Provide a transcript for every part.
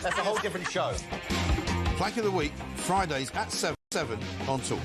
That's a whole different show. Plank of the Week, Fridays at 7 on Talk.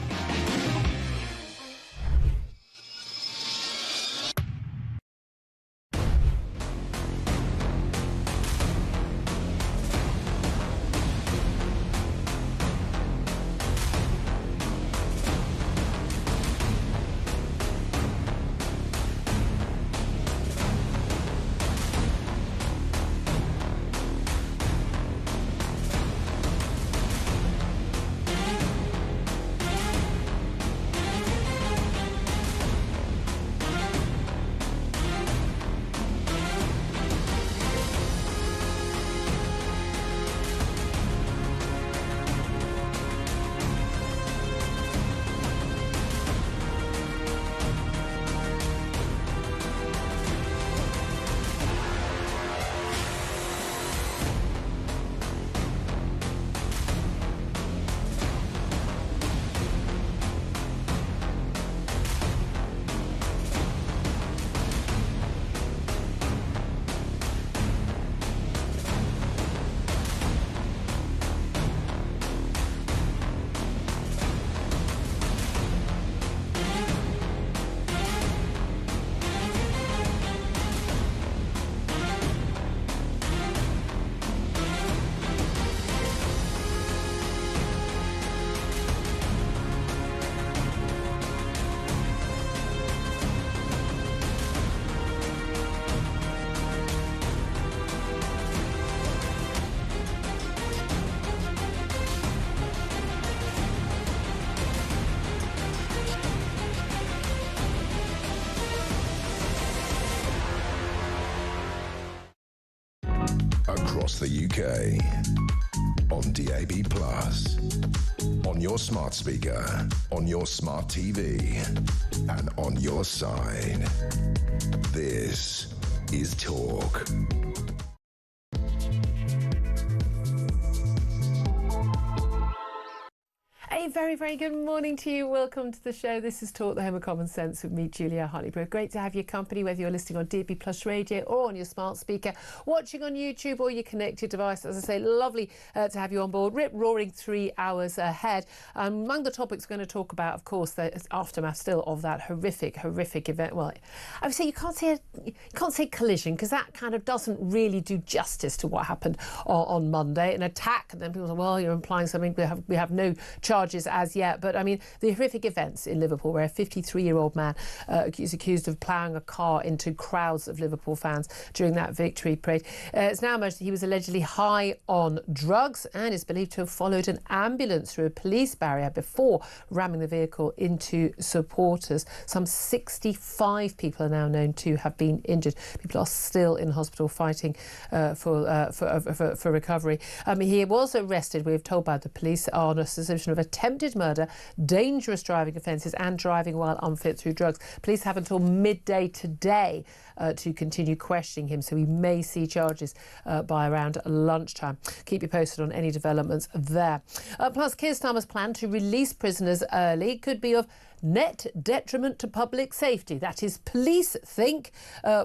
Across the UK, on DAB+, on your smart speaker, on your smart TV, and on your side. This is Talk. A very, very good morning to you. Welcome to the show. This is Talk, the home of common sense with me, Julia Hartley-Brewer. Great to have your company, whether you're listening on DAB+ radio or on your smart speaker, watching on YouTube or your connected device. As I say, lovely to have you on board. Rip-roaring 3 hours ahead. Among the topics we're going to talk about, of course, the aftermath still of that horrific event. Well, I would say you can't say collision, because that kind of doesn't really do justice to what happened on Monday. An attack, and then people say, well, you're implying something. We have no charges as yet, but I mean the horrific events in Liverpool, where a 53-year-old man is accused of ploughing a car into crowds of Liverpool fans during that victory parade. It's now emerged that he was allegedly high on drugs and is believed to have followed an ambulance through a police barrier before ramming the vehicle into supporters. Some 65 people are now known to have been injured. People are still in hospital fighting for recovery. He was arrested, we've told by the police, on a suspicion of attempted murder, dangerous driving offences and driving while unfit through drugs. Police have until midday today to continue questioning him, so we may see charges by around lunchtime. Keep you posted on any developments there. Plus, Keir Starmer's plan to release prisoners early could be of net detriment to public safety. That is, police think,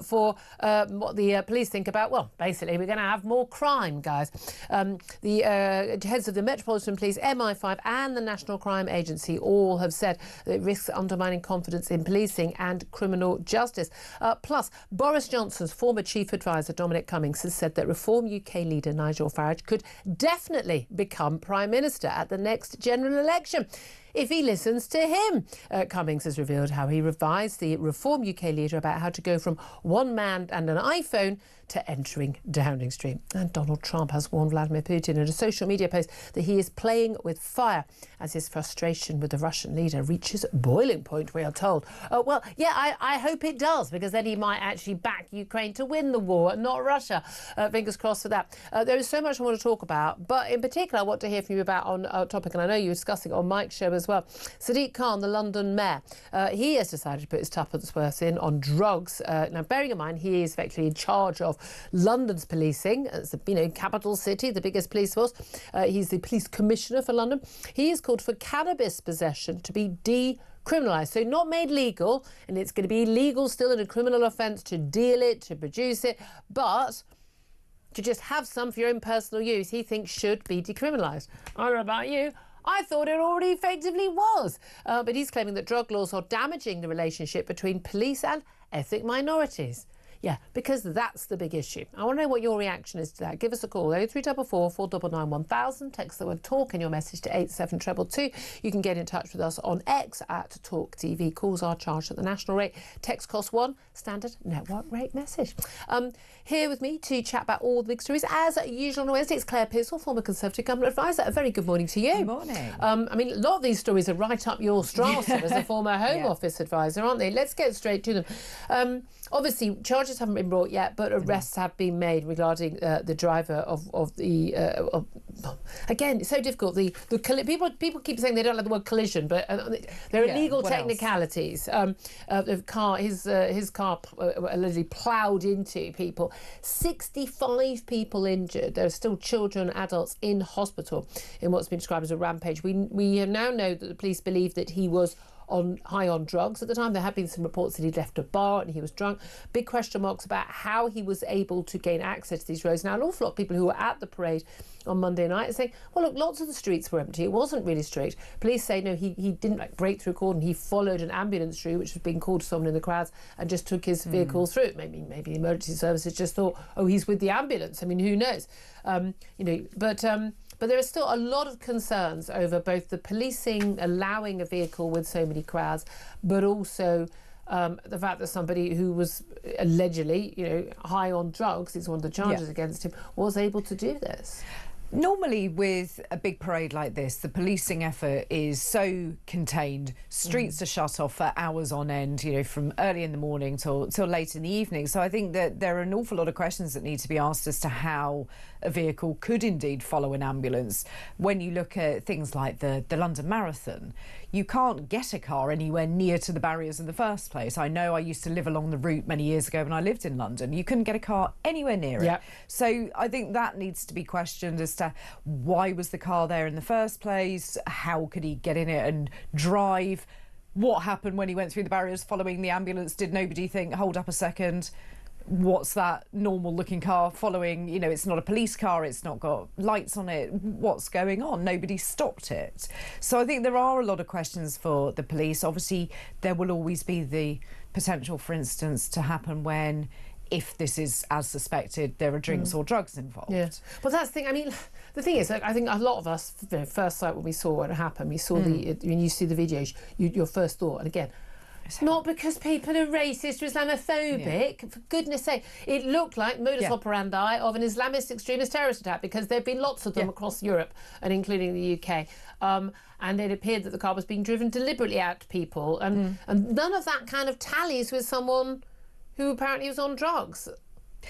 for what the police think about, well, basically, we're going to have more crime, guys. The heads of the Metropolitan Police, MI5 and the National Crime Agency all have said that it risks undermining confidence in policing and criminal justice. Plus, Boris Johnson's former chief advisor, Dominic Cummings, has said that Reform UK leader Nigel Farage could definitely become Prime Minister at the next general election if he listens to him. Cummings has revealed how he advised the Reform UK leader about how to go from one man and an iPhone to entering Downing Street. And Donald Trump has warned Vladimir Putin in a social media post that he is playing with fire as his frustration with the Russian leader reaches boiling point, we are told. Well, yeah, I hope it does, because then he might actually back Ukraine to win the war and not Russia. Fingers crossed for that. There is so much I want to talk about, but in particular I want to hear from you about on a topic, and I know you were discussing it on Mike's show as well. Sadiq Khan, the London mayor, he has decided to put his tuppence worth in on drugs. Now, bearing in mind, he is effectively in charge of London's policing. It's the capital city, the biggest police force. He's the police commissioner for London. He has called for cannabis possession to be decriminalised, so not made legal, and it's going to be legal still and a criminal offence to deal it, to produce it, but to just have some for your own personal use, he thinks should be decriminalised. I don't know about you. I thought it already effectively was. But he's claiming that drug laws are damaging the relationship between police and ethnic minorities. Yeah, because that's the big issue. I want to know what your reaction is to that. Give us a call, 0344 499 1000. Text the word talk in your message to 87222. You can get in touch with us on X at Talk TV. Calls are charged at the national rate. Text costs £1, standard network rate message. Here with me to chat about all the big stories, as usual on Wednesday, it's Claire Pearsall, former Conservative Government Advisor. A very good morning to you. Good morning. I mean, a lot of these stories are right up your strata as a former Home Office advisor, aren't they? Let's get straight to them. Obviously, charges haven't been brought yet, but arrests have been made regarding the driver of the. Again, it's so difficult. People keep saying they don't like the word collision, but there are legal technicalities. The car, his car allegedly ploughed into people. 65 people injured. There are still children, adults in hospital in what's been described as a rampage. We now know that the police believe that he was high on drugs at the time. There have been some reports that he'd left a bar and he was drunk. Big question marks about how he was able to gain access to these roads. Now, an awful lot of people who were at the parade on Monday night are saying, well, look, lots of the streets were empty. It wasn't really strict. Police say, no, he didn't break through cordon. He followed an ambulance through, which was being called to someone in the crowds, and just took his vehicle through. Maybe the emergency services just thought, oh, he's with the ambulance. I mean, who knows? But there are still a lot of concerns over both the policing allowing a vehicle with so many crowds, but also the fact that somebody who was allegedly, high on drugs, is one of the charges against him, was able to do this. Normally with a big parade like this, the policing effort is so contained. Streets are shut off for hours on end, from early in the morning till late in the evening. So I think that there are an awful lot of questions that need to be asked as to how a vehicle could indeed follow an ambulance. When you look at things like the London Marathon, you can't get a car anywhere near to the barriers in the first place. I know I used to live along the route many years ago when I lived in London. You couldn't get a car anywhere near it. So I think that needs to be questioned as to why was the car there in the first place? How could he get in it and drive? What happened when he went through the barriers following the ambulance? Did nobody think, hold up a second, what's that normal looking car following? It's not a police car, it's not got lights on it. What's going on? Nobody stopped it. So I think there are a lot of questions for the police. Obviously, there will always be the potential, for instance, to happen when, if this is as suspected, there are drinks or drugs involved. Yeah. Well, that's the thing. I mean, the thing is, I think a lot of us, first sight when we saw what happened, we saw when you see the videos, your first thought, and again, not because people are racist or Islamophobic, for goodness sake. It looked like modus operandi of an Islamist extremist terrorist attack, because there have been lots of them across Europe and including the UK. And it appeared that the car was being driven deliberately at people. And none of that kind of tallies with someone who apparently was on drugs.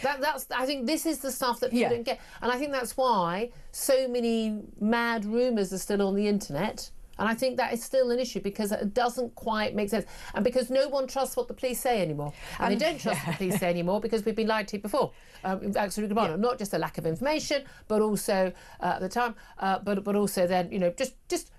I think this is the stuff that people don't get. And I think that's why so many mad rumours are still on the internet. And I think that is still an issue, because it doesn't quite make sense. And because no one trusts what the police say anymore. And they don't trust what the police say anymore because we've been lied to before. Absolutely, not just a lack of information, but also at the time, but also then,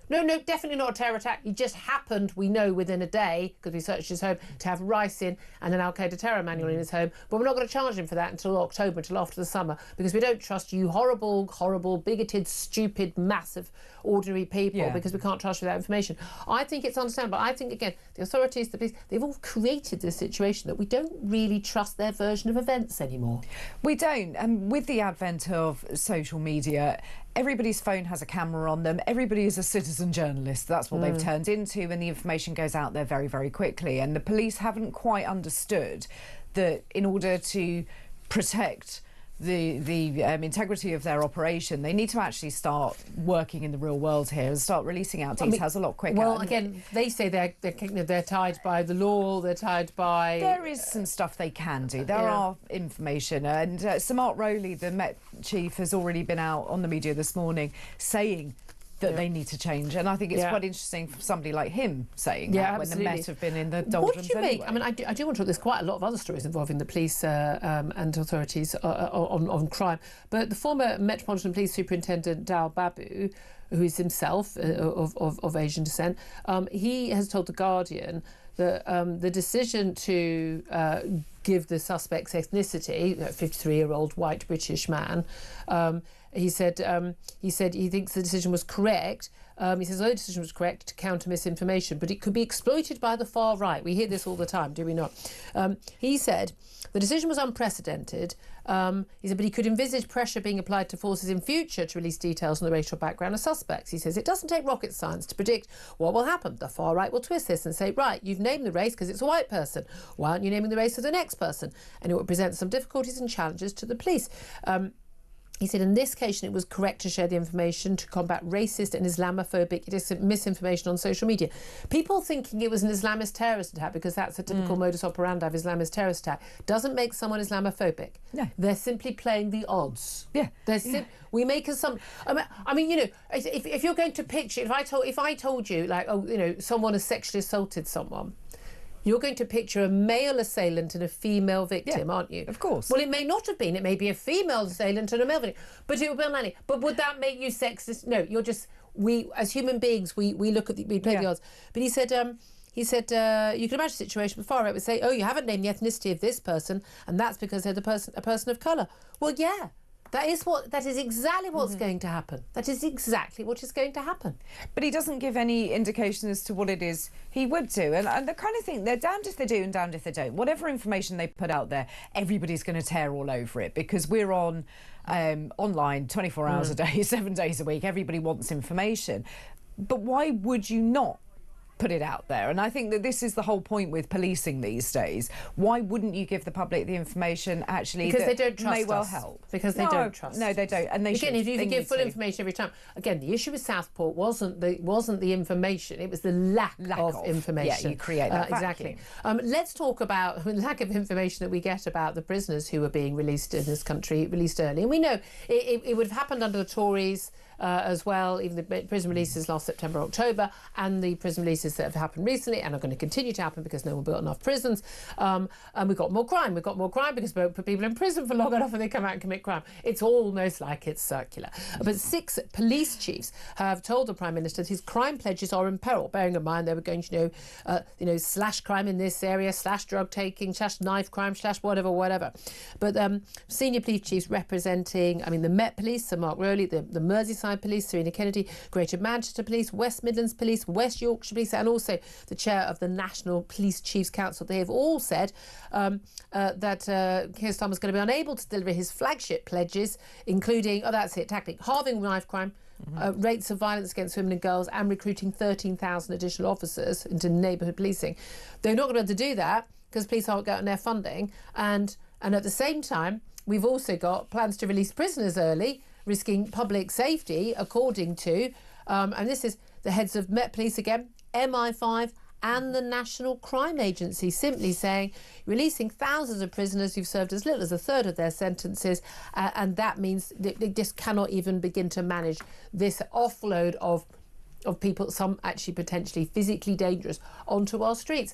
no, definitely not a terror attack. It just happened, we know, within a day, because we searched his home, to have rice in and an Al-Qaeda terror manual in his home. But we're not going to charge him for that until October, until after the summer, because we don't trust you horrible, bigoted, stupid, massive, ordinary people, because we can't trust you with that information. I think it's understandable. I think, again, the authorities, the police, they've all created this situation that we don't really trust their version of events anymore. We don't. And with the advent of social media, everybody's phone has a camera on them. Everybody is a citizen journalist. That's what they've turned into, and the information goes out there very, very quickly. And the police haven't quite understood that in order to protect the integrity of their operation, they need to actually start working in the real world here and start releasing out details a lot quicker. Well, again, they say they're tied by the law, they're tied by... There is some stuff they can do. There are information. And Sir Mark Rowley, the Met chief, has already been out on the media this morning saying that they need to change. And I think it's quite interesting for somebody like him saying that when the Met have been in the doldrums. What do you make? I mean, I do want to talk. There's quite a lot of other stories involving the police and authorities on crime. But the former Metropolitan Police Superintendent Dal Babu, who is himself of Asian descent, he has told The Guardian that the decision to give the suspect's ethnicity, a 53-year-old white British man. He said he thinks the decision was correct. He says the decision was correct to counter misinformation, but it could be exploited by the far right. We hear this all the time, do we not? He said the decision was unprecedented. He said, but he could envisage pressure being applied to forces in future to release details on the racial background of suspects. He says it doesn't take rocket science to predict what will happen. The far right will twist this and say, right, you've named the race because it's a white person. Why aren't you naming the race of the next person? And it will present some difficulties and challenges to the police. He said in this case it was correct to share the information to combat racist and Islamophobic misinformation on social media. People thinking it was an Islamist terrorist attack, because that's a typical modus operandi of Islamist terrorist attack, doesn't make someone Islamophobic. No. They're simply playing the odds. Yeah. We make assumptions. I mean, you know, if you're going to picture, if I told you, like, oh, you know, someone has sexually assaulted someone, you're going to picture a male assailant and a female victim, aren't you? Of course. Well, it may not have been. It may be a female assailant and a male victim. But it will be unlikely. But would that make you sexist? No, you're just... We, as human beings, we look at we play the odds. But he said you can imagine a situation before right would say, oh, you haven't named the ethnicity of this person, and that's because they're a person of colour. Well, yeah. That is exactly what's going to happen. That is exactly what is going to happen. But he doesn't give any indication as to what it is he would do. And the kind of thing, they're damned if they do and damned if they don't. Whatever information they put out there, everybody's going to tear all over it, because we're on online 24 hours a day, 7 days a week. Everybody wants information. But why would you not put it out there? And I think that this is the whole point with policing these days. Why wouldn't you give the public the information actually because that they don't trust may well us. Help? Because they don't trust. No, they don't. And they again, if you could give full to. information every time. Again, the issue with Southport wasn't the information; it was the lack of information. Yeah, you create that exactly. Let's talk about the lack of information that we get about the prisoners who were being released in this country, released early. And we know it would have happened under the Tories. As well, even the prison releases last September, October, and the prison releases that have happened recently and are going to continue to happen because no one built enough prisons. And we've got more crime. We've got more crime because we put people in prison for long enough and they come out and commit crime. It's almost like it's circular. But 6 police chiefs have told the Prime Minister that his crime pledges are in peril, bearing in mind they were going to, slash crime in this area, slash drug taking, slash knife crime, slash whatever. But senior police chiefs representing, the Met Police, Sir Mark Rowley, the Merseyside Police, Serena Kennedy, Greater Manchester Police, West Midlands Police, West Yorkshire Police, and also the chair of the National Police Chiefs Council. They have all said that Keir Starmer's going to be unable to deliver his flagship pledges, including, tackling halving knife crime, rates of violence against women and girls, and recruiting 13,000 additional officers into neighbourhood policing. They're not going to be able to do that because police aren't getting their funding, and at the same time, we've also got plans to release prisoners early, risking public safety, according to, and this is the heads of Met Police again, MI5 and the National Crime Agency, simply saying releasing thousands of prisoners who've served as little as a third of their sentences, and that means they just cannot even begin to manage this offload of people, some actually potentially physically dangerous, onto our streets.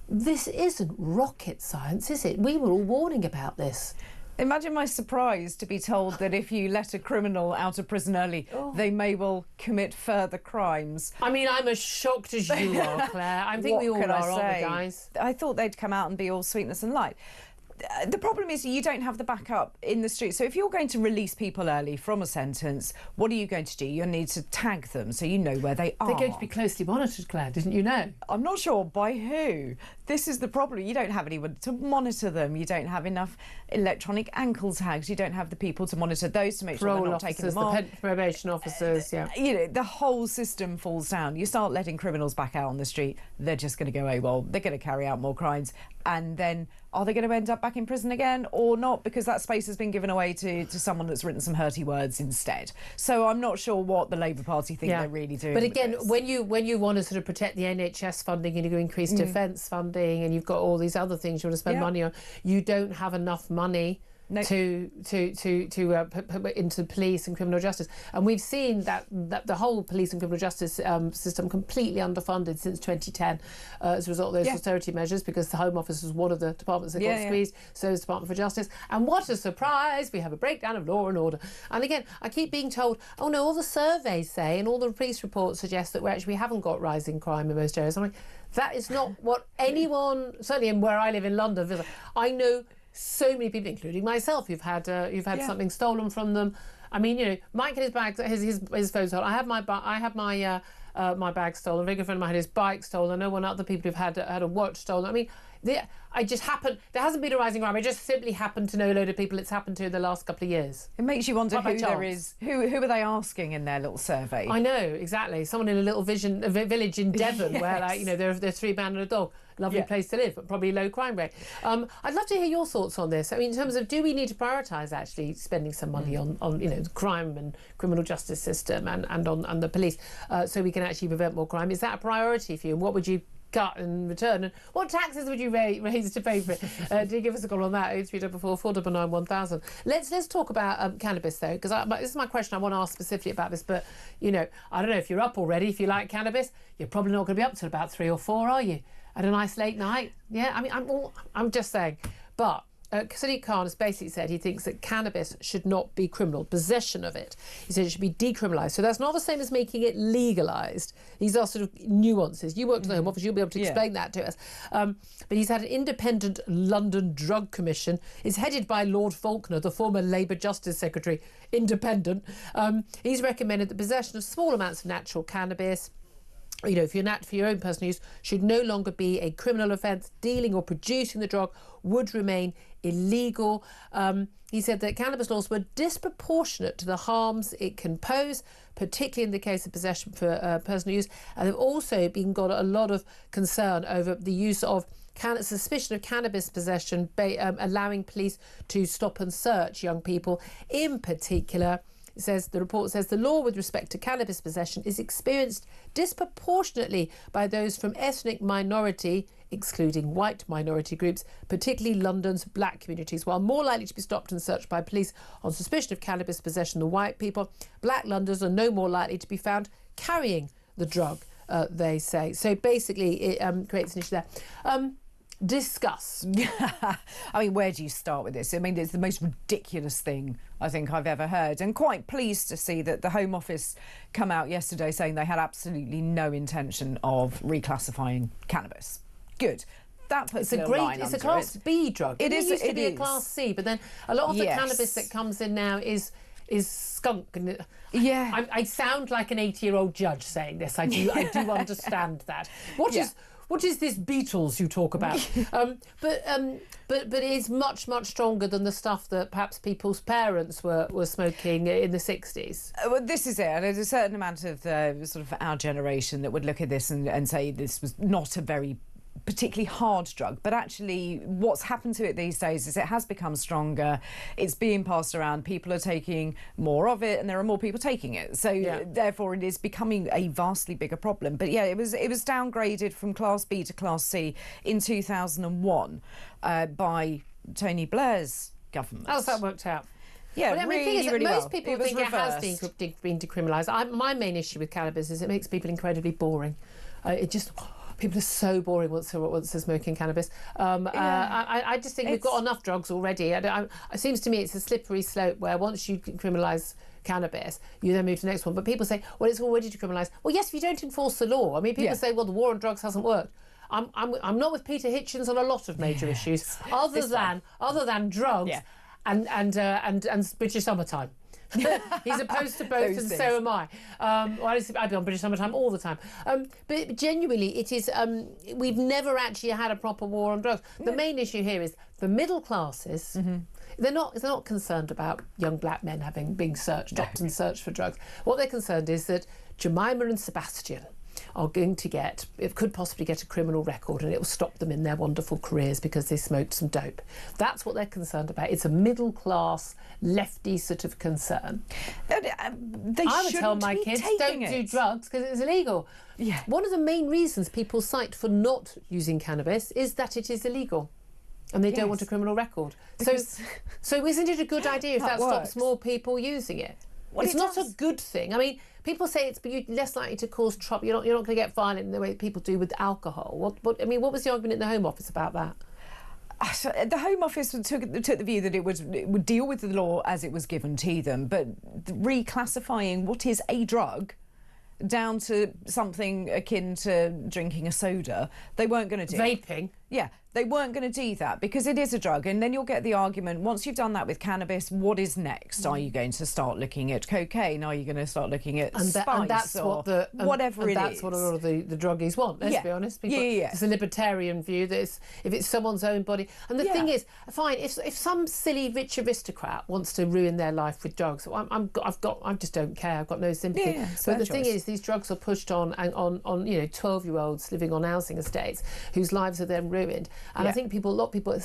This isn't rocket science, is it? We were all warning about this. Imagine my surprise to be told that if you let a criminal out of prison early, they may well commit further crimes. I'm as shocked as you are, Claire. I think we all are, aren't we, guys? I thought they'd come out and be all sweetness and light. The problem is you don't have the backup in the street. So if you're going to release people early from a sentence, what are you going to do? You'll need to tag them so you know where they are. They're going to be closely monitored, Claire, didn't you know? I'm not sure by who. This is the problem. You don't have anyone to monitor them. You don't have enough electronic ankle tags. You don't have the people to monitor those to make sure they're not taking them off. The probation officers, the whole system falls down. You start letting criminals back out on the street, they're just going to go AWOL. They're going to carry out more crimes. And then are they going to end up back in prison again or not? Because that space has been given away to someone that's written some hurty words instead. So I'm not sure what the Labour Party think they're really doing. But again, when you want to sort of protect the NHS funding and you increase defence funding and you've got all these other things you want to spend money on, you don't have enough money No. to put into police and criminal justice. And we've seen that the whole police and criminal justice system completely underfunded since 2010 as a result of those austerity measures, because the Home Office was one of the departments that got squeezed, so is the Department for Justice. And what a surprise, we have a breakdown of law and order. And again, I keep being told, oh no, all the surveys say and all the police reports suggest that we haven't got rising crime in most areas. I'm like, that is not what anyone, certainly in where I live in London, I know so many people, including myself, who've had something stolen from them. I mean, you know, Mike had his bag, his phone stolen. I have my bag stolen. A very good friend of mine had his bike stolen. I know one other people who've had a watch stolen. I mean, there hasn't been a rising crime. I just simply happen to know a load of people it's happened to in the last couple of years. It makes you wonder who are they asking in their little survey? I know, exactly. Someone in a little village in Devon where, like, you know, there are 3 men and a dog. Lovely place to live, but probably low crime rate. I'd love to hear your thoughts on this. I mean, in terms of, do we need to prioritise actually spending some money on you know, the crime and criminal justice system and on the police so we can actually prevent more crime? Is that a priority for you? And what would you cut in return? And what taxes would you raise to pay for it? Do give us a call on that, 0344 499 1000. Let's talk about cannabis, though, because this is my question. I want to ask specifically about this, but, you know, I don't know if you're up already. If you like cannabis, you're probably not going to be up till about 3 or 4, are you? At a nice late night? Yeah, I mean, I'm just saying. But Sadiq Khan has basically said he thinks that cannabis should not be criminal, possession of it. He said it should be decriminalised. So that's not the same as making it legalised. These are sort of nuances. You work at the Home Office, you'll be able to explain that to us. But he's had an independent London Drug Commission. It's headed by Lord Faulkner, the former Labour Justice Secretary, independent. He's recommended the possession of small amounts of natural cannabis, you know, for your own personal use, should no longer be a criminal offence. Dealing or producing the drug would remain illegal. He said that cannabis laws were disproportionate to the harms it can pose, particularly in the case of possession for personal use. And they've also got a lot of concern over the use of suspicion of cannabis possession, allowing police to stop and search young people. In particular, the report says the law with respect to cannabis possession is experienced disproportionately by those from ethnic minority, excluding white minority groups, particularly London's black communities. While more likely to be stopped and searched by police on suspicion of cannabis possession than white people, black Londoners are no more likely to be found carrying the drug, they say. So basically it creates an issue there. Discuss. I mean, where do you start with this? I mean, it's the most ridiculous thing I think I've ever heard, and quite pleased to see that the Home Office come out yesterday saying they had absolutely no intention of reclassifying cannabis. Good. That puts it's a Class B drug. It used to be a Class C, but then a lot of the cannabis that comes in now is skunk. And I sound like an 80-year-old judge saying this. I do understand that. What is this Beatles you talk about? But it is much, much stronger than the stuff that perhaps people's parents were smoking in the 60s. Well, this is it. And there's a certain amount of sort of our generation that would look at this and say this was not a very particularly hard drug, but actually what's happened to it these days is it has become stronger. It's being passed around, people are taking more of it, and there are more people taking it, so therefore it is becoming a vastly bigger problem. But it was downgraded from Class B to Class C in 2001 by Tony Blair's government. How's that worked out? Yeah, well, I mean, the thing is that most people think reversed. It has been decriminalised. My main issue with cannabis is it makes people incredibly boring. People are so boring once they're smoking cannabis. I just think we've got enough drugs already. It seems to me it's a slippery slope where once you criminalise cannabis, you then move to the next one. But people say, well, it's already decriminalised. Well, yes, if you don't enforce the law. I mean, people say, well, the war on drugs hasn't worked. I'm not with Peter Hitchens on a lot of major issues, other than drugs and British summertime. He's opposed to both, and so am I. I'd be on British Summertime all the time. But genuinely, it is. We've never actually had a proper war on drugs. The main issue here is the middle classes. They're not concerned about young black men being stopped and searched for drugs. What they're concerned is that Jemima and Sebastian are going to could possibly get a criminal record, and it will stop them in their wonderful careers because they smoked some dope. That's what they're concerned about. It's a middle class, lefty sort of concern. I would tell my kids, don't do drugs because it's illegal. Yeah. One of the main reasons people cite for not using cannabis is that it is illegal. and they don't want a criminal record. So isn't it a good idea if that stops more people using it? Well, it's not a good thing. I mean, people say it's less likely to cause trouble. You're not going to get violent in the way people do with alcohol. What was the argument in the Home Office about that? The Home Office took the view that it would deal with the law as it was given to them, but reclassifying what is a drug down to something akin to drinking a soda, they weren't going to do. Vaping? Yeah, they weren't going to do that because it is a drug, and then you'll get the argument, once you've done that with cannabis, what is next? Are you going to start looking at cocaine? Are you going to start looking at spice? And that's what whatever it is. That's what a lot of the druggies want, let's be honest. It's a libertarian view that if it's someone's own body. And the thing is, fine, if some silly rich aristocrat wants to ruin their life with drugs, I just don't care. I've got no sympathy. But the thing is, these drugs are pushed on 12-year-olds living on housing estates whose lives are then ruined. And I think a lot of people,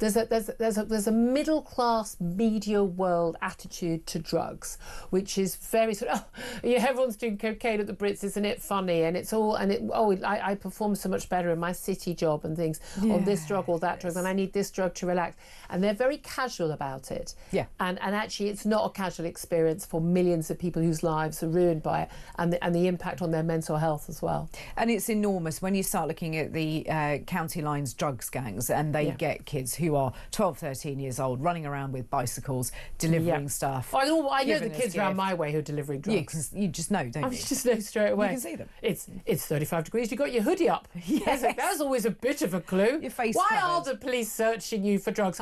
there's a middle class media world attitude to drugs, which is very sort of, everyone's doing cocaine at the Brits, isn't it funny? And it's all, I perform so much better in my city job and things on this drug or that drug, and I need this drug to relax. And they're very casual about it. Yeah. And actually, it's not a casual experience for millions of people whose lives are ruined by it, and the impact on their mental health as well. And it's enormous when you start looking at the county lines drugs gangs, and they get kids who are 12, 13 years old running around with bicycles delivering stuff. I know the kids around my way who are delivering drugs. You just know, don't you? You just know straight away. You can see them. It's 35 degrees. You got your hoodie up. Yes. That's always a bit of a clue. Your face Why covered. are the police searching you for drugs?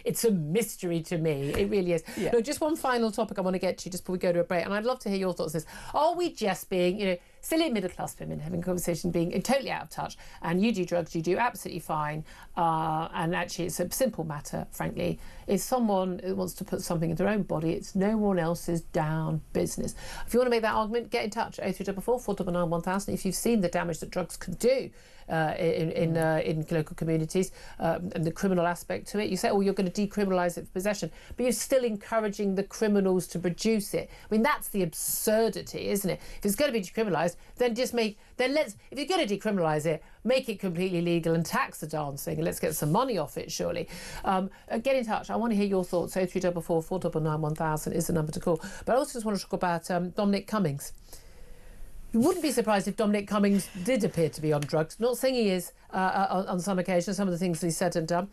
It's a mystery to me. It really is. Yeah. No, just one final topic I want to get to just before we go to a break, and I'd love to hear your thoughts on this. Are we just being, silly middle-class women having a conversation, being totally out of touch, and you do drugs, you do absolutely fine, and actually it's a simple matter, frankly. If someone wants to put something in their own body, it's no one else's down business. If you want to make that argument, get in touch, 0344 499 1000. If you've seen the damage that drugs can do in local communities, and the criminal aspect to it, you say, you're going to decriminalise it for possession, but you're still encouraging the criminals to produce it. I mean, that's the absurdity, isn't it? If it's going to be decriminalised, then if you're going to decriminalise it, make it completely legal and tax the darn thing, and let's get some money off it, surely. Get in touch. I want to hear your thoughts. 0344 499 1000 is the number to call. But I also just want to talk about Dominic Cummings. You wouldn't be surprised if Dominic Cummings did appear to be on drugs. Not saying he is on some occasions, some of the things he said and done.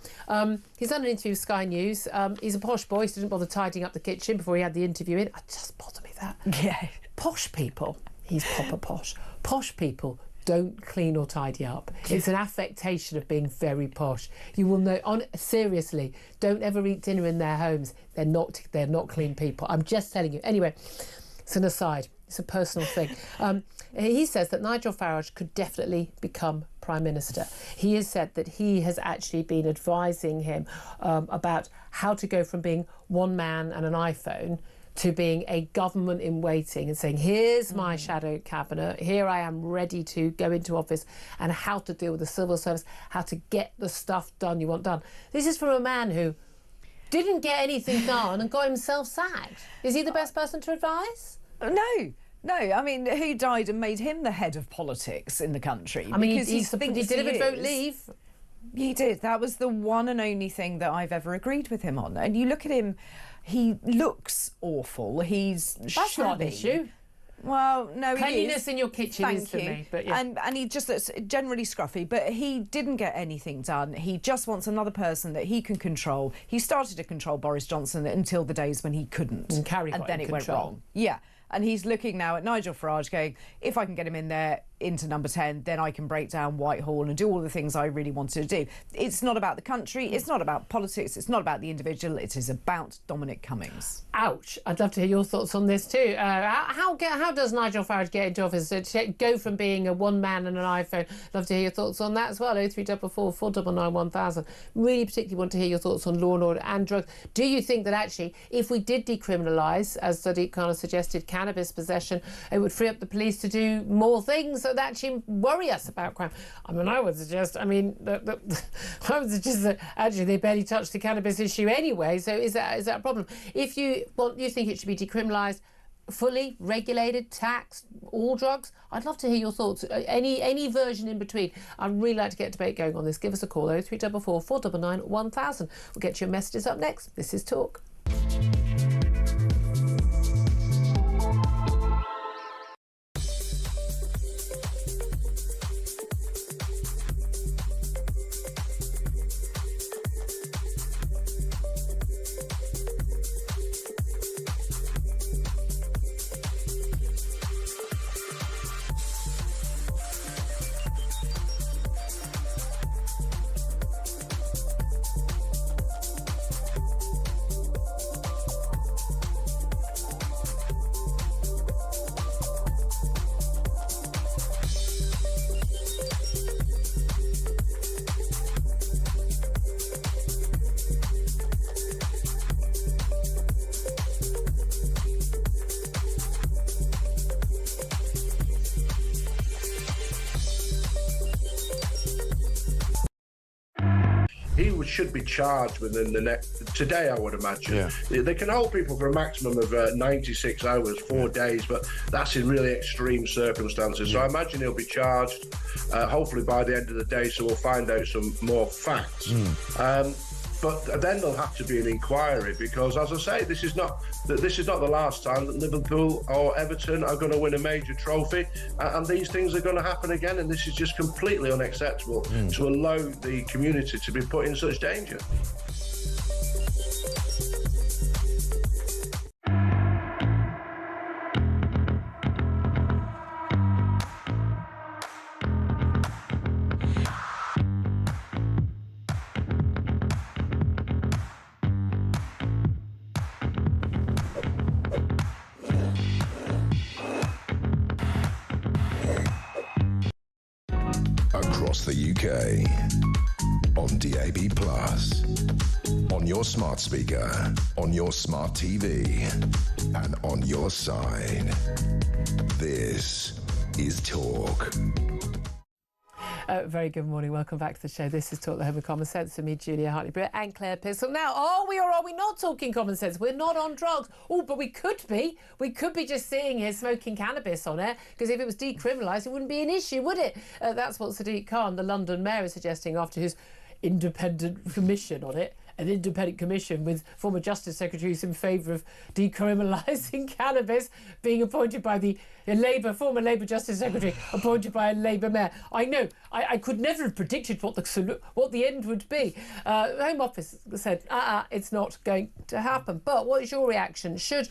He's done an interview with Sky News. He's a posh boy, so he didn't bother tidying up the kitchen before he had the interview in. It just bothered me that. Yeah. Posh people, he's proper posh. Posh people don't clean or tidy up. It's an affectation of being very posh. You will know, seriously, don't ever eat dinner in their homes. They're not clean people. I'm just telling you. Anyway, it's an aside. It's a personal thing. He says that Nigel Farage could definitely become Prime Minister. He has said that he has actually been advising him about how to go from being one man and an iPhone to being a government in waiting, and saying, here's my shadow cabinet, here I am ready to go into office, and how to deal with the civil service, how to get the stuff done you want done. This is from a man who didn't get anything done and got himself sacked. Is he the best person to advise? No, I mean, who died and made him the head of politics in the country? I mean, he delivered vote leave. He did. That was the one and only thing that I've ever agreed with him on. And you look at him, he looks awful. He's That's not an issue. Well, no, cleanliness in your kitchen is for me, but yeah. And he just looks generally scruffy, but he didn't get anything done. He just wants another person that he can control. He started to control Boris Johnson until the days when he couldn't, and then it went wrong. Yeah. And he's looking now at Nigel Farage going, if I can get him in there into number 10, then I can break down Whitehall and do all the things I really wanted to do. It's not about the country, it's not about politics, it's not about the individual, it is about Dominic Cummings. Ouch. I'd love to hear your thoughts on this too. How does Nigel Farage get into office? To go from being a one man and an iPhone? Love to hear your thoughts on that as well. 0344 499 1000. Really particularly want to hear your thoughts on law and order and drugs. Do you think that actually, if we did decriminalise, as Sadiq kind of suggested, cannabis possession, it would free up the police to do more things that actually worry us about crime? I would suggest that actually they barely touch the cannabis issue anyway, so is that a problem? If you think it should be decriminalised, fully regulated, taxed, all drugs? I'd love to hear your thoughts. Any version in between. I'd really like to get a debate going on this. Give us a call, 0344 499 1000. We'll get your messages up next. This is Talk. He should be charged within the next today, I would imagine. Yeah. They can hold people for a maximum of 96 hours, 4 days, but that's in really extreme circumstances. So I imagine he'll be charged, hopefully by the end of the day, so we'll find out some more facts. But then there'll have to be an inquiry because, as I say, this is not the last time that Liverpool or Everton are going to win a major trophy, and these things are going to happen again. And this is just completely unacceptable to allow the community to be put in such danger. Across the UK, on DAB+, on your smart speaker, on your smart TV, and on your side. This is Talk. Very good morning. Welcome back to the show. This is Talk, the Home of Common Sense, with me, Julia Hartley-Brewer, and Claire Pistol. Now, are we or are we not talking common sense? We're not on drugs. Oh, but we could be. We could be just seeing here smoking cannabis on air, because if it was decriminalised, it wouldn't be an issue, would it? That's what Sadiq Khan, the London mayor, is suggesting after his independent commission on it. An independent commission with former Justice Secretaries in favour of decriminalising cannabis being appointed by the former Labour Justice Secretary, appointed by a Labour mayor. I know, I could never have predicted what the end would be. The Home Office said, it's not going to happen. But what is your reaction? Should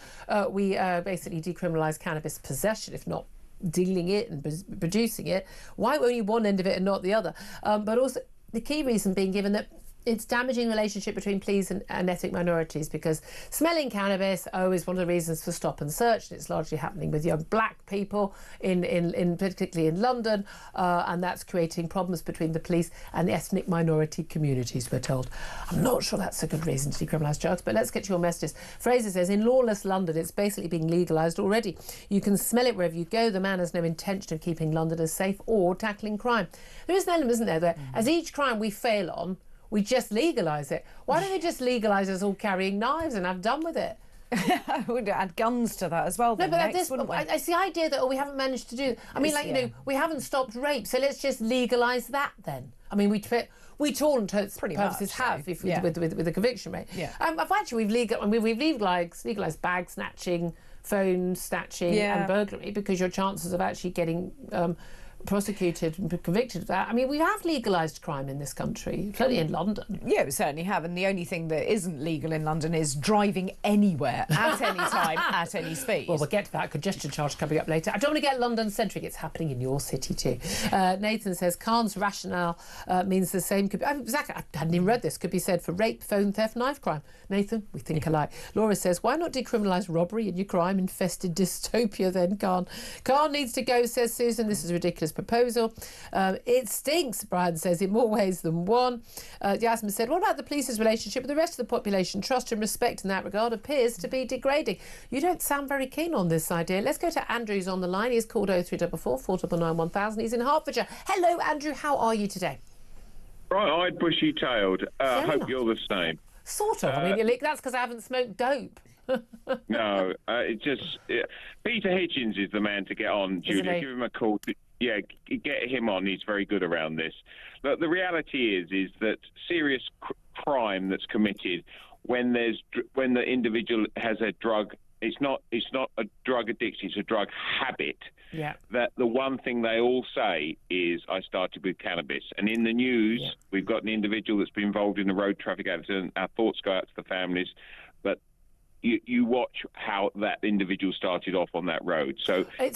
we basically decriminalise cannabis possession, if not dealing it and producing it? Why only one end of it and not the other? But also the key reason being given that it's damaging the relationship between police and ethnic minorities, because smelling cannabis is one of the reasons for stop and search. And it's largely happening with young black people particularly in London, and that's creating problems between the police and the ethnic minority communities, we're told. I'm not sure that's a good reason to decriminalise drugs, but let's get to your messages. Fraser says, in lawless London, it's basically being legalised already. You can smell it wherever you go. The man has no intention of keeping Londoners safe or tackling crime. There is an element, isn't there, that as each crime we fail on, we just legalise it. Why don't they just legalise us all carrying knives and have done with it? I would add guns to that as well. No, but next, it's the idea that we haven't managed to do. I mean, we haven't stopped rape, so let's just legalise that then. I mean, we to all intents and purposes have with the conviction rate. Yeah. We've legalised bag snatching, phone snatching, and burglary, because your chances of actually getting prosecuted and convicted of that. I mean, we have legalised crime in this country, certainly in London. Yeah, we certainly have. And the only thing that isn't legal in London is driving anywhere, at any time, at any speed. Well, we'll get to that. Congestion charge coming up later. I don't want to get London-centric. It's happening in your city too. Nathan says, Khan's rationale means the same. Exactly. I hadn't even read this. Could be said for rape, phone theft, knife crime. Nathan, we think alike. Laura says, why not decriminalise robbery in your crime-infested dystopia then, Khan? Khan needs to go, says Susan. This is a ridiculous proposal. It stinks, Brian says, in more ways than one. Yasmin said, what about the police's relationship with the rest of the population? Trust and respect in that regard appears to be degrading. You don't sound very keen on this idea. Let's go to Andrew's on the line. He's called 0344 499 1000. He's in Hertfordshire. Hello, Andrew. How are you today? Right-eyed, bushy-tailed. I hope you're the same. Sort of. I mean, that's because I haven't smoked dope. No, Peter Hitchens is the man to get on, Julia. Give him a call. Get him on. He's very good around this. But the reality is that serious crime that's committed when the individual has a drug, it's not a drug addiction, it's a drug habit. Yeah. That the one thing they all say is, I started with cannabis. And in the news, we've got an individual that's been involved in a road traffic accident. Our thoughts go out to the families. But you watch how that individual started off on that road. So I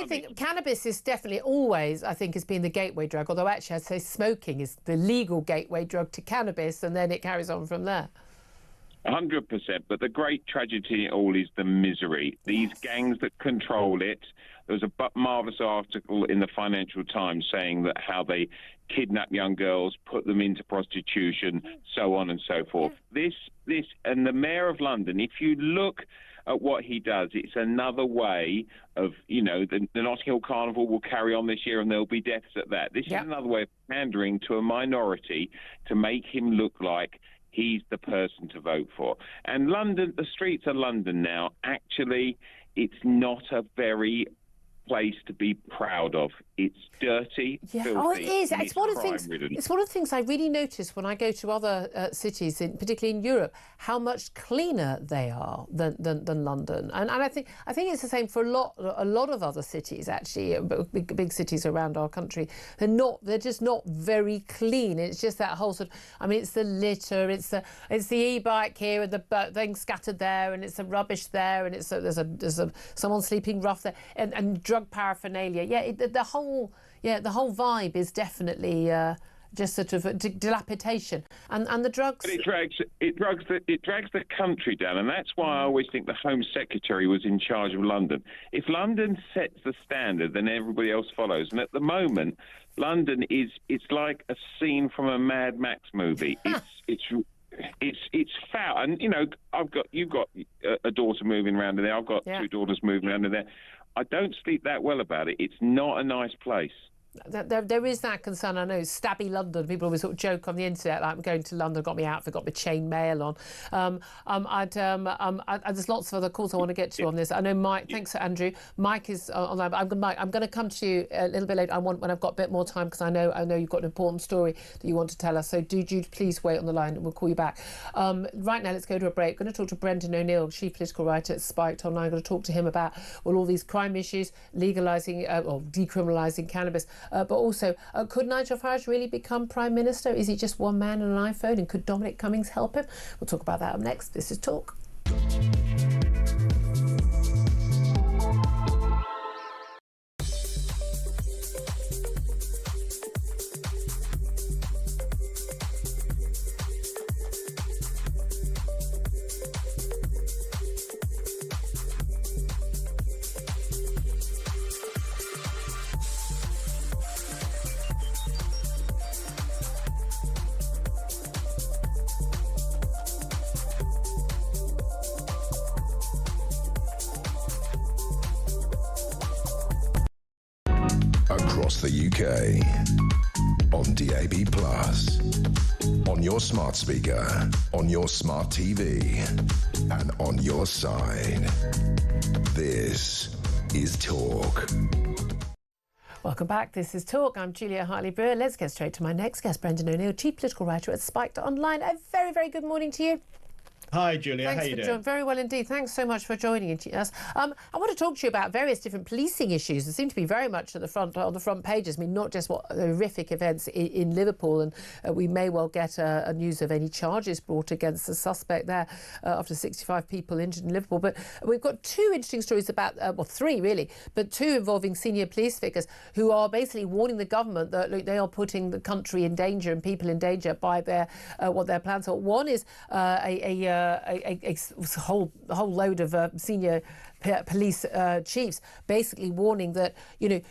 think cannabis is definitely always, I think, has been the gateway drug. Although actually, I'd say smoking is the legal gateway drug to cannabis, and then it carries on from there. 100%. But the great tragedy in it all is the misery. These gangs that control it. There was a marvellous article in the Financial Times saying that how they kidnap young girls, put them into prostitution, so on and so forth. This, and the Mayor of London, if you look at what he does, it's another way of, the Notting Hill Carnival will carry on this year and there'll be deaths at that. This is another way of pandering to a minority to make him look like he's the person to vote for. And London, the streets of London now, actually, it's not a very place to be proud of. It's dirty, filthy. Oh, it is. It's one of the things. crime-ridden. It's one of the things I really notice when I go to other cities, particularly in Europe, how much cleaner they are than London. And I think it's the same for a lot of other cities actually, big cities around our country. They're just not very clean. It's just that whole sort of. I mean, it's the litter, it's the e-bike here, and the thing scattered there, and it's the rubbish there, and there's someone sleeping rough there, and drug paraphernalia. The whole vibe is definitely just sort of a dilapidation, and the drugs. But it drags the country down, and that's why I always think the Home Secretary was in charge of London. If London sets the standard, then everybody else follows. And at the moment, London it's like a scene from a Mad Max movie. It's foul, and you've got a daughter moving around in there. I've got two daughters moving around in there. I don't sleep that well about it. It's not a nice place. There is that concern. I know, stabby London. People always sort of joke on the internet, like, I'm going to London, got my outfit, got my chain mail on. There's lots of other calls I want to get to on this. I know Mike. Thanks, Andrew. Mike is online. But Mike, I'm going to come to you a little bit later. When I've got a bit more time, because I know you've got an important story that you want to tell us. So do please wait on the line, and we'll call you back. Right now, let's go to a break. We're going to talk to Brendan O'Neill, chief political writer at Spiked Online. I'm going to talk to him about all these crime issues, legalising or decriminalising cannabis. But also, could Nigel Farage really become Prime Minister? Is he just one man and an iPhone? And could Dominic Cummings help him? We'll talk about that up next. This is Talk. Across the UK, on DAB+, on your smart speaker, on your smart TV, and on your side. This is Talk. Welcome back. This is Talk. I'm Julia Hartley-Brewer. Let's get straight to my next guest, Brendan O'Neill, chief political writer at Spiked Online. A very, very good morning to you. Hi, Julia. Thanks how you for doing? Very well indeed. Thanks so much for joining us. I want to talk to you about various different policing issues that seem to be very much at the front on the front pages. I mean, not just what horrific events in Liverpool, and we may well get a news of any charges brought against the suspect there after 65 people injured in Liverpool. But we've got two interesting stories about, three really, but two involving senior police figures who are basically warning the government that look, they are putting the country in danger and people in danger by their what their plans are. One is a whole load of senior police chiefs basically warning that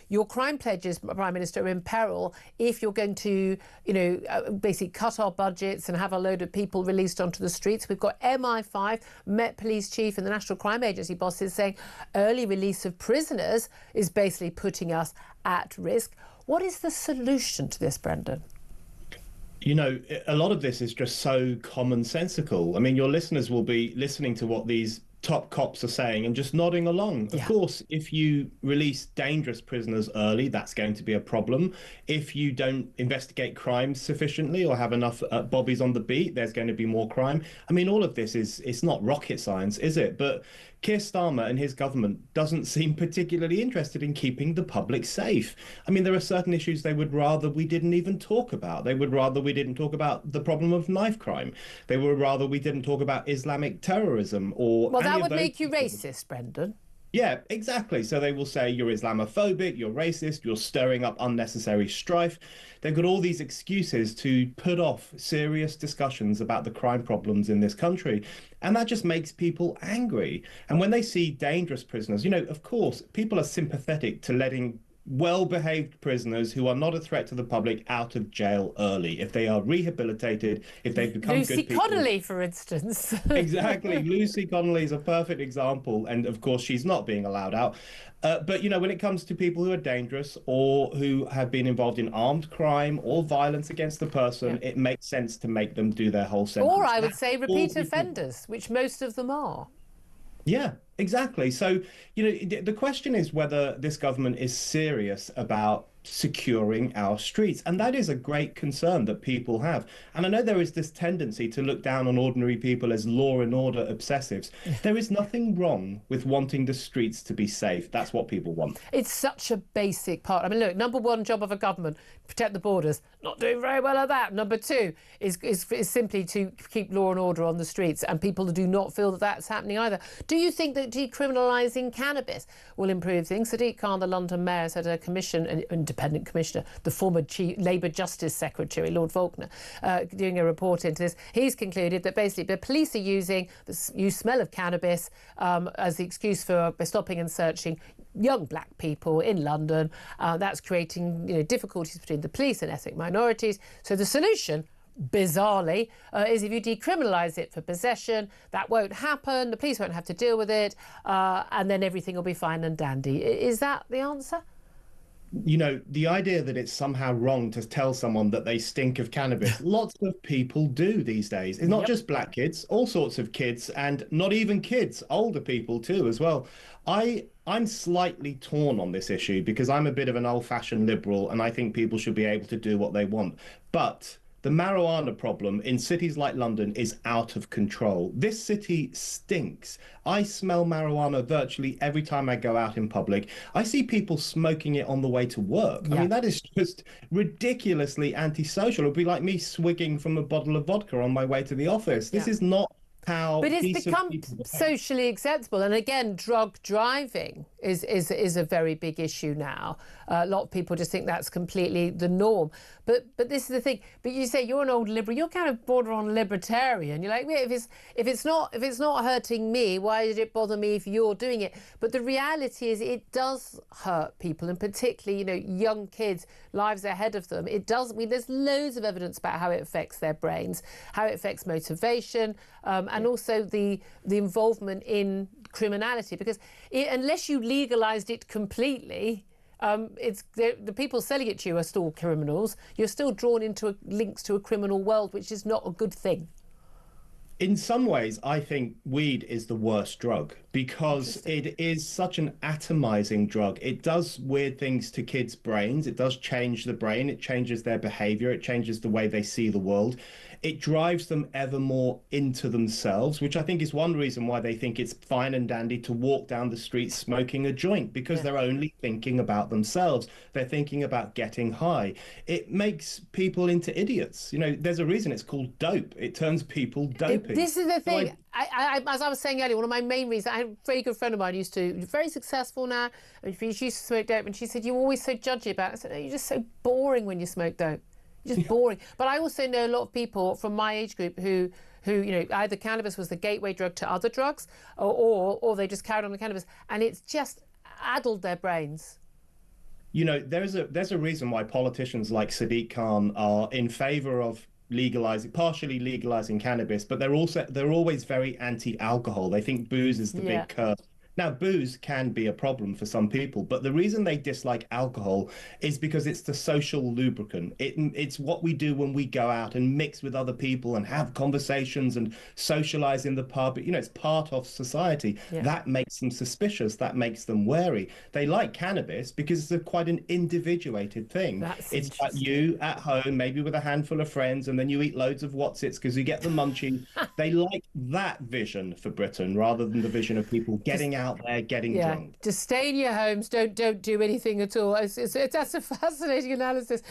your crime pledges, Prime Minister, are in peril if you're going to basically cut our budgets and have a load of people released onto the streets. We've got MI5, Met Police Chief, and the National Crime Agency bosses saying early release of prisoners is basically putting us at risk. What is the solution to this, Brendan? You know, a lot of this is just so commonsensical. I mean, your listeners will be listening to what these top cops are saying and just nodding along. Of course, if you release dangerous prisoners early, that's going to be a problem. If you don't investigate crimes sufficiently or have enough bobbies on the beat, there's going to be more crime. I mean, all of this it's not rocket science, is it? But Keir Starmer and his government doesn't seem particularly interested in keeping the public safe. I mean, there are certain issues they would rather we didn't even talk about. They would rather we didn't talk about the problem of knife crime. They would rather we didn't talk about Islamic terrorism or... Well, that would make you racist, Brendan. Yeah, exactly. So they will say you're Islamophobic, you're racist, you're stirring up unnecessary strife. They've got all these excuses to put off serious discussions about the crime problems in this country. And that just makes people angry. And when they see dangerous prisoners, you know, of course, people are sympathetic to letting well-behaved prisoners who are not a threat to the public out of jail early. If they are rehabilitated, if they've become Lucy good people. Connolly, for instance. Exactly. Lucy Connolly is a perfect example. And of course, she's not being allowed out. But, you know, when it comes to people who are dangerous or who have been involved in armed crime or violence against the person, it makes sense to make them do their whole sentence. Or I would say repeat offenders, which most of them are. Yeah, exactly. So, you know, the question is whether this government is serious about securing our streets. And that is a great concern that people have. And I know there is this tendency to look down on ordinary people as law and order obsessives. There is nothing wrong with wanting the streets to be safe. That's what people want. It's such a basic part. I mean, look, number one job of a government, protect the borders. Not doing very well at that. Number two is simply to keep law and order on the streets, and people do not feel that that's happening either. Do you think that decriminalising cannabis will improve things? Sadiq Khan, the London mayor, said a commission, an independent commissioner, the former Labour Justice Secretary, Lord Faulkner, doing a report into this, he's concluded that basically the police are using the smell of cannabis as the excuse for stopping and searching young black people in London. That's creating, you know, difficulties between the police and ethnic minorities. So the solution, bizarrely, is if you decriminalise it for possession, that won't happen, the police won't have to deal with it, and then everything will be fine and dandy. Is that the answer? You know, the idea that it's somehow wrong to tell someone that they stink of cannabis, lots of people do these days. It's not just black kids, all sorts of kids, and not even kids, older people too as well. I'm slightly torn on this issue because I'm a bit of an old-fashioned liberal and I think people should be able to do what they want. But the marijuana problem in cities like London is out of control. This city stinks. I smell marijuana virtually every time I go out in public. I see people smoking it on the way to work. I mean, that is just ridiculously antisocial. It would be like me swigging from a bottle of vodka on my way to the office. This is not how... But it's become socially acceptable. And again, drug driving is a very big issue now. A lot of people just think that's completely the norm. But this is the thing. But you say you're an old liberal. You're kind of border on libertarian. You're like, if it's not hurting me, why did it bother me if you're doing it? But the reality is, it does hurt people, and particularly, you know, young kids, lives ahead of them. It does. I mean, there's loads of evidence about how it affects their brains, how it affects motivation, and also the involvement in criminality. Because unless you legalised it completely, the people selling it to you are still criminals. You're still drawn into links to a criminal world, which is not a good thing. In some ways, I think weed is the worst drug because it is such an atomizing drug. It does weird things to kids' brains. It does change the brain. It changes their behavior. It changes the way they see the world. It drives them ever more into themselves, which I think is one reason why they think it's fine and dandy to walk down the street smoking a joint, because they're only thinking about themselves. They're thinking about getting high. It makes people into idiots. You know, there's a reason it's called dope. It turns people dopey. This is the thing. So as I was saying earlier, one of my main reasons, I had a very good friend of mine very successful now, and she used to smoke dope, and she said, "You're always so judgy about it." I said, "No, you're just so boring when you smoke dope. You're just boring." But I also know a lot of people from my age group who you know, either cannabis was the gateway drug to other drugs, or they just carried on the cannabis, and it's just addled their brains. You know, there's a reason why politicians like Sadiq Khan are in favour of partially legalizing cannabis, but they're always very anti-alcohol. They think booze is the big curse Now, booze can be a problem for some people, but the reason they dislike alcohol is because it's the social lubricant. It's what we do when we go out and mix with other people and have conversations and socialize in the pub. You know, it's part of society. Yeah. That makes them suspicious. That makes them wary. They like cannabis because it's quite an individuated thing. It's like you at home, maybe with a handful of friends, and then you eat loads of Wotsits because you get the munchies. They like that vision for Britain rather than the vision of people getting out there getting drunk. Just stay in your homes, don't do anything at all. That's a fascinating analysis.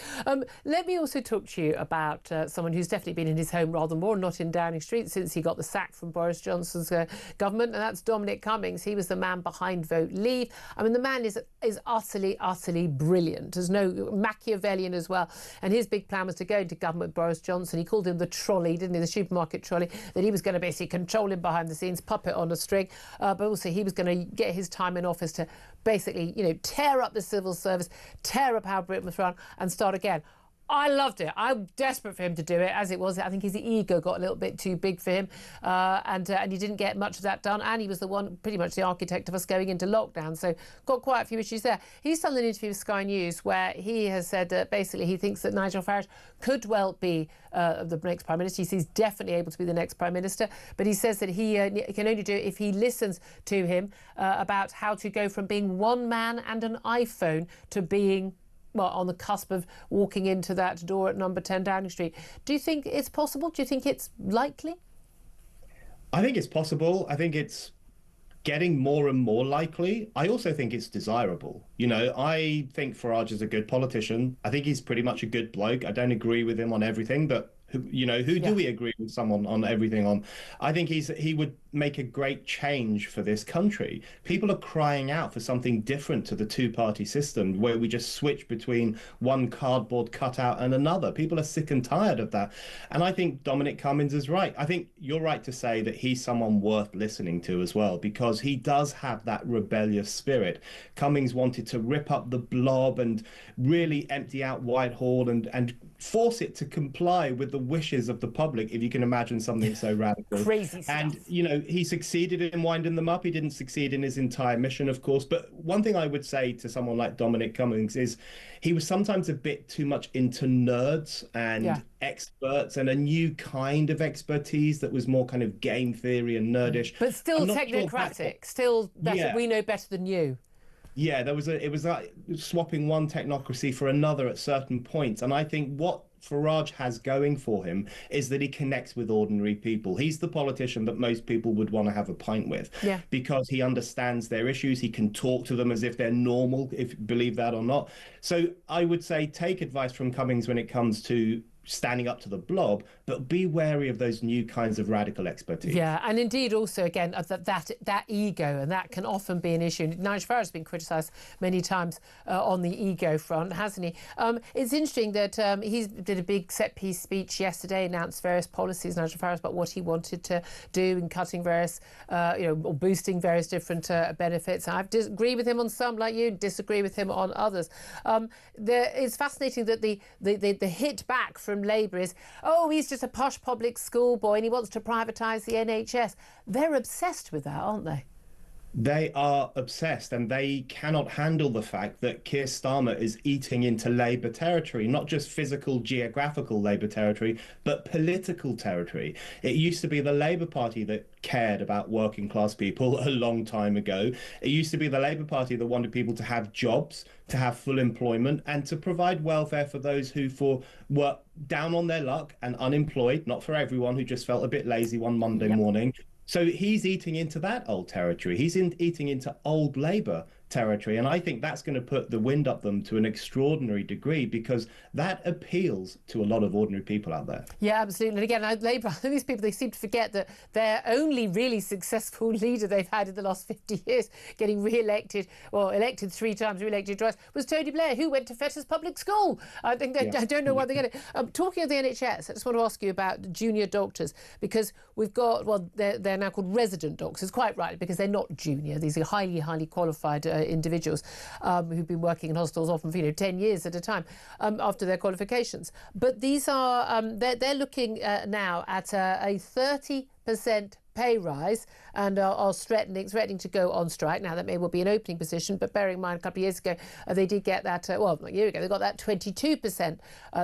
Let me also talk to you about someone who's definitely been in his home rather more, not in Downing Street, since he got the sack from Boris Johnson's government, and that's Dominic Cummings. He was the man behind Vote Leave. I mean, the man is utterly brilliant. There's no Machiavellian as well, and his big plan was to go into government with Boris Johnson. He called him the trolley, didn't he, the supermarket trolley, that he was going to basically control him behind the scenes, puppet on a string, but also he was going to get his time in office to basically, tear up the civil service, tear up how Britain was run and start again. I loved it. I'm desperate for him to do it. As it was, I think his ego got a little bit too big for him, and he didn't get much of that done. And he was the one, pretty much the architect of us going into lockdown. So got quite a few issues there. He's done an interview with Sky News where he has said that basically he thinks that Nigel Farage could well be the next Prime Minister. He says he's definitely able to be the next Prime Minister, but he says that he can only do it if he listens to him about how to go from being one man and an iPhone to being on the cusp of walking into that door at number 10 Downing Street. Do you think it's possible? Do you think it's likely? I think it's possible. I think it's getting more and more likely. I also think it's desirable. I think Farage is a good politician. I think he's pretty much a good bloke. I don't agree with him on everything, but who do we agree with someone on everything on? I think he would make a great change for this country. People are crying out for something different to the two-party system where we just switch between one cardboard cutout and another. People are sick and tired of that. And I think Dominic Cummings is right. I think you're right to say that he's someone worth listening to as well, because he does have that rebellious spirit. Cummings wanted to rip up the blob and really empty out Whitehall and force it to comply with the wishes of the public, if you can imagine something so radical. Crazy stuff. And, he succeeded in winding them up. He didn't succeed in his entire mission, of course. But one thing I would say to someone like Dominic Cummings is he was sometimes a bit too much into nerds and experts and a new kind of expertise that was more kind of game theory and nerdish. But still technocratic, still better. We know better than you. Yeah, it was like swapping one technocracy for another at certain points. And I think what Farage has going for him is that he connects with ordinary people. He's the politician that most people would want to have a pint with, because he understands their issues. He can talk to them as if they're normal, if you believe that or not. So I would say take advice from Cummings when it comes to standing up to the blob, but be wary of those new kinds of radical expertise. Yeah, and indeed also, again, that ego, and that can often be an issue. Nigel Farage has been criticised many times on the ego front, hasn't he? It's interesting that he did a big set-piece speech yesterday, announced various policies, Nigel Farage, about what he wanted to do in cutting various, or boosting various different benefits. I disagree with him on some, like you, disagree with him on others. It's fascinating that the hit back from Labour is, he's just a posh public school boy and he wants to privatise the NHS. They're obsessed with that, aren't they? They are obsessed, and they cannot handle the fact that Keir Starmer is eating into Labour territory, not just physical, geographical Labour territory, but political territory. It used to be the Labour Party that cared about working class people a long time ago. It used to be the Labour Party that wanted people to have jobs, to have full employment, and to provide welfare for those who were down on their luck and unemployed, not for everyone who just felt a bit lazy one Monday morning. So he's eating into that old territory. He's eating into old Labour territory. And I think that's going to put the wind up them to an extraordinary degree, because that appeals to a lot of ordinary people out there. Yeah, absolutely. And again, Labour, these people, they seem to forget that their only really successful leader they've had in the last 50 years, getting re-elected, elected 3 times, re-elected twice, was Tony Blair, who went to Fetters Public School. I think I don't know why they get it. Talking of the NHS, I just want to ask you about junior doctors, because we've got, they're now called resident doctors, quite right, because they're not junior. These are highly, highly qualified individuals who've been working in hospitals often for 10 years at a time after their qualifications. But these are they're looking now at a 30% pay rise and are threatening to go on strike. Now, that may well be an opening position, but bearing in mind a couple of years ago, they did get that, a year ago, they got that 22%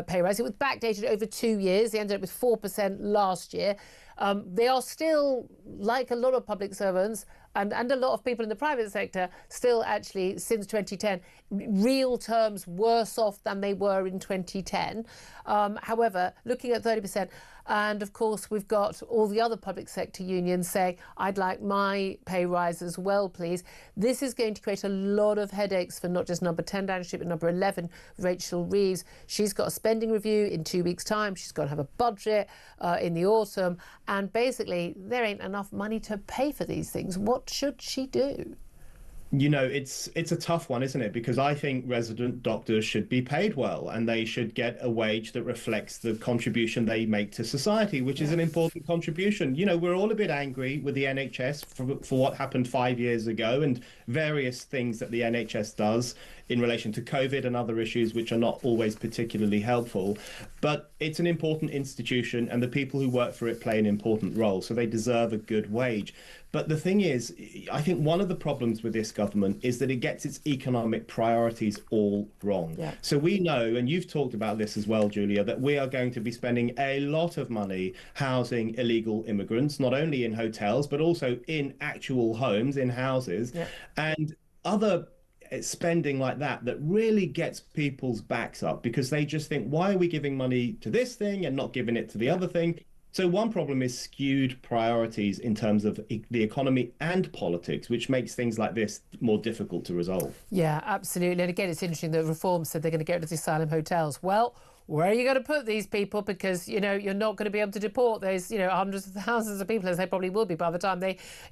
pay rise. It was backdated over 2 years. They ended up with 4% last year. They are still, like a lot of public servants and a lot of people in the private sector, still actually, since 2010, real terms worse off than they were in 2010. However, looking at 30%, and of course, we've got all the other public sector unions saying, I'd like my pay rise as well, please. This is going to create a lot of headaches for not just number 10 Downing Street, but number 11, Rachel Reeves. She's got a spending review in 2 weeks' time. She's got to have a budget in the autumn. And basically, there ain't enough money to pay for these things. What should she do? You know, it's a tough one, isn't it? Because I think resident doctors should be paid well, and they should get a wage that reflects the contribution they make to society, which is an important contribution. You know, we're all a bit angry with the NHS for what happened 5 years ago and various things that the NHS does in relation to COVID and other issues, which are not always particularly helpful. But it's an important institution, and the people who work for it play an important role, so they deserve a good wage. But the thing is, I think one of the problems with this government is that it gets its economic priorities all wrong. Yeah. So we know, and you've talked about this as well, Julia, that we are going to be spending a lot of money housing illegal immigrants, not only in hotels, but also in actual homes, in houses, and other spending like that really gets people's backs up, because they just think, why are we giving money to this thing and not giving it to the other thing? So one problem is skewed priorities in terms of the economy and politics, which makes things like this more difficult to resolve. Yeah, absolutely. And again, it's interesting that Reform said they're going to get rid of the asylum hotels. Well, where are you going to put these people? Because, you know, you're not going to be able to deport those, you know, hundreds of thousands of people, as they probably will be by the time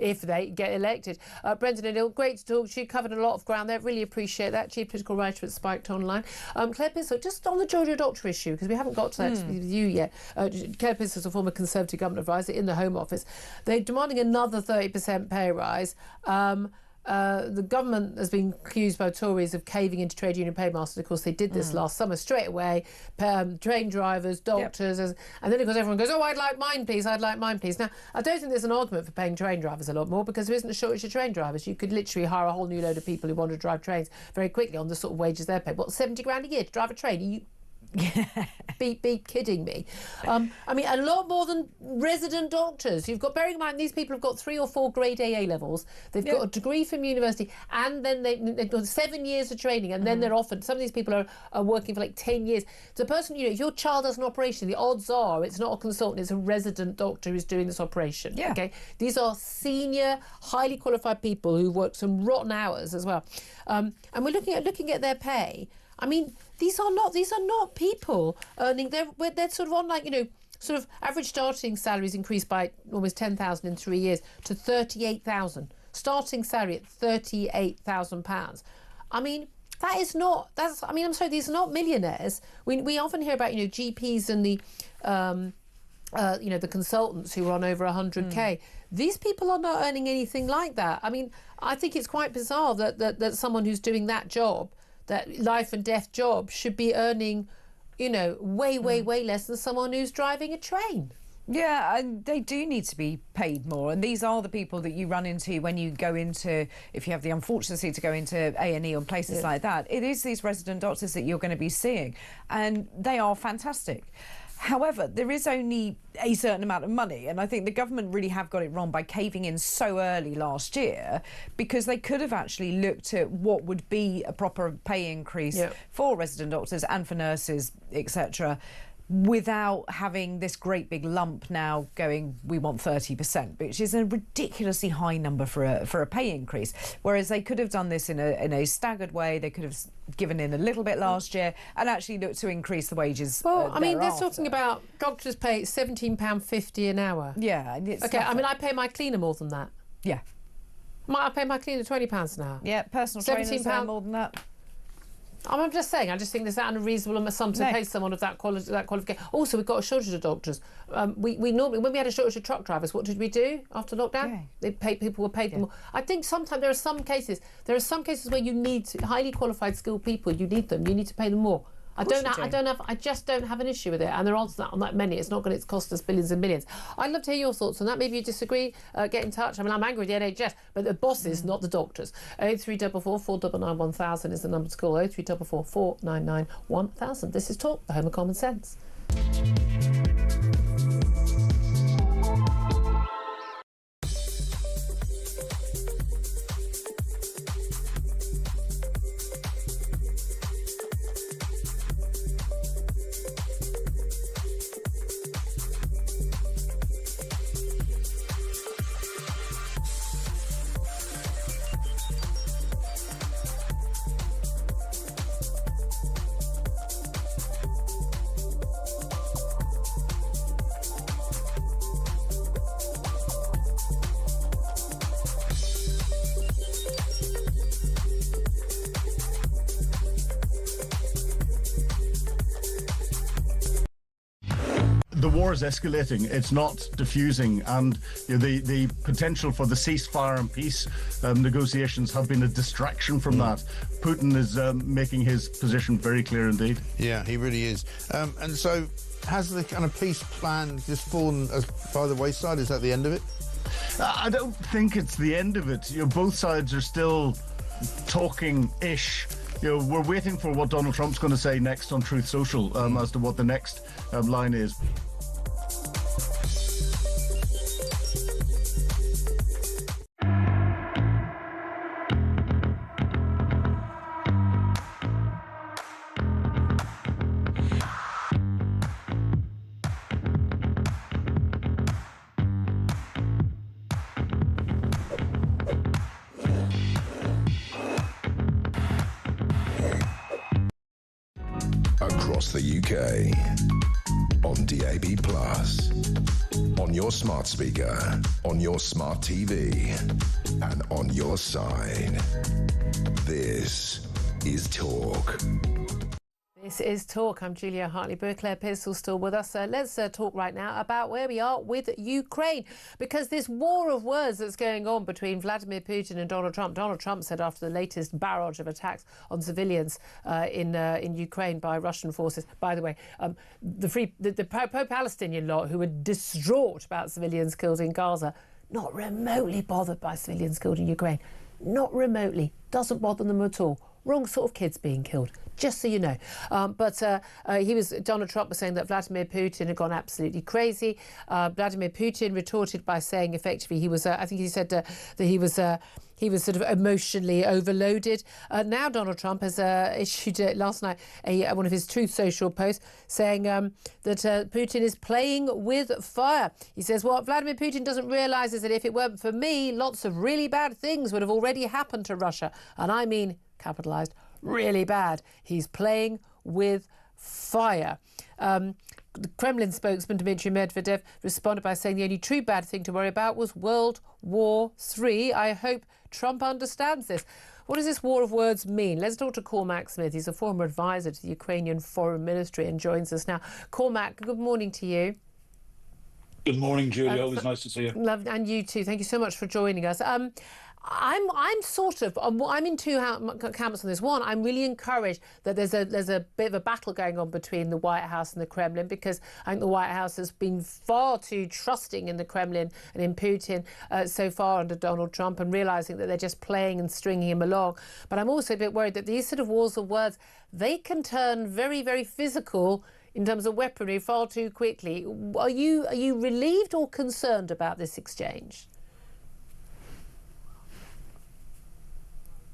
if they get elected. Brendan O'Neill, great to talk to you. Covered a lot of ground there. Really appreciate that. Chief political writer at Spiked Online. Claire Pissell, just on the Julia Doctor issue, because we haven't got to that with you yet. Claire Pissell is a former Conservative government advisor in the Home Office. They're demanding another 30% pay rise. The government has been accused by Tories of caving into trade union paymasters. Of course, they did this last summer straight away. Train drivers, doctors, and then of course everyone goes, oh, I'd like mine, please. I'd like mine, please. Now, I don't think there's an argument for paying train drivers a lot more, because there isn't a shortage of train drivers. You could literally hire a whole new load of people who want to drive trains very quickly on the sort of wages they're paid. What, 70 grand a year to drive a train? Be kidding me. I mean, a lot more than resident doctors. You've got, bearing in mind, these people have got 3 or 4 grade AA levels. They've got a degree from university, and then they've got 7 years of training, and then they're offered. Some of these people are working for like 10 years. The person, you know, if your child has an operation, the odds are it's not a consultant, it's a resident doctor who's doing this operation. Yeah. Okay. These are senior, highly qualified people who work some rotten hours as well. And we're looking at their pay. I mean, these are not people earning. They're sort of on, like, you know, sort of average starting salaries increased by almost 10,000 in 3 years to 38,000. Starting salary at £38,000. I mean, I'm sorry, these are not millionaires. We often hear about, you know, GPs and the you know, the consultants who are on over 100k. These people are not earning anything like that. I mean, I think it's quite bizarre that someone who's doing that job, that life and death job, should be earning, you know, way less than someone who's driving a train. Yeah, and they do need to be paid more. And these are the people that you run into when you go into, if you have the unfortunate to go into A&E or places like that. It is these resident doctors that you're going to be seeing, and they are fantastic. However, there is only a certain amount of money, and I think the government really have got it wrong by caving in so early last year, because they could have actually looked at what would be a proper pay increase for resident doctors and for nurses, etc., without having this great big lump now going, we want 30%, which is a ridiculously high number for a pay increase. Whereas they could have done this in a staggered way. They could have given in a little bit last year and actually looked to increase the wages. Well, I mean, they're talking about doctors pay £17.50 an hour. Yeah. And it's okay, I mean, I pay my cleaner more than that. Yeah. I pay my cleaner £20 an hour. Yeah, personal trainers earn more than that. I'm just saying, I just think there's that unreasonable sum to pay someone of that qualification. Also, we've got a shortage of doctors. We normally, when we had a shortage of truck drivers, what did we do after lockdown? People were paid more. I think sometimes there are some cases where you need highly qualified, skilled people. You need them. You need to pay them more. I just don't have an issue with it, and there aren't that many. It's not going to cost us billions and millions. I'd love to hear your thoughts on that. Maybe you disagree. Get in touch. I mean, I'm angry with the NHS, but the bosses, not the doctors. 0344 499 1000 is the number to call. 0344 499 1000. This is Talk, the home of common sense. The war is escalating. It's not diffusing, and the potential for the ceasefire and peace negotiations have been a distraction from that. Putin is making his position very clear indeed. Yeah, he really is. And so, has the kind of peace plan just fallen by the wayside? Is that the end of it? I don't think it's the end of it. Both sides are still talking-ish. We're waiting for what Donald Trump's going to say next on Truth Social as to what the next line is. Across the UK, on DAB+, on your smart speaker, on your smart TV, and on your side. This is Talk. This is Talk. I'm Julia Hartley-Brewer. Claire Pearsall's still with us. Let's talk right now about where we are with Ukraine, because this war of words that's going on between Vladimir Putin and Donald Trump. Donald Trump said after the latest barrage of attacks on civilians in Ukraine by Russian forces. By the way, the pro-Palestinian lot who were distraught about civilians killed in Gaza, not remotely bothered by civilians killed in Ukraine. Not remotely. Doesn't bother them at all. Wrong sort of kids being killed, just so you know. Donald Trump was saying that Vladimir Putin had gone absolutely crazy. Vladimir Putin retorted by saying effectively he was, I think he said that he was sort of emotionally overloaded. Now Donald Trump has issued last night one of his Truth Social posts saying that Putin is playing with fire. He says, what Vladimir Putin doesn't realise is that if it weren't for me, lots of really bad things would have already happened to Russia. And I mean, capitalised, really bad. He's playing with fire. The Kremlin spokesman Dmitry Medvedev responded by saying the only true bad thing to worry about was World War III. I hope Trump understands this. What does this war of words mean? Let's talk to Cormac Smith. He's a former advisor to the Ukrainian Foreign Ministry and joins us now. Cormac, good morning to you. Good morning, Julia. Always nice to see you. And you too. Thank you so much for joining us. I'm in two camps on this. One, I'm really encouraged that there's a bit of a battle going on between the White House and the Kremlin, because I think the White House has been far too trusting in the Kremlin and in Putin so far under Donald Trump, and realising that they're just playing and stringing him along. But I'm also a bit worried that these sort of wars of words, they can turn very, very physical in terms of weaponry far too quickly. Are you relieved or concerned about this exchange?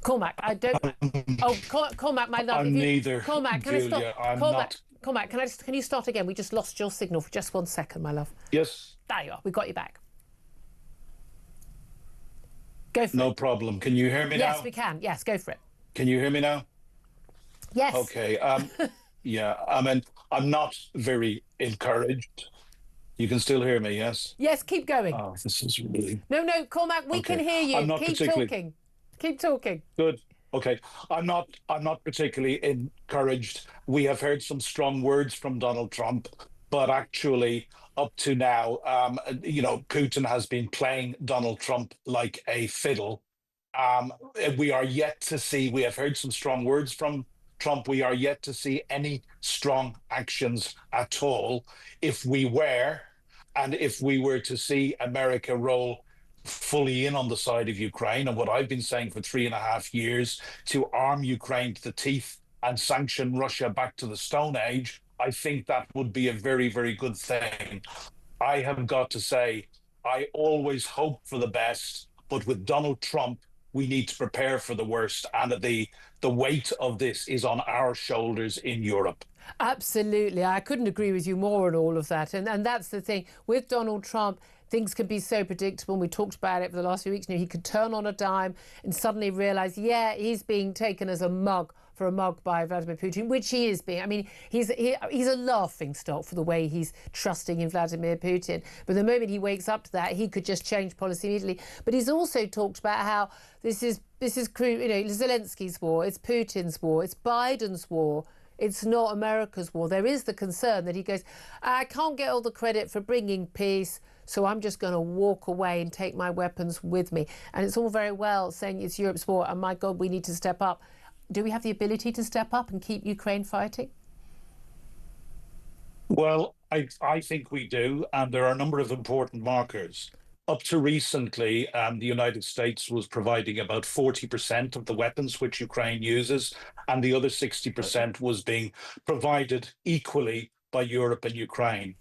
Cormac, I don't. Oh, Cormac, my love. I'm neither. Cormac, can Julia, I stop? I'm Cormac, not. Cormac, can you start again? We just lost your signal for just 1 second, my love. Yes. There you are. We got you back. Go for it. No problem. Can you hear me now? Yes, we can. Yes, go for it. Can you hear me now? Yes. Okay. Yeah. I mean, I'm not very encouraged. You can still hear me, yes? Yes, keep going. Oh, this is really. No, Cormac, we can hear you. I'm not Keep particularly... talking. Keep talking. Good. Okay. I'm not particularly encouraged. We have heard some strong words from Donald Trump, but actually up to now, Putin has been playing Donald Trump like a fiddle. We are yet to see, we have heard some strong words from Trump, we are yet to see any strong actions at all. If we were, and if we were to see America roll fully in on the side of Ukraine, and what I've been saying for 3.5 years, to arm Ukraine to the teeth and sanction Russia back to the Stone Age, I think that would be a very, very good thing. I have got to say, I always hope for the best, but with Donald Trump, we need to prepare for the worst, and the weight of this is on our shoulders in Europe. Absolutely. I couldn't agree with you more on all of that. And that's the thing. With Donald Trump, things can be so predictable. And we talked about it for the last few weeks. You know, he could turn on a dime and suddenly realise, yeah, he's being taken as a mug by Vladimir Putin, which he is being. I mean, he's a laughing stock for the way he's trusting in Vladimir Putin. But the moment he wakes up to that, he could just change policy immediately. But he's also talked about how this is Zelensky's war, it's Putin's war, it's Biden's war. It's not America's war. There is the concern that he goes, I can't get all the credit for bringing peace, so I'm just going to walk away and take my weapons with me. And it's all very well saying it's Europe's war, and my God, we need to step up. Do we have the ability to step up and keep Ukraine fighting? Well, I think we do, and there are a number of important markers. Up to recently, the United States was providing about 40% of the weapons which Ukraine uses, and the other 60% was being provided equally by Europe and Ukraine.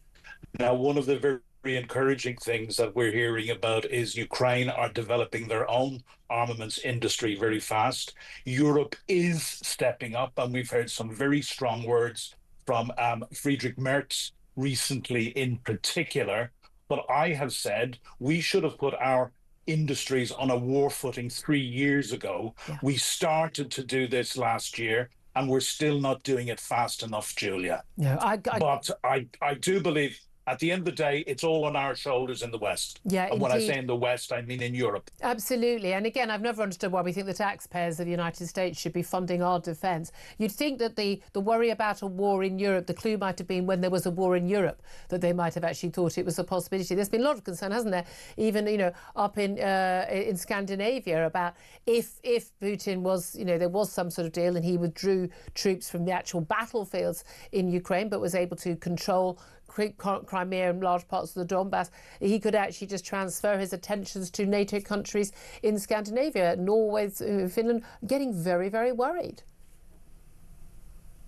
Now, one of the very encouraging things that we're hearing about is Ukraine are developing their own armaments industry very fast. Europe is stepping up, and we've heard some very strong words from Friedrich Merz recently in particular. But I have said we should have put our industries on a war footing 3 years ago. Yeah. We started to do this last year, and we're still not doing it fast enough, Julia. No, But I do believe at the end of the day, it's all on our shoulders in the West. Yeah, and indeed. when I say in the West, I mean in Europe. Absolutely. And again, I've never understood why we think the taxpayers of the United States should be funding our defence. You'd think that the worry about a war in Europe, the clue might have been when there was a war in Europe, that they might have actually thought it was a possibility. There's been a lot of concern, hasn't there? Even, up in Scandinavia about if Putin was, there was some sort of deal and he withdrew troops from the actual battlefields in Ukraine, but was able to control Crimea and large parts of the Donbass, he could actually just transfer his attentions to NATO countries in Scandinavia, Norway, Finland, getting very, very worried.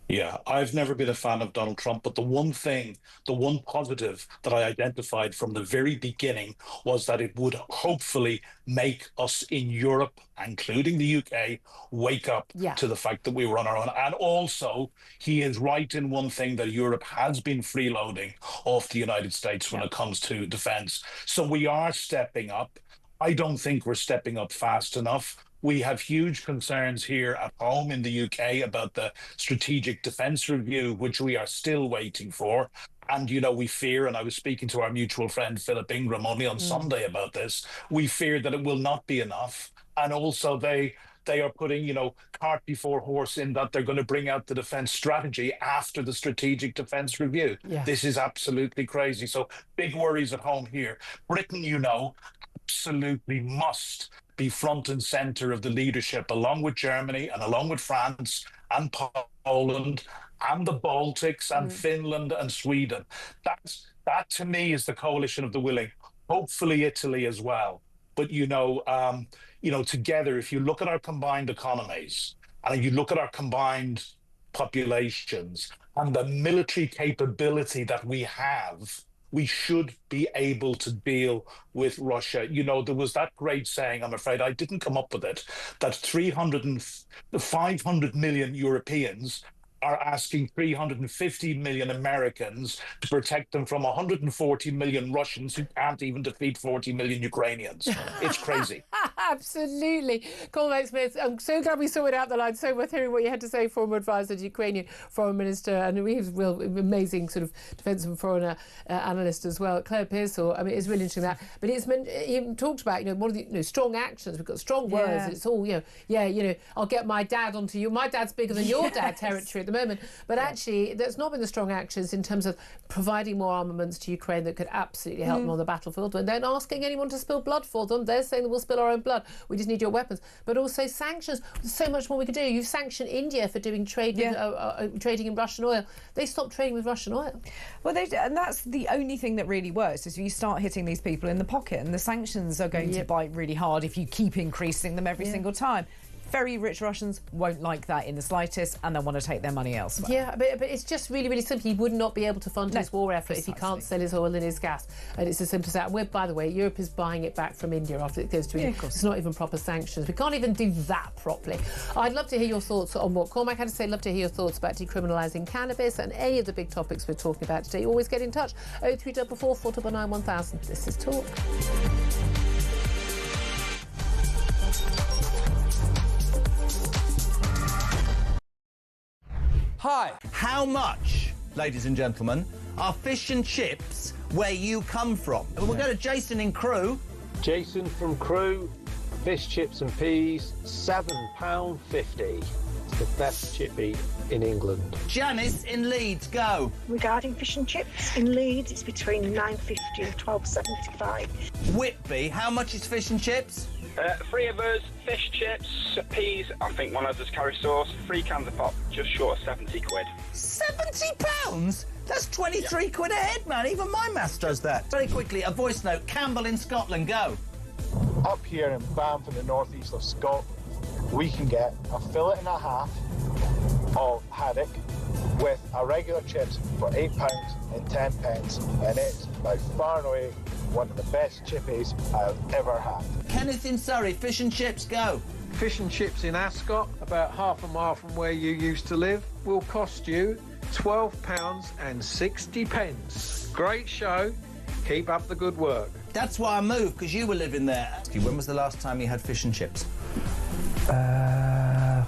Yeah, I've never been a fan of Donald Trump, but the one positive that I identified from the very beginning was that it would hopefully make us in Europe, including the UK, wake up to the fact that we were on our own. And also, he is right in one thing, that Europe has been freeloading off the United States when it comes to defence. So we are stepping up. I don't think we're stepping up fast enough. We have huge concerns here at home in the UK about the Strategic Defence Review, which we are still waiting for. And, we fear, and I was speaking to our mutual friend Philip Ingram only on Sunday about this, we fear that it will not be enough. And also they are putting, cart before horse in that they're going to bring out the defence strategy after the Strategic Defence Review. Yeah. This is absolutely crazy. So big worries at home here. Britain, absolutely must be front and centre of the leadership, along with Germany and along with France and Poland and the Baltics and Finland and Sweden. That to me is the coalition of the willing. Hopefully Italy as well. But together, if you look at our combined economies and you look at our combined populations and the military capability that we have, we should be able to deal with Russia. There was that great saying, I'm afraid I didn't come up with it, that 500 million Europeans are asking 350 million Americans to protect them from 140 million Russians who can't even defeat 40 million Ukrainians. It's crazy. Absolutely. Colin Smith, I'm so glad we saw it out the line. So worth hearing what you had to say, former advisor to Ukrainian Foreign Minister, and we have real amazing sort of defence and foreign analyst as well, Claire Pearsall. I mean, it's really interesting that. But he talked about, one of the strong actions. We've got strong words. It's all, I'll get my dad onto you. My dad's bigger than your dad territory at the moment. But actually, that's not been the strong actions in terms of providing more armaments to Ukraine that could absolutely help them on the battlefield. And then asking anyone to spill blood for them, they're saying that we'll spill our own blood. blood. We just need your weapons. But also sanctions. There's so much more we could do. You sanction India for doing trade with, trading in Russian oil. They stopped trading with Russian oil. Well, and that's the only thing that really works, is if you start hitting these people in the pocket, and the sanctions are going to bite really hard if you keep increasing them every single time. Very rich Russians won't like that in the slightest, and they'll want to take their money elsewhere. Yeah, but it's just really, really simple. He would not be able to fund his war effort if he can't sell his oil and his gas. And it's as simple as that. And by the way, Europe is buying it back from India after it goes to India. It's not even proper sanctions. We can't even do that properly. I'd love to hear your thoughts on what Cormac had to say. Love to hear your thoughts about decriminalising cannabis and any of the big topics we're talking about today. Always get in touch. 0344 499 1000. This is Talk. Hi. How much, ladies and gentlemen, are fish and chips where you come from? We'll go to Jason in Crewe. Jason from Crewe, fish, chips and peas, £7.50. It's the best chippy in England. Janice in Leeds, go. Regarding fish and chips in Leeds, it's between £9.50 and £12.75. Whitby, how much is fish and chips? 3 of us, fish, chips, peas, I think one of us curry sauce, 3 cans of pop, just short of 70 quid. £70? That's 23 quid a head, man. Even my maths does that. Very quickly, a voice note. Campbell in Scotland, go. Up here in Banff in the northeast of Scotland, we can get a fillet and a half of haddock with a regular chips for £8 and 10 pence, and it's by far and away one of the best chippies I've ever had. Kenneth in Surrey, fish and chips, go. Fish and chips in Ascot, about half a mile from where you used to live, will cost you £12 and 60 pence. Great show. Keep up the good work. That's why I moved, because you were living there. When was the last time you had fish and chips?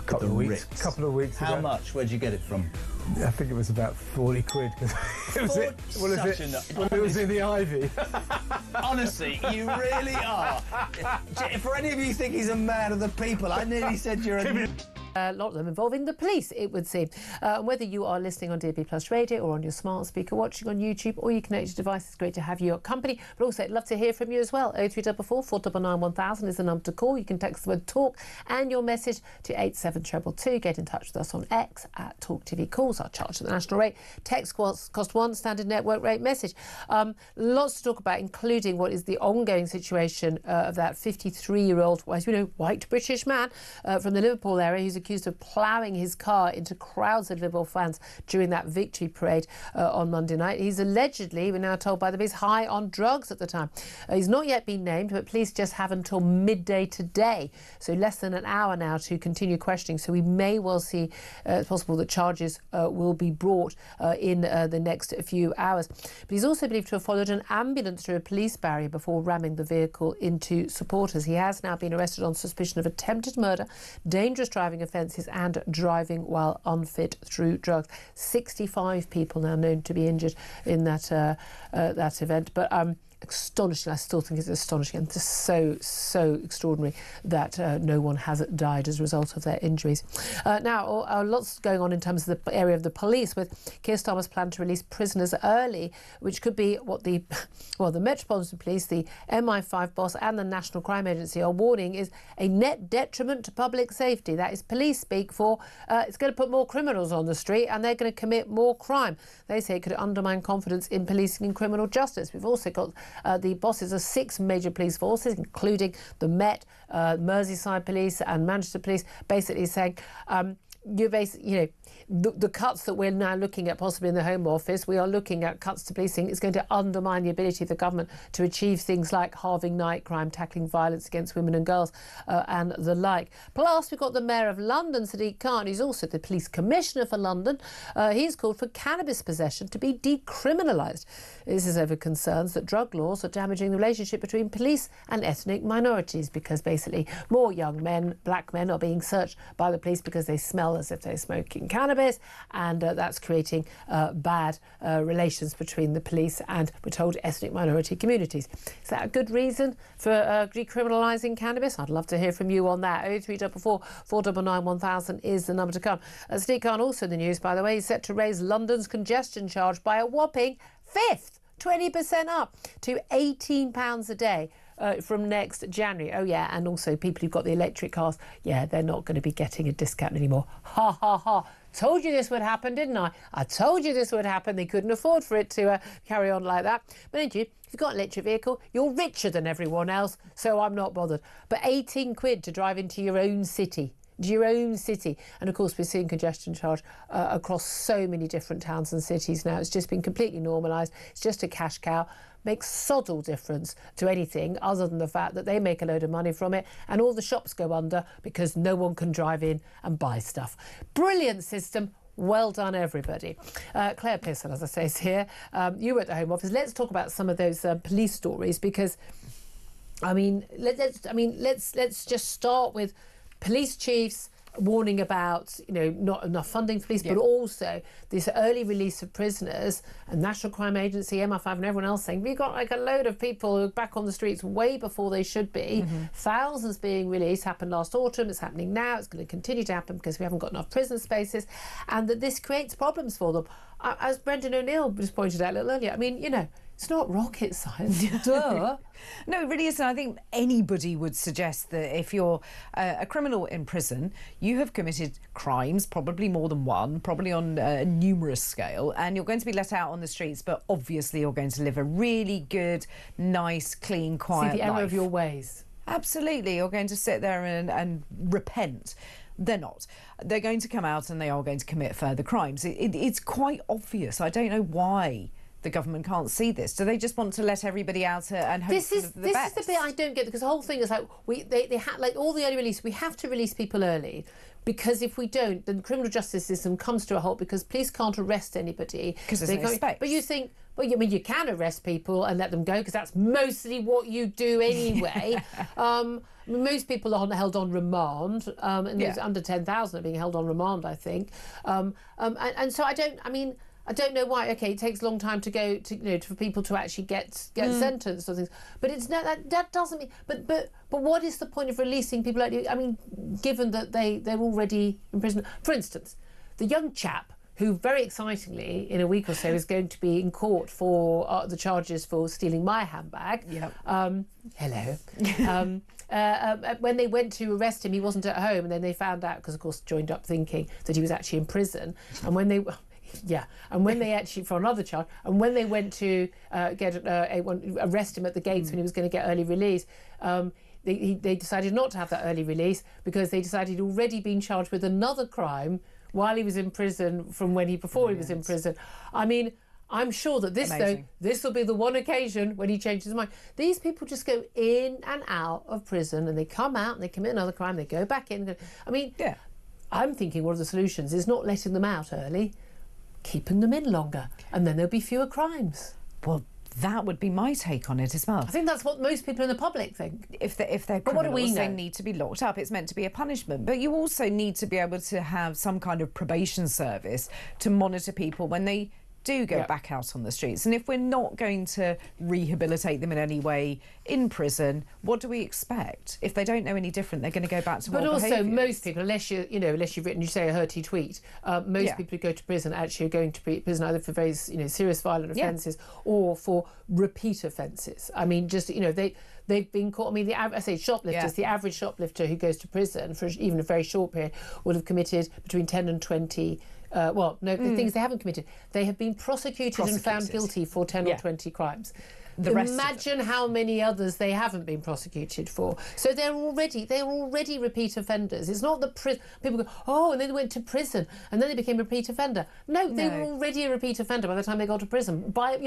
Couple of weeks How ago. much? Where'd you get it from? I think it was about 40 quid. It was in the Ivy. Honestly, you really are. For any of you who think he's a man of the people, I nearly said you're a... A lot of them involving the police, it would seem. Whether you are listening on DAB Plus Radio or on your smart speaker, watching on YouTube or your connected device, it's great to have your company. But also, I'd love to hear from you as well. 0344 499 1000 is the number to call. You can text the word TALK and your message to 87222. Get in touch with us on X at Talk TV. Calls are charged at the national rate. Text cost £1, standard network rate message. Lots to talk about, including what is the ongoing situation of that 53-year-old, as we know, white British man from the Liverpool area who's accused of ploughing his car into crowds of Liverpool fans during that victory parade on Monday night. He's allegedly, we're now told by the police, high on drugs at the time. He's not yet been named, but police just have until midday today, so less than an hour now to continue questioning. So we may well see it's possible that charges will be brought in the next few hours. But he's also believed to have followed an ambulance through a police barrier before ramming the vehicle into supporters. He has now been arrested on suspicion of attempted murder, dangerous driving offences and driving while unfit through drugs. 65 people now known to be injured in that event. But astonishing. I still think it's astonishing and just so extraordinary that no one has died as a result of their injuries. Now, lots going on in terms of the area of the police, with Keir Starmer's plan to release prisoners early, which could be what the Metropolitan Police, the MI5 boss and the National Crime Agency are warning is a net detriment to public safety. That is police speak for it's going to put more criminals on the street and they're going to commit more crime. They say it could undermine confidence in policing and criminal justice. We've also got the bosses of 6 major police forces, including the Met, Merseyside Police and Manchester Police, basically saying the cuts that we're now looking at possibly in the Home Office, we are looking at cuts to policing. It's going to undermine the ability of the government to achieve things like halving night crime, tackling violence against women and girls and the like. Plus, we've got the Mayor of London, Sadiq Khan, who's also the Police Commissioner for London. He's called for cannabis possession to be decriminalised. This is over concerns that drug laws are damaging the relationship between police and ethnic minorities, because basically more young men, black men, are being searched by the police because they smell as if they're smoking cannabis, and that's creating bad relations between the police and, we're told, ethnic minority communities. Is that a good reason for decriminalising cannabis? I'd love to hear from you on that. 0344 499 1000 is the number to come. Sadiq Khan, also in the news, by the way, is set to raise London's congestion charge by a whopping fifth, 20% up, to £18 a day from next January. Oh yeah, and also people who've got the electric cars, yeah, they're not going to be getting a discount anymore. Ha ha ha. Told you this would happen, didn't I? I told you this would happen. They couldn't afford for it to carry on like that. But ain't you? If you've got an electric vehicle, you're richer than everyone else, so I'm not bothered. But 18 quid to drive into your own city. And of course we're seeing congestion charge across so many different towns and cities now. It's just been completely normalised. It's just a cash cow. Makes sod all difference to anything other than the fact that they make a load of money from it and all the shops go under because no one can drive in and buy stuff. Brilliant system. Well done, everybody. Claire Pearson, as I say, is here. You were at the Home Office. Let's talk about some of those police stories because, I mean, let's just start with police chiefs warning about, you know, not enough funding for police, but also this early release of prisoners, and National Crime Agency, MI5 and everyone else saying we've got like a load of people who are back on the streets way before they should be. Thousands being released. Happened last autumn, it's happening now, it's going to continue to happen because we haven't got enough prison spaces, and that this creates problems for them. As Brendan O'Neill just pointed out a little earlier, I mean, you know, it's not rocket science. Duh. No, it really isn't. I think anybody would suggest that if you're a criminal in prison, you have committed crimes, probably more than one, probably on a numerous scale, and you're going to be let out on the streets, but obviously you're going to live a really good, nice, clean, quiet life. See the error of your ways. Absolutely. You're going to sit there and repent. They're not. They're going to come out and they are going to commit further crimes. It's quite obvious. I don't know why the government can't see this. Do they just want to let everybody out and hope for the best? This is the bit I don't get, because the whole thing is like they had like all the early release. We have to release people early, because if we don't, then the criminal justice system comes to a halt because police can't arrest anybody. Because there's no space. But you think, well, I mean, you can arrest people and let them go because that's mostly what you do anyway. Most people are held on remand, and there's under 10,000 are being held on remand, I think. And so I don't know why. Okay, it takes a long time to go to, you know, for people to actually get sentenced or things. But it's not, that doesn't mean. But what is the point of releasing people? I mean, given that they're already in prison. For instance, the young chap who, very excitingly, in a week or so, is going to be in court for the charges for stealing my handbag. Hello. When they went to arrest him, he wasn't at home, and then they found out, because of course joined up thinking that he was actually in prison. And when they actually, for another charge, and when they went to arrest him at the gates when he was going to get early release, they decided not to have that early release because they decided he'd already been charged with another crime while he was in prison from before he was in prison. I mean, I'm sure that this will be the one occasion when he changes his mind. These people just go in and out of prison, and they come out and they commit another crime, they go back in. I mean, I'm thinking one of the solutions is not letting them out early, keeping them in longer, and then there'll be fewer crimes. Well, that would be my take on it as well. I think that's what most people in the public think. If they're criminals, they need to be locked up. It's meant to be a punishment. But you also need to be able to have some kind of probation service to monitor people when they do go back out on the streets. And if we're not going to rehabilitate them in any way in prison, what do we expect? If they don't know any different, they're going to go back to old behaviours. But also, most people, unless you've written, you say, a hurty tweet, most people who go to prison actually are going to prison either for very, serious violent offences or for repeat offences. I mean, just, they've been caught. I mean, shoplifters, the average shoplifter who goes to prison for even a very short period will have committed between 10 and 20 the things they haven't committed. They have been prosecuted and found guilty for 10 or 20 crimes. Imagine how many others they haven't been prosecuted for. So they're already repeat offenders. It's not that people go, and then they went to prison and then they became a repeat offender. No, they were already a repeat offender by the time they got to prison by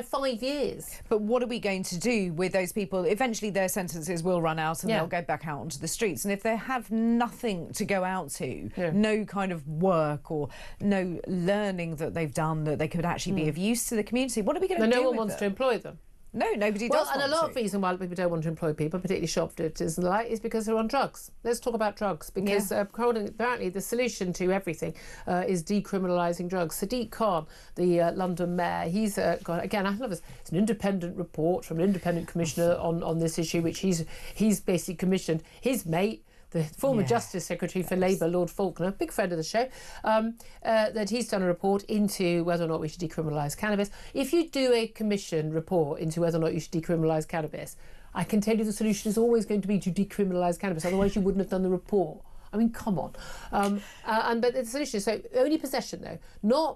5 years. But what are we going to do with those people? Eventually their sentences will run out and they'll go back out onto the streets. And if they have nothing to go out to, no kind of work or no learning that they've done that they could actually be of use to the community, what are we going to do? No one wants to employ them. No, nobody does. Well, and a lot of reason why people don't want to employ people, particularly shoplifters and the like, is because they're on drugs. Let's talk about drugs, because apparently the solution to everything is decriminalising drugs. Sadiq Khan, the London mayor, he's got, again, I love this. It's an independent report from an independent commissioner on this issue, which he's basically commissioned his mate, the former Justice Secretary for Labour, Lord Faulkner, big friend of the show, that he's done a report into whether or not we should decriminalise cannabis. If you do a commission report into whether or not you should decriminalise cannabis, I can tell you the solution is always going to be to decriminalise cannabis, otherwise you wouldn't have done the report. I mean, come on. But the solution is, so only possession though,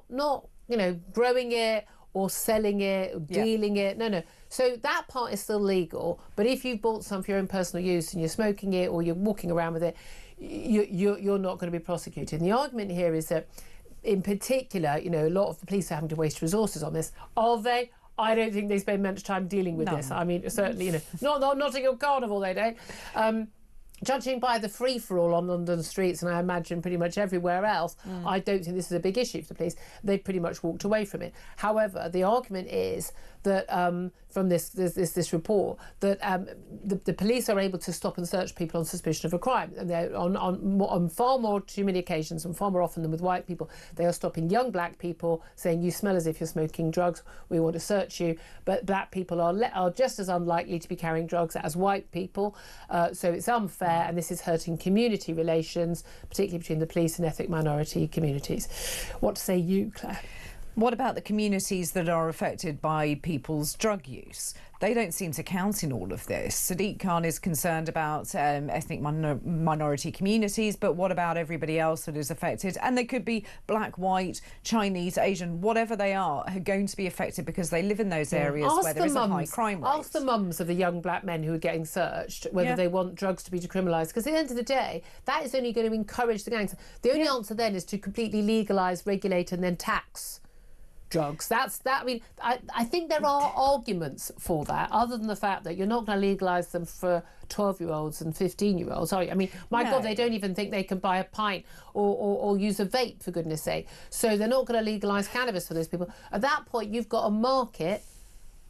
not growing it or selling it or dealing it. No. So that part is still legal. But if you've bought some for your own personal use and you're smoking it or you're walking around with it, you're not going to be prosecuted. And the argument here is that, in particular, a lot of the police are having to waste resources on this. Are they? I don't think they spend much time dealing with this. I mean, certainly, not at your carnival they don't. Judging by the free-for-all on London streets, and I imagine pretty much everywhere else, I don't think this is a big issue for the police. They've pretty much walked away from it. However, the argument is that from this report that the police are able to stop and search people on suspicion of a crime, and they're on far more too many occasions and far more often than with white people. They are stopping young black people, saying you smell as if you're smoking drugs, we want to search you. But black people are just as unlikely to be carrying drugs as white people, so it's unfair, and this is hurting community relations, particularly between the police and ethnic minority communities. What say you, Claire? What about the communities that are affected by people's drug use? They don't seem to count in all of this. Sadiq Khan is concerned about ethnic minority communities, but what about everybody else that is affected? And they could be black, white, Chinese, Asian, whatever they are going to be affected because they live in those areas where there is a high crime rate. Ask the mums of the young black men who are getting searched whether they want drugs to be decriminalised, because at the end of the day, that is only going to encourage the gangs. The only answer then is to completely legalise, regulate and then tax drugs. I mean, I think there are arguments for that, other than the fact that you're not going to legalise them for 12-year-olds and 15-year-olds, are you? I mean, God, they don't even think they can buy a pint or use a vape, for goodness sake. So they're not going to legalise cannabis for those people. At that point, you've got a market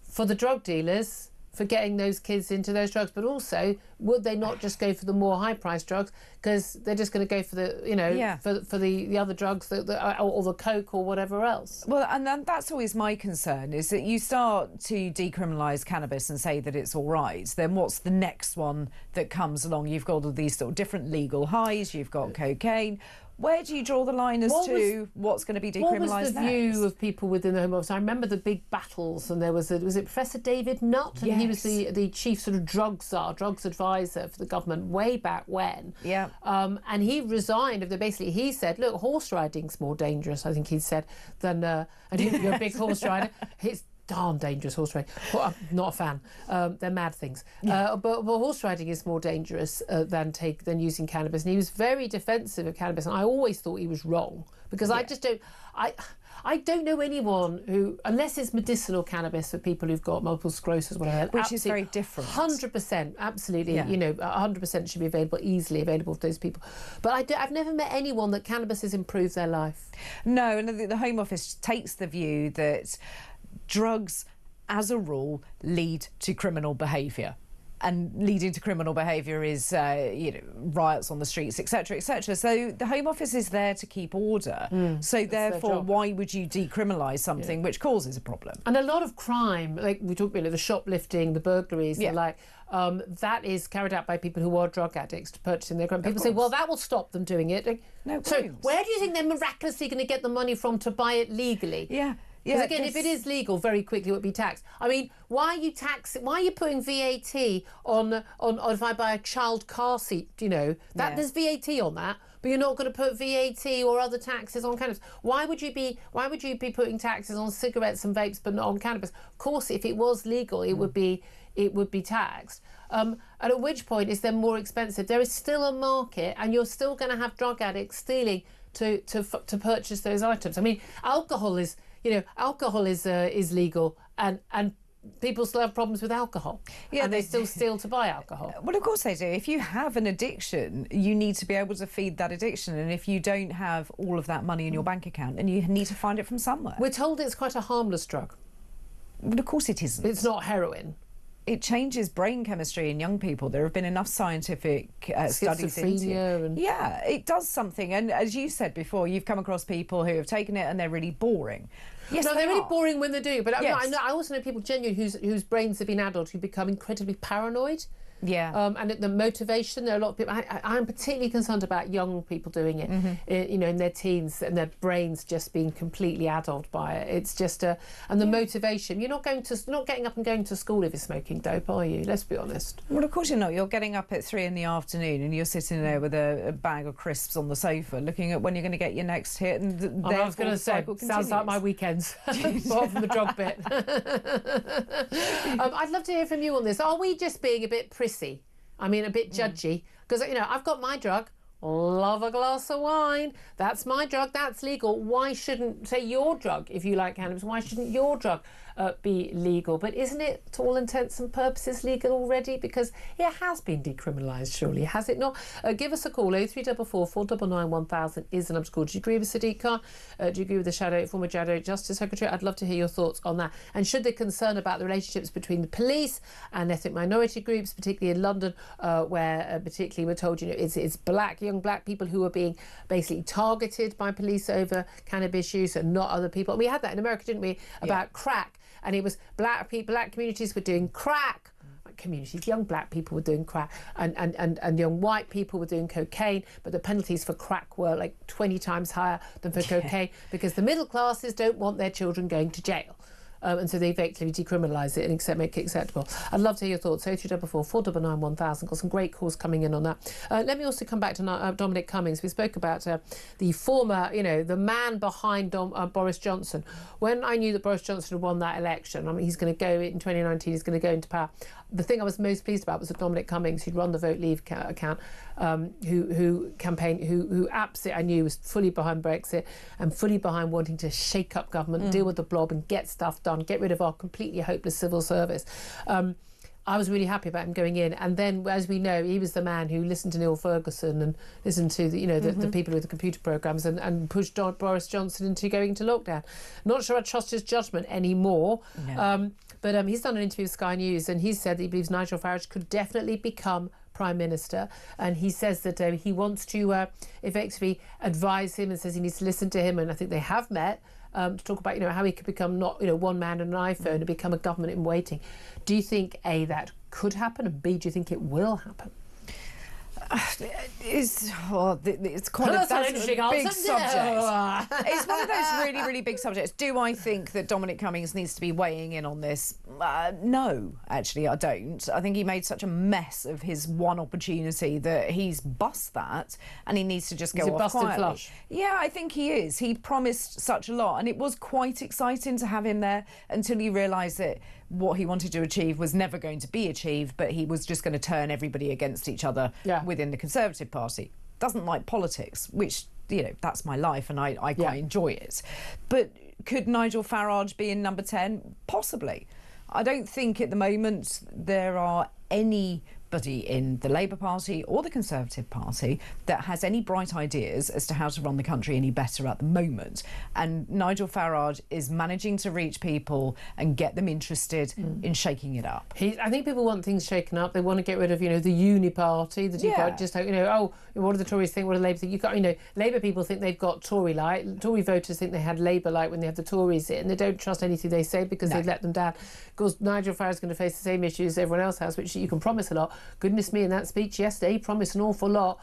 for the drug dealers for getting those kids into those drugs. But also, would they not just go for the more high-priced drugs, because they're just going to go for the for the other drugs or the coke or whatever else? Well, and that's always my concern, is that you start to decriminalise cannabis and say that it's all right, then what's the next one that comes along? You've got all these sort of different legal highs, you've got cocaine. Where do you draw the line as to what's going to be decriminalised next? What was the view of people within the Home Office? I remember the big battles, and there was it Professor David Nutt, and he was the chief sort of drugs advisor for the government way back when. Yeah. And he resigned. Basically, he said, "Look, horse riding's more dangerous." I think he said than. And you're a big horse rider. It's darn dangerous, horse riding. Well, I'm not a fan. They're mad things. But horse riding is more dangerous than using cannabis. And he was very defensive of cannabis, and I always thought he was wrong, because I just don't. I don't know anyone who, unless it's medicinal cannabis for people who've got multiple sclerosis, whatever, which is very different. 100%, absolutely. 100% should be easily available for those people. But I've never met anyone that cannabis has improved their life. No, and the Home Office takes the view that drugs, as a rule, lead to criminal behaviour. And leading to criminal behaviour is, riots on the streets, etc., etc. So the Home Office is there to keep order. So therefore, why would you decriminalise something which causes a problem? And a lot of crime, like we talked about, the shoplifting, the burglaries, that is carried out by people who are drug addicts to purchasing their crime. People say, well, that will stop them doing it. No, so where do you think they're miraculously going to get the money from to buy it legally? Because again, if it is legal, very quickly it would be taxed. I mean, why are you putting VAT on if I buy a child car seat? There's VAT on that, but you're not going to put VAT or other taxes on cannabis. Why would you be putting taxes on cigarettes and vapes but not on cannabis? Of course, if it was legal, it would be taxed. And at which point is then more expensive. There is still a market, and you're still going to have drug addicts stealing to purchase those items. I mean, alcohol is legal, and people still have problems with alcohol. And they still steal to buy alcohol. Well, of course they do. If you have an addiction, you need to be able to feed that addiction. And if you don't have all of that money in your bank account, then you need to find it from somewhere. We're told it's quite a harmless drug. But of course it isn't. It's not heroin. It changes brain chemistry in young people. There have been enough scientific studies into it. Yeah, it does something. And as you said before, you've come across people who have taken it and they're really boring. Yes, they're really boring when they do. But I also know people genuinely whose brains have been addled who become incredibly paranoid. Yeah. And the motivation, there are a lot of people. I'm particularly concerned about young people doing it, in their teens, and their brains just being completely addled by it. It's just and the motivation. You're not getting up and going to school if you're smoking dope, are you? Let's be honest. Well, of course you're not. You're getting up at 3 in the afternoon and you're sitting there with a bag of crisps on the sofa, looking at when you're going to get your next hit. And I was going to say, sounds like my weekends, apart from the drug bit. I'd love to hear from you on this. Are we just being a bit prissy? I mean, a bit judgy? Because, I've got my drug. Love a glass of wine. That's my drug. That's legal. Why shouldn't, say, your drug, if you like cannabis, why shouldn't your drug be legal? But isn't it, to all intents and purposes, legal already? Because it has been decriminalised, surely, has it not? Give us a call. 0344 499 1000 is the number to call. Do you agree with Sadiq Khan? Do you agree with the former Shadow Justice Secretary? I'd love to hear your thoughts on that. And should the concern about the relationships between the police and ethnic minority groups, particularly in London, where particularly we're told, it's young black people who are being basically targeted by police over cannabis use and not other people. We had that in America, didn't we, about crack, and it was black communities were doing crack. Young black people were doing crack, and young white people were doing cocaine, but the penalties for crack were like 20 times higher than for cocaine, because the middle classes don't want their children going to jail. And so they effectively decriminalise it and make it acceptable. I'd love to hear your thoughts. 0344 499 1000. Got some great calls coming in on that. Let me also come back to Dominic Cummings. We spoke about the former, the man behind Boris Johnson. When I knew that Boris Johnson had won that election, he's going to go in 2019, he's going to go into power. The thing I was most pleased about was that Dominic Cummings, who'd run the Vote Leave account, who campaigned, who absolutely I knew was fully behind Brexit and fully behind wanting to shake up government, deal with the blob and get stuff done, get rid of our completely hopeless civil service. I was really happy about him going in. And then, as we know, he was the man who listened to Neil Ferguson and listened to the people with the computer programmes and pushed Boris Johnson into going into lockdown. Not sure I trust his judgment anymore. No. But he's done an interview with Sky News, and he said that he believes Nigel Farage could definitely become Prime Minister, and he says that he wants to effectively advise him, and says he needs to listen to him, and I think they have met to talk about how he could become not one man and an iPhone and become a government in waiting. Do you think A, that could happen, and B, do you think it will happen? It's quite that's a big subject. It's one of those really, really big subjects. Do I think that Dominic Cummings needs to be weighing in on this? No, actually, I don't. I think he made such a mess of his one opportunity that he's bust that, and he needs to just go off quietly. Flush? Yeah, I think he is. He promised such a lot, and it was quite exciting to have him there until you realise that what he wanted to achieve was never going to be achieved, but he was just going to turn everybody against each other within the Conservative Party. Doesn't like politics, which, that's my life, and I quite enjoy it. But could Nigel Farage be in number 10? Possibly. I don't think at the moment there are anybody in the Labour Party or the Conservative Party that has any bright ideas as to how to run the country any better at the moment. And Nigel Farage is managing to reach people and get them interested in shaking it up. I think people want things shaken up. They want to get rid of, the uni party, the Tea Party, just, what do the Tories think, what do the Labour think? You got, Labour people think they've got Tory light. Tory voters think they had Labour light when they have the Tories in. They don't trust anything they say because they've let them down. Of course, Nigel Farage is going to face the same issues everyone else has, which you can promise a lot. Goodness me, in that speech yesterday, he promised an awful lot.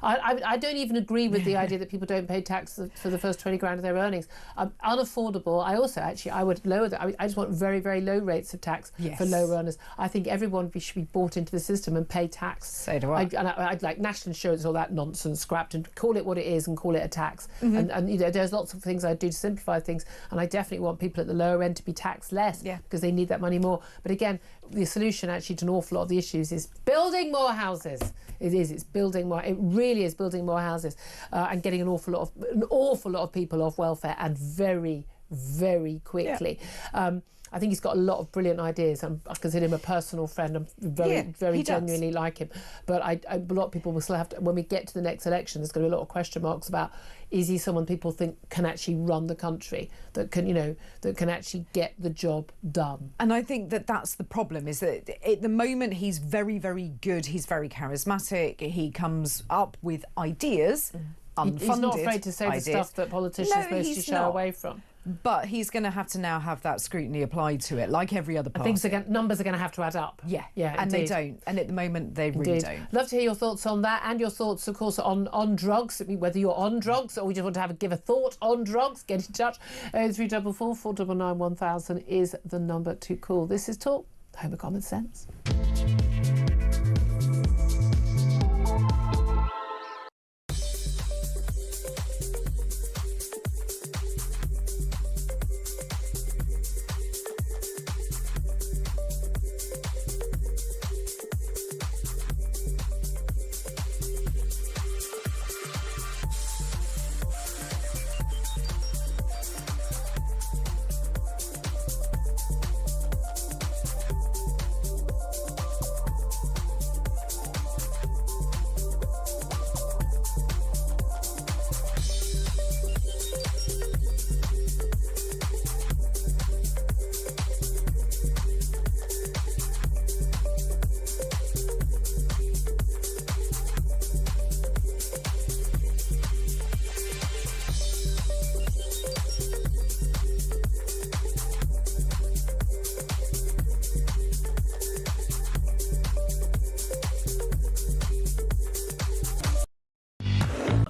I don't even agree with the idea that people don't pay tax for the first 20 grand of their earnings. Unaffordable. I would lower that. I just want very, very low rates of tax for low earners. I think everyone should be bought into the system and pay tax. So do I. I'd like national insurance, all that nonsense scrapped, and call it what it is and call it a tax. And there's lots of things I do to simplify things, and I definitely want people at the lower end to be taxed less because they need that money more. But again, the solution actually to an awful lot of the issues is building more houses. It's building more. It really is building more houses and getting an awful lot of people off welfare, and very, very quickly. I think he's got a lot of brilliant ideas. I consider him a personal friend. I'm very genuinely like him. But a lot of people will still have to, when we get to the next election, there's going to be a lot of question marks about, is he someone people think can actually run the country, that can actually get the job done? And I think that that's the problem, is that at the moment he's very, very good. He's very charismatic. He comes up with ideas. Unfunded. He's not afraid to say the stuff that politicians mostly shy away from. But he's going to have to now have that scrutiny applied to it, like every other party. Numbers are going to have to add up. Yeah, indeed. and they don't. And at the moment, they really don't. Love to hear your thoughts on that, and your thoughts, of course, on drugs. I mean, whether you're on drugs or we just want to give a thought on drugs, get in touch. 0344 499 1000 is the number to call. This is Talk, Home of Common Sense.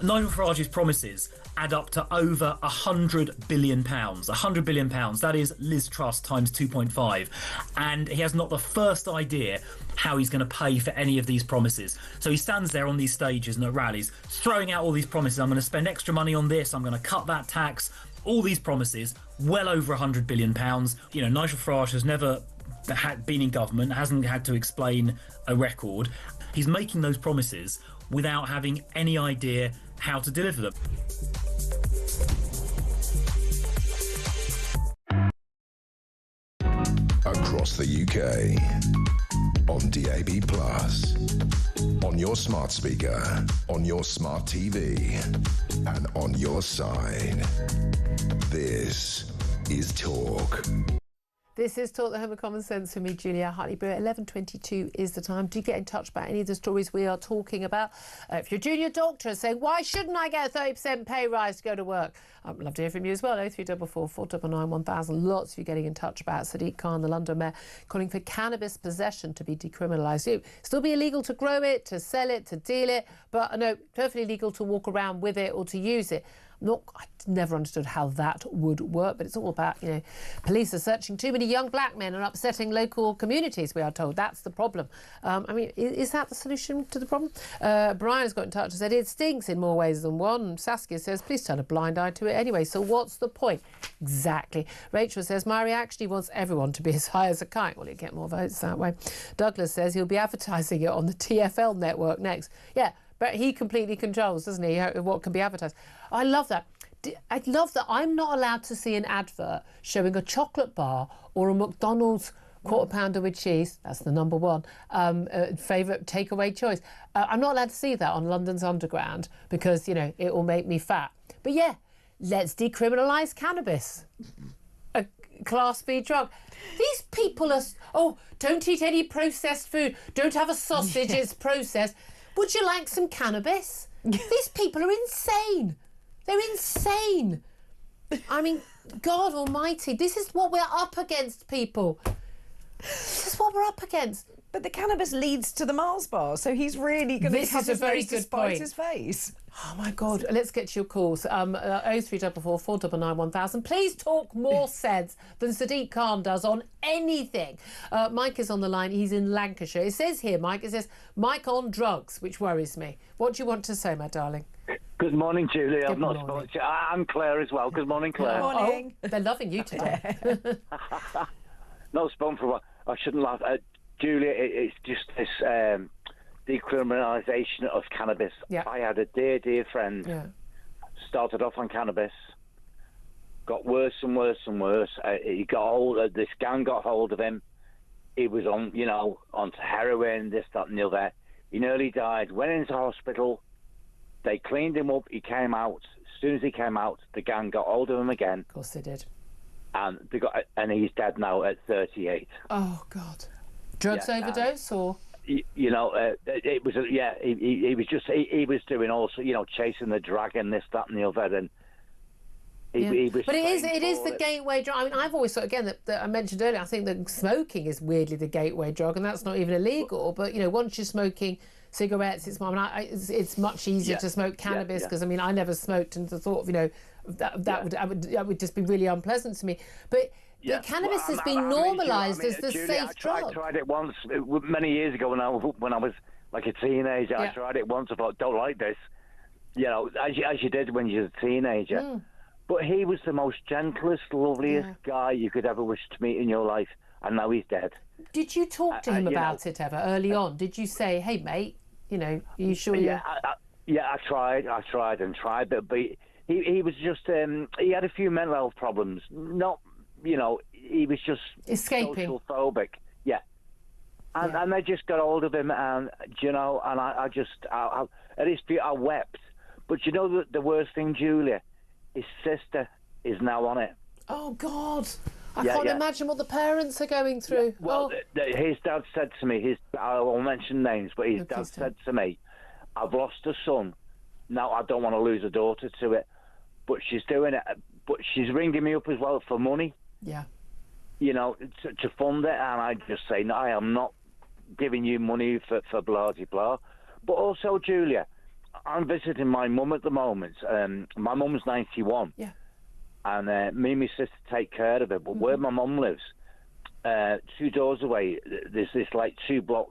Nigel Farage's promises add up to over £100 billion. £100 billion, that is Liz Truss times 2.5. And he has not the first idea how he's going to pay for any of these promises. So he stands there on these stages and at rallies, throwing out all these promises. I'm going to spend extra money on this, I'm going to cut that tax. All these promises, well over £100 billion. You know, Nigel Farage has never been in government, hasn't had to explain a record. He's making those promises without having any idea how to deliver them. Across the UK, on DAB+, on your smart speaker, on your smart TV, and on your side. This is Talk. This is Talk, the Home of Common Sense with me, Julia Hartley-Brewer. 11:22 is the time. Do get in touch about any of the stories we are talking about. If you're a junior doctor saying, why shouldn't I get a 30% pay rise to go to work? I'd love to hear from you as well. 0344 499 1000. Lots of you getting in touch about Sadiq Khan, the London mayor, calling for cannabis possession to be decriminalised. It still be illegal to grow it, to sell it, to deal it, but no, perfectly legal to walk around with it or to use it. I never understood how that would work, but it's all about, police are searching too many young black men and upsetting local communities, we are told. That's the problem. I mean, is that the solution to the problem? Brian has got in touch and said it stinks in more ways than one. Saskia says, please turn a blind eye to it anyway. So what's the point? Exactly. Rachel says, my reaction, he wants everyone to be as high as a kite. Well, he'll get more votes that way. Douglas says he'll be advertising it on the TfL network next. Yeah. But he completely controls, doesn't he, what can be advertised. I love that. I love that I'm not allowed to see an advert showing a chocolate bar or a McDonald's quarter pounder with cheese. That's the number one favourite takeaway choice. I'm not allowed to see that on London's Underground because, it will make me fat. But yeah, let's decriminalise cannabis. A Class B drug. These people are, don't eat any processed food. Don't have a sausage, it's processed. Would you like some cannabis? These people are insane. They're insane. I mean, God almighty, this is what we're up against, people. This is what we're up against. But the cannabis leads to the Mars bar, so he's really going to have his nose to spite his face. Oh, my God. Let's get to your calls. 0344 499 1000. Please talk more sense than Sadiq Khan does on anything. Mike is on the line. He's in Lancashire. It says here, Mike, Mike on drugs, which worries me. What do you want to say, my darling? Good morning, Julie. Good I've not morning. spoken to you. I'm Claire as well. Good morning, Claire. Good morning. Oh, they're loving you today. Not spoken for a while. I shouldn't laugh. Julia, it's just this decriminalisation of cannabis. Yeah. I had a dear friend, started off on cannabis, got worse and worse and worse. He got hold. This gang got hold of him. He was on, onto heroin, this, that, and the other. He nearly died. Went into hospital. They cleaned him up. He came out. As soon as he came out, the gang got hold of him again. Of course they did. And he's dead now at 38. Oh, God. Drugs overdose or? It was he was just he was doing also chasing the dragon, this, that, and the other, and He was but it is trained the for gateway drug. I mean, I've always thought, again, that I mentioned earlier, I think that smoking is weirdly the gateway drug, and that's not even illegal. But, once you're smoking cigarettes, it's much easier to smoke cannabis, because, I mean, I never smoked, and the thought of, that would just be really unpleasant to me. But cannabis has been normalised as the Julia, safe drug. I tried it once many years ago when I was like a teenager. I tried it once. I thought, don't like this. As you did when you were a teenager. But he was the most gentlest, loveliest guy you could ever wish to meet in your life, and now he's dead. Did you talk to him about it ever early on? Did you say, "Hey, mate, are you sure?" I tried, but he was just he had a few mental health problems. Not, he was just escaping, social phobic. Yeah. And they just got hold of him, and and I at his feet I wept. But the worst thing, Julia, his sister is now on it. Oh God, I can't imagine what the parents are going through. Well, his dad said to me, I won't mention names, but his dad said to me, "I've lost a son. Now I don't want to lose a daughter to it, but she's doing it. But she's ringing me up as well for money. Yeah, to fund it, and I just say, no, I am not giving you money for blah de blah. But also, Julia, I'm visiting my mum at the moment. My mum's 91. Yeah. And me and my sister take care of her. But where my mum lives, 2 doors away, there's this like 2-block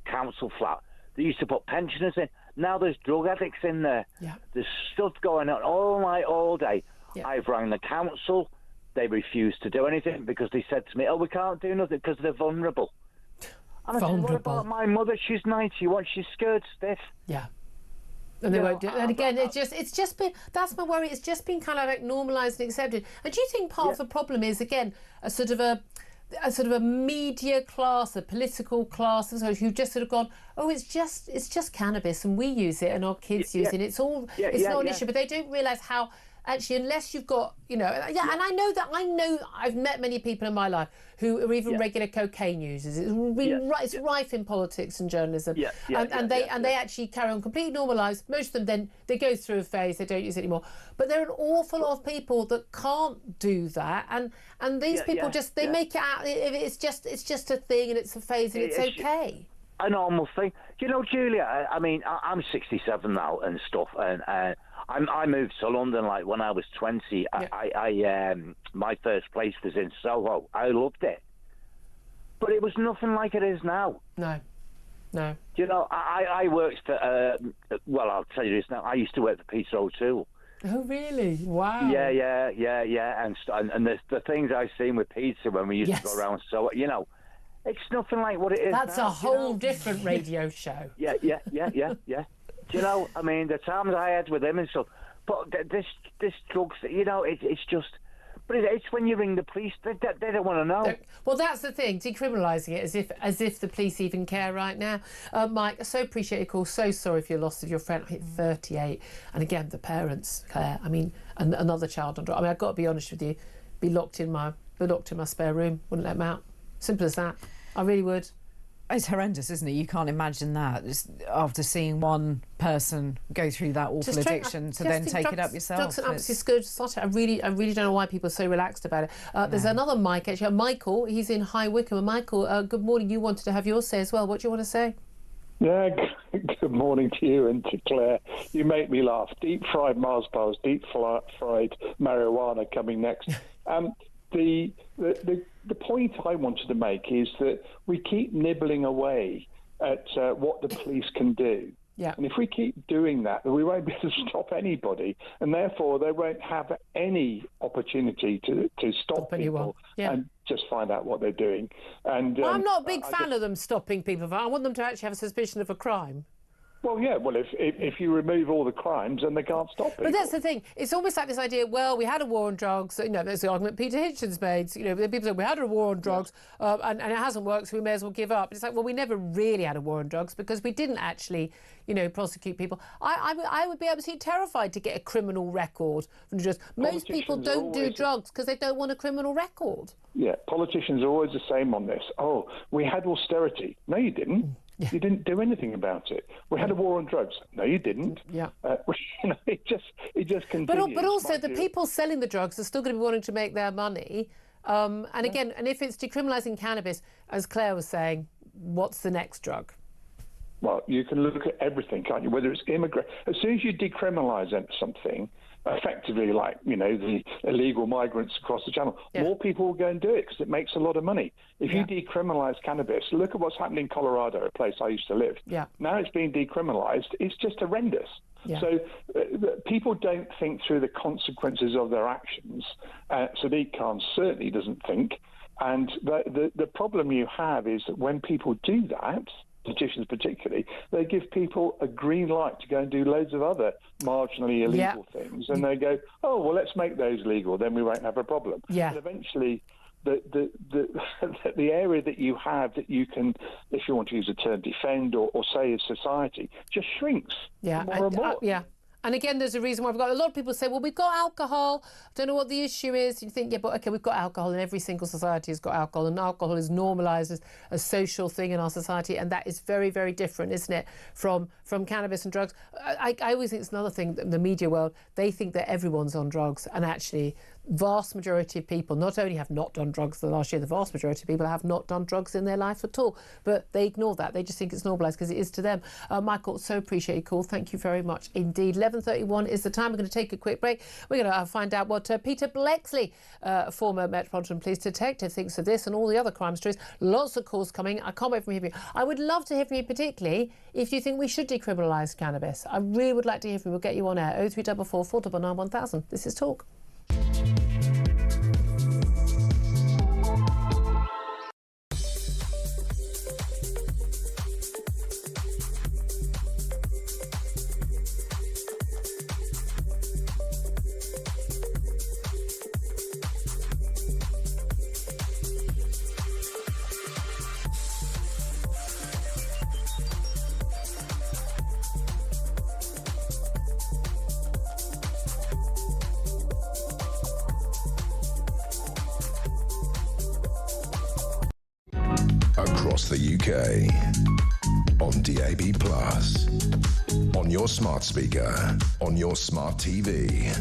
council flat. They used to put pensioners in. Now there's drug addicts in there. Yeah. There's stuff going on all night, all day. Yeah. I've rang the council. They refused to do anything because they said to me, "Oh, we can't do nothing because they're vulnerable." And I said, "What about my mother? She's 91. She's scared stiff." Yeah. And they won't do it. And again, it's just been, that's my worry, it's just been kind of like normalised and accepted. And do you think part of the problem is, again, a sort of a media class, a political class, who've just sort of gone, oh, it's just cannabis and we use it and our kids use it. It's not an issue, but they don't realise how, actually, unless you've got, and I know I've met many people in my life who are even regular cocaine users. It's rife in politics and journalism. And they actually carry on completely normal lives. Most of them then, they go through a phase, they don't use it anymore. But there are an awful lot of people that can't do that. And these people they make it out, it's just a thing and it's a phase and it's okay. A normal thing. Julia, I mean, I'm 67 now and stuff, and I moved to London like when I was 20. I my first place was in Soho. I loved it, but it was nothing like it is now. No. I worked for. Well, I'll tell you this now. I used to work for Peter O'Toole. Oh, really? Wow. Yeah. And the things I've seen with Peter when we used to go around. So it's nothing like what it is. That's now, a whole different radio show. Yeah. I mean, the times I had with him and stuff. But this drugs, it's just. But it's when you ring the police, they don't want to know. Well, that's the thing, decriminalising it as if the police even care right now. Mike, I so appreciate your call. So sorry for your loss of your friend. I hit 38, and again the parents, Claire. I mean, another child on drugs. I mean, I've got to be honest with you. Be locked in my spare room. Wouldn't let them out. Simple as that. I really would. It's horrendous, isn't it? You can't imagine that. Just after seeing one person go through that awful addiction to then take it up yourself. Drugs and absolute scourge. I really don't know why people are so relaxed about it. There's another Mike, actually. Michael, he's in High Wycombe. And Michael, good morning. You wanted to have your say as well. What do you want to say? Yeah, good morning to you and to Claire. You make me laugh. Deep-fried Mars bars, deep-fried marijuana coming next. The point I wanted to make is that we keep nibbling away at what the police can do. Yeah. And if we keep doing that, we won't be able to stop anybody, and therefore they won't have any opportunity to stop people and just find out what they're doing. And I'm not a big fan of them stopping people. I want them to actually have a suspicion of a crime. Well, yeah. Well, if you remove all the crimes, then they can't stop people. But that's the thing. It's almost like this idea. Well, we had a war on drugs. There's the argument Peter Hitchens made. People say we had a war on drugs, and it hasn't worked, so we may as well give up. It's like, well, we never really had a war on drugs because we didn't actually, prosecute people. I would be absolutely terrified to get a criminal record from drugs. Most people don't do drugs because they don't want a criminal record. Yeah, politicians are always the same on this. Oh, we had austerity. No, you didn't. You didn't do anything about it. We had a war on drugs. No, you didn't. Yeah. It just continues. But also, the people selling the drugs are still going to be wanting to make their money. And again, and if it's decriminalising cannabis, as Claire was saying, what's the next drug? Well, you can look at everything, can't you? Whether it's immigrant, as soon as you decriminalise something, effectively, like the illegal migrants across the channel, more people will go and do it because it makes a lot of money. If you decriminalise cannabis, look at what's happened in Colorado, a place I used to live. Yeah. Now it's being decriminalised. It's just horrendous. Yeah. So people don't think through the consequences of their actions. Sadiq Khan certainly doesn't think. And the problem you have is that when people do that, politicians particularly, they give people a green light to go and do loads of other marginally illegal things. And they go, oh, well, let's make those legal, then we won't have a problem. Yeah. And eventually, the area that you have that you can, if you want to use the term, defend or save society, just shrinks more and more. And again, there's a reason why we've got a lot of people say, well, we've got alcohol. I don't know what the issue is. You think, yeah, but okay, we've got alcohol, and every single society has got alcohol, and alcohol is normalised as a social thing in our society, and that is very, very different, isn't it, from cannabis and drugs. I always think it's another thing, the media world, they think that everyone's on drugs, and actually vast majority of people not only have not done drugs the last year, the vast majority of people have not done drugs in their life at all, but they ignore that. They just think it's normalised because it is to them. Michael, so appreciate your call. Thank you very much indeed. 11:31 is the time. We're going to take a quick break. We're going to find out what Peter Blexley, former Metropolitan Police detective, thinks of this and all the other crime stories. Lots of calls coming. I can't wait from you. I would love to hear from you, particularly if you think we should decriminalise cannabis. I really would like to hear from you. We'll get you on air. 0344 499 1000. This is Talk. Across the UK, on DAB+, on your smart speaker, on your smart TV,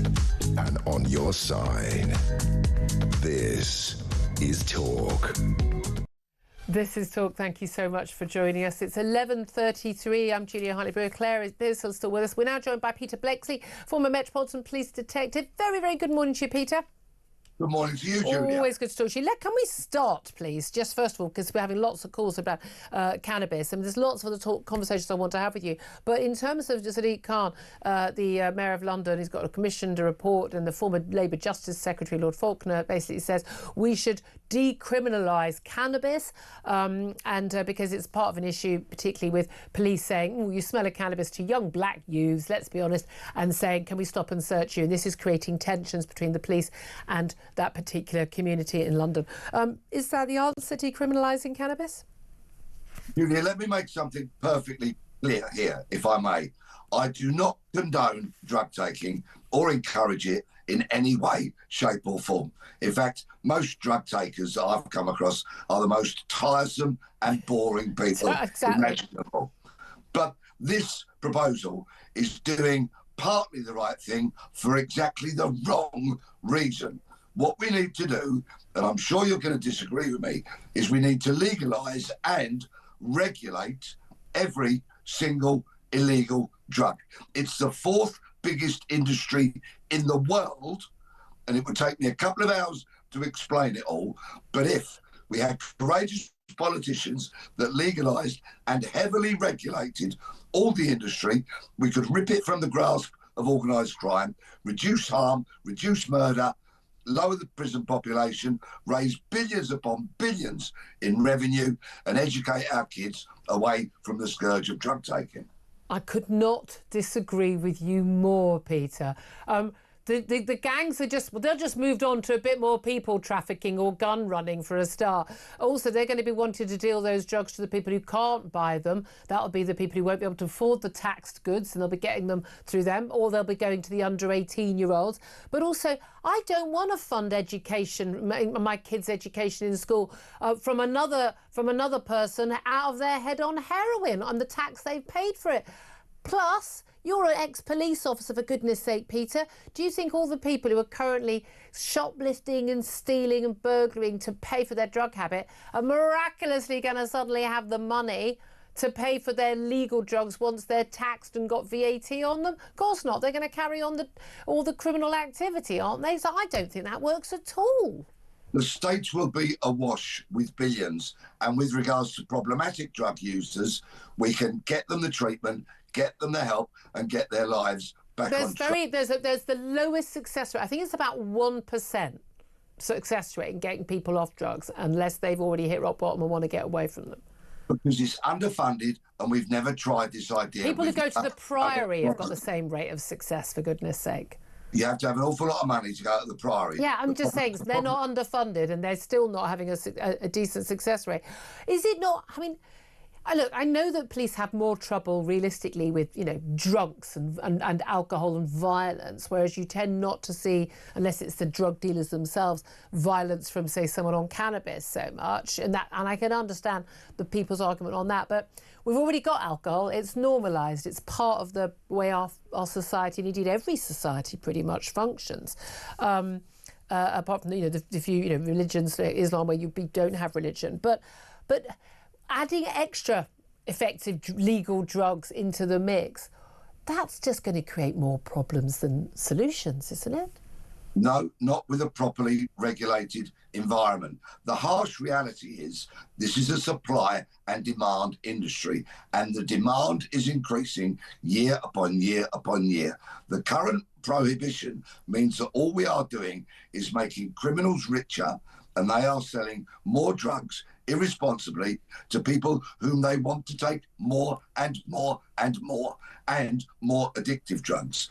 and on your side. This is Talk. This is Talk. Thank you so much for joining us. It's 11:33. I'm Julia Hartley-Brewer. Claire is still with us. We're now joined by Peter Blexley, former Metropolitan Police detective. Very, very good morning to you, Peter. Good morning to you, Julia. Always good to talk to you. Can we start, please, just first of all, because we're having lots of calls about cannabis, and there's lots of other conversations I want to have with you. But in terms of Sadiq Khan, the Mayor of London, he's got commissioned a report, and the former Labour Justice Secretary, Lord Faulkner, basically says we should decriminalise cannabis, and because it's part of an issue, particularly with police saying, you smell of cannabis to young black youths, let's be honest, and saying, can we stop and search you? And this is creating tensions between the police and that particular community in London. Is that the answer, decriminalising cannabis? Julia, let me make something perfectly clear here, if I may. I do not condone drug taking or encourage it in any way, shape or form. In fact, most drug takers that I've come across are the most tiresome and boring people imaginable. But this proposal is doing partly the right thing for exactly the wrong reason. What we need to do, and I'm sure you're going to disagree with me, is we need to legalise and regulate every single illegal drug. It's the fourth biggest industry in the world, and it would take me a couple of hours to explain it all. But if we had courageous politicians that legalised and heavily regulated all the industry, we could rip it from the grasp of organised crime, reduce harm, reduce murder, lower the prison population, raise billions upon billions in revenue, and educate our kids away from the scourge of drug taking. I could not disagree with you more, Peter. The gangs are they'll just moved on to a bit more people trafficking or gun running for a start. Also, they're going to be wanting to deal those drugs to the people who can't buy them. That'll be the people who won't be able to afford the taxed goods, and they'll be getting them through them, or they'll be going to the under 18-year-olds. But also, I don't want to fund education, my kids' education in school, from another person out of their head on heroin and the tax they've paid for it. Plus, you're an ex-police officer, for goodness sake, Peter. Do you think all the people who are currently shoplifting and stealing and burglaring to pay for their drug habit are miraculously going to suddenly have the money to pay for their legal drugs once they're taxed and got VAT on them? Of course not. They're going to carry on all the criminal activity, aren't they? So I don't think that works at all. The states will be awash with billions. And with regards to problematic drug users, we can get them the treatment, get them the help, and get their lives back on track. There's the lowest success rate. I think it's about 1% success rate in getting people off drugs unless they've already hit rock bottom and want to get away from them. Because it's underfunded and we've never tried this idea. People who go to the Priory have got the same rate of success, for goodness sake. You have to have an awful lot of money to go to the Priory. Yeah, I'm just saying, they're not underfunded and they're still not having a decent success rate. Is it not? I mean, look, I know that police have more trouble realistically with, drunks and alcohol and violence, whereas you tend not to see, unless it's the drug dealers themselves, violence from, say, someone on cannabis so much. And I can understand the people's argument on that. But we've already got alcohol. It's normalised. It's part of the way our society, and indeed every society pretty much functions. Apart from, the few, religions, Islam, where you don't have religion. But adding extra effective legal drugs into the mix, that's just going to create more problems than solutions, isn't it? No, not with a properly regulated environment. The harsh reality is this is a supply and demand industry, and the demand is increasing year upon year upon year. The current prohibition means that all we are doing is making criminals richer, and they are selling more drugs irresponsibly to people whom they want to take more and more and more and more addictive drugs.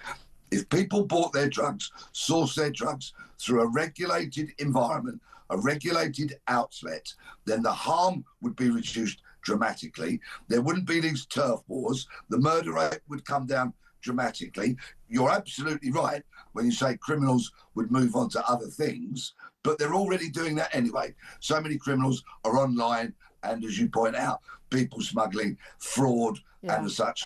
If people bought their drugs, sourced their drugs through a regulated environment, a regulated outlet, then the harm would be reduced dramatically. There wouldn't be these turf wars. The murder rate would come down dramatically. You're absolutely right when you say criminals would move on to other things, but they're already doing that anyway. So many criminals are online, and as you point out, people smuggling, fraud, and as such.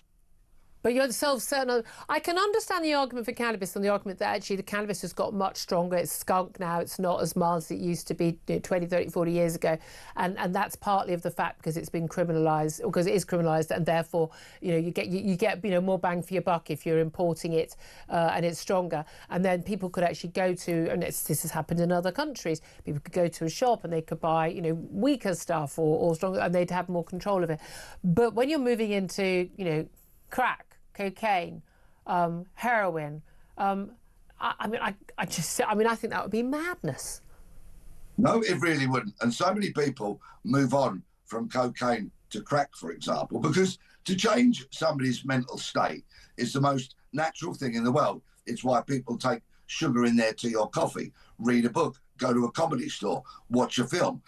But you're self-certain. I can understand the argument for cannabis and the argument that actually the cannabis has got much stronger. It's skunk now. It's not as mild as it used to be 20, 30, 40 years ago. And that's partly of the fact because it's been criminalised, or because it is criminalised, and therefore, you get more bang for your buck if you're importing it and it's stronger. And then people could actually go to, and this has happened in other countries, people could go to a shop and they could buy, weaker stuff or stronger, and they'd have more control of it. But when you're moving into, crack, cocaine, heroin. I think that would be madness. No, it really wouldn't. And so many people move on from cocaine to crack, for example, because to change somebody's mental state is the most natural thing in the world. It's why people take sugar in their tea or coffee, read a book, go to a comedy store, watch a film.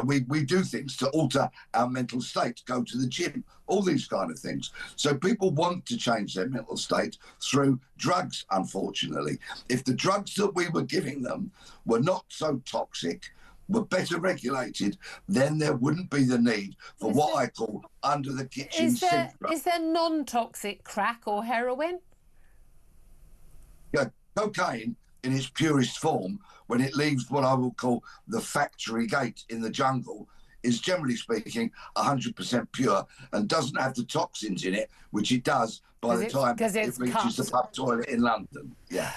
We do things to alter our mental state, go to the gym, all these kind of things. So people want to change their mental state through drugs, unfortunately. If the drugs that we were giving them were not so toxic, were better regulated, then there wouldn't be the need for what I call under the kitchen sink. Is there non-toxic crack or heroin? Yeah, cocaine in its purest form, when it leaves what I will call the factory gate in the jungle, is generally speaking 100% pure and doesn't have the toxins in it, which it does by the time it reaches the pub toilet in London. Yeah.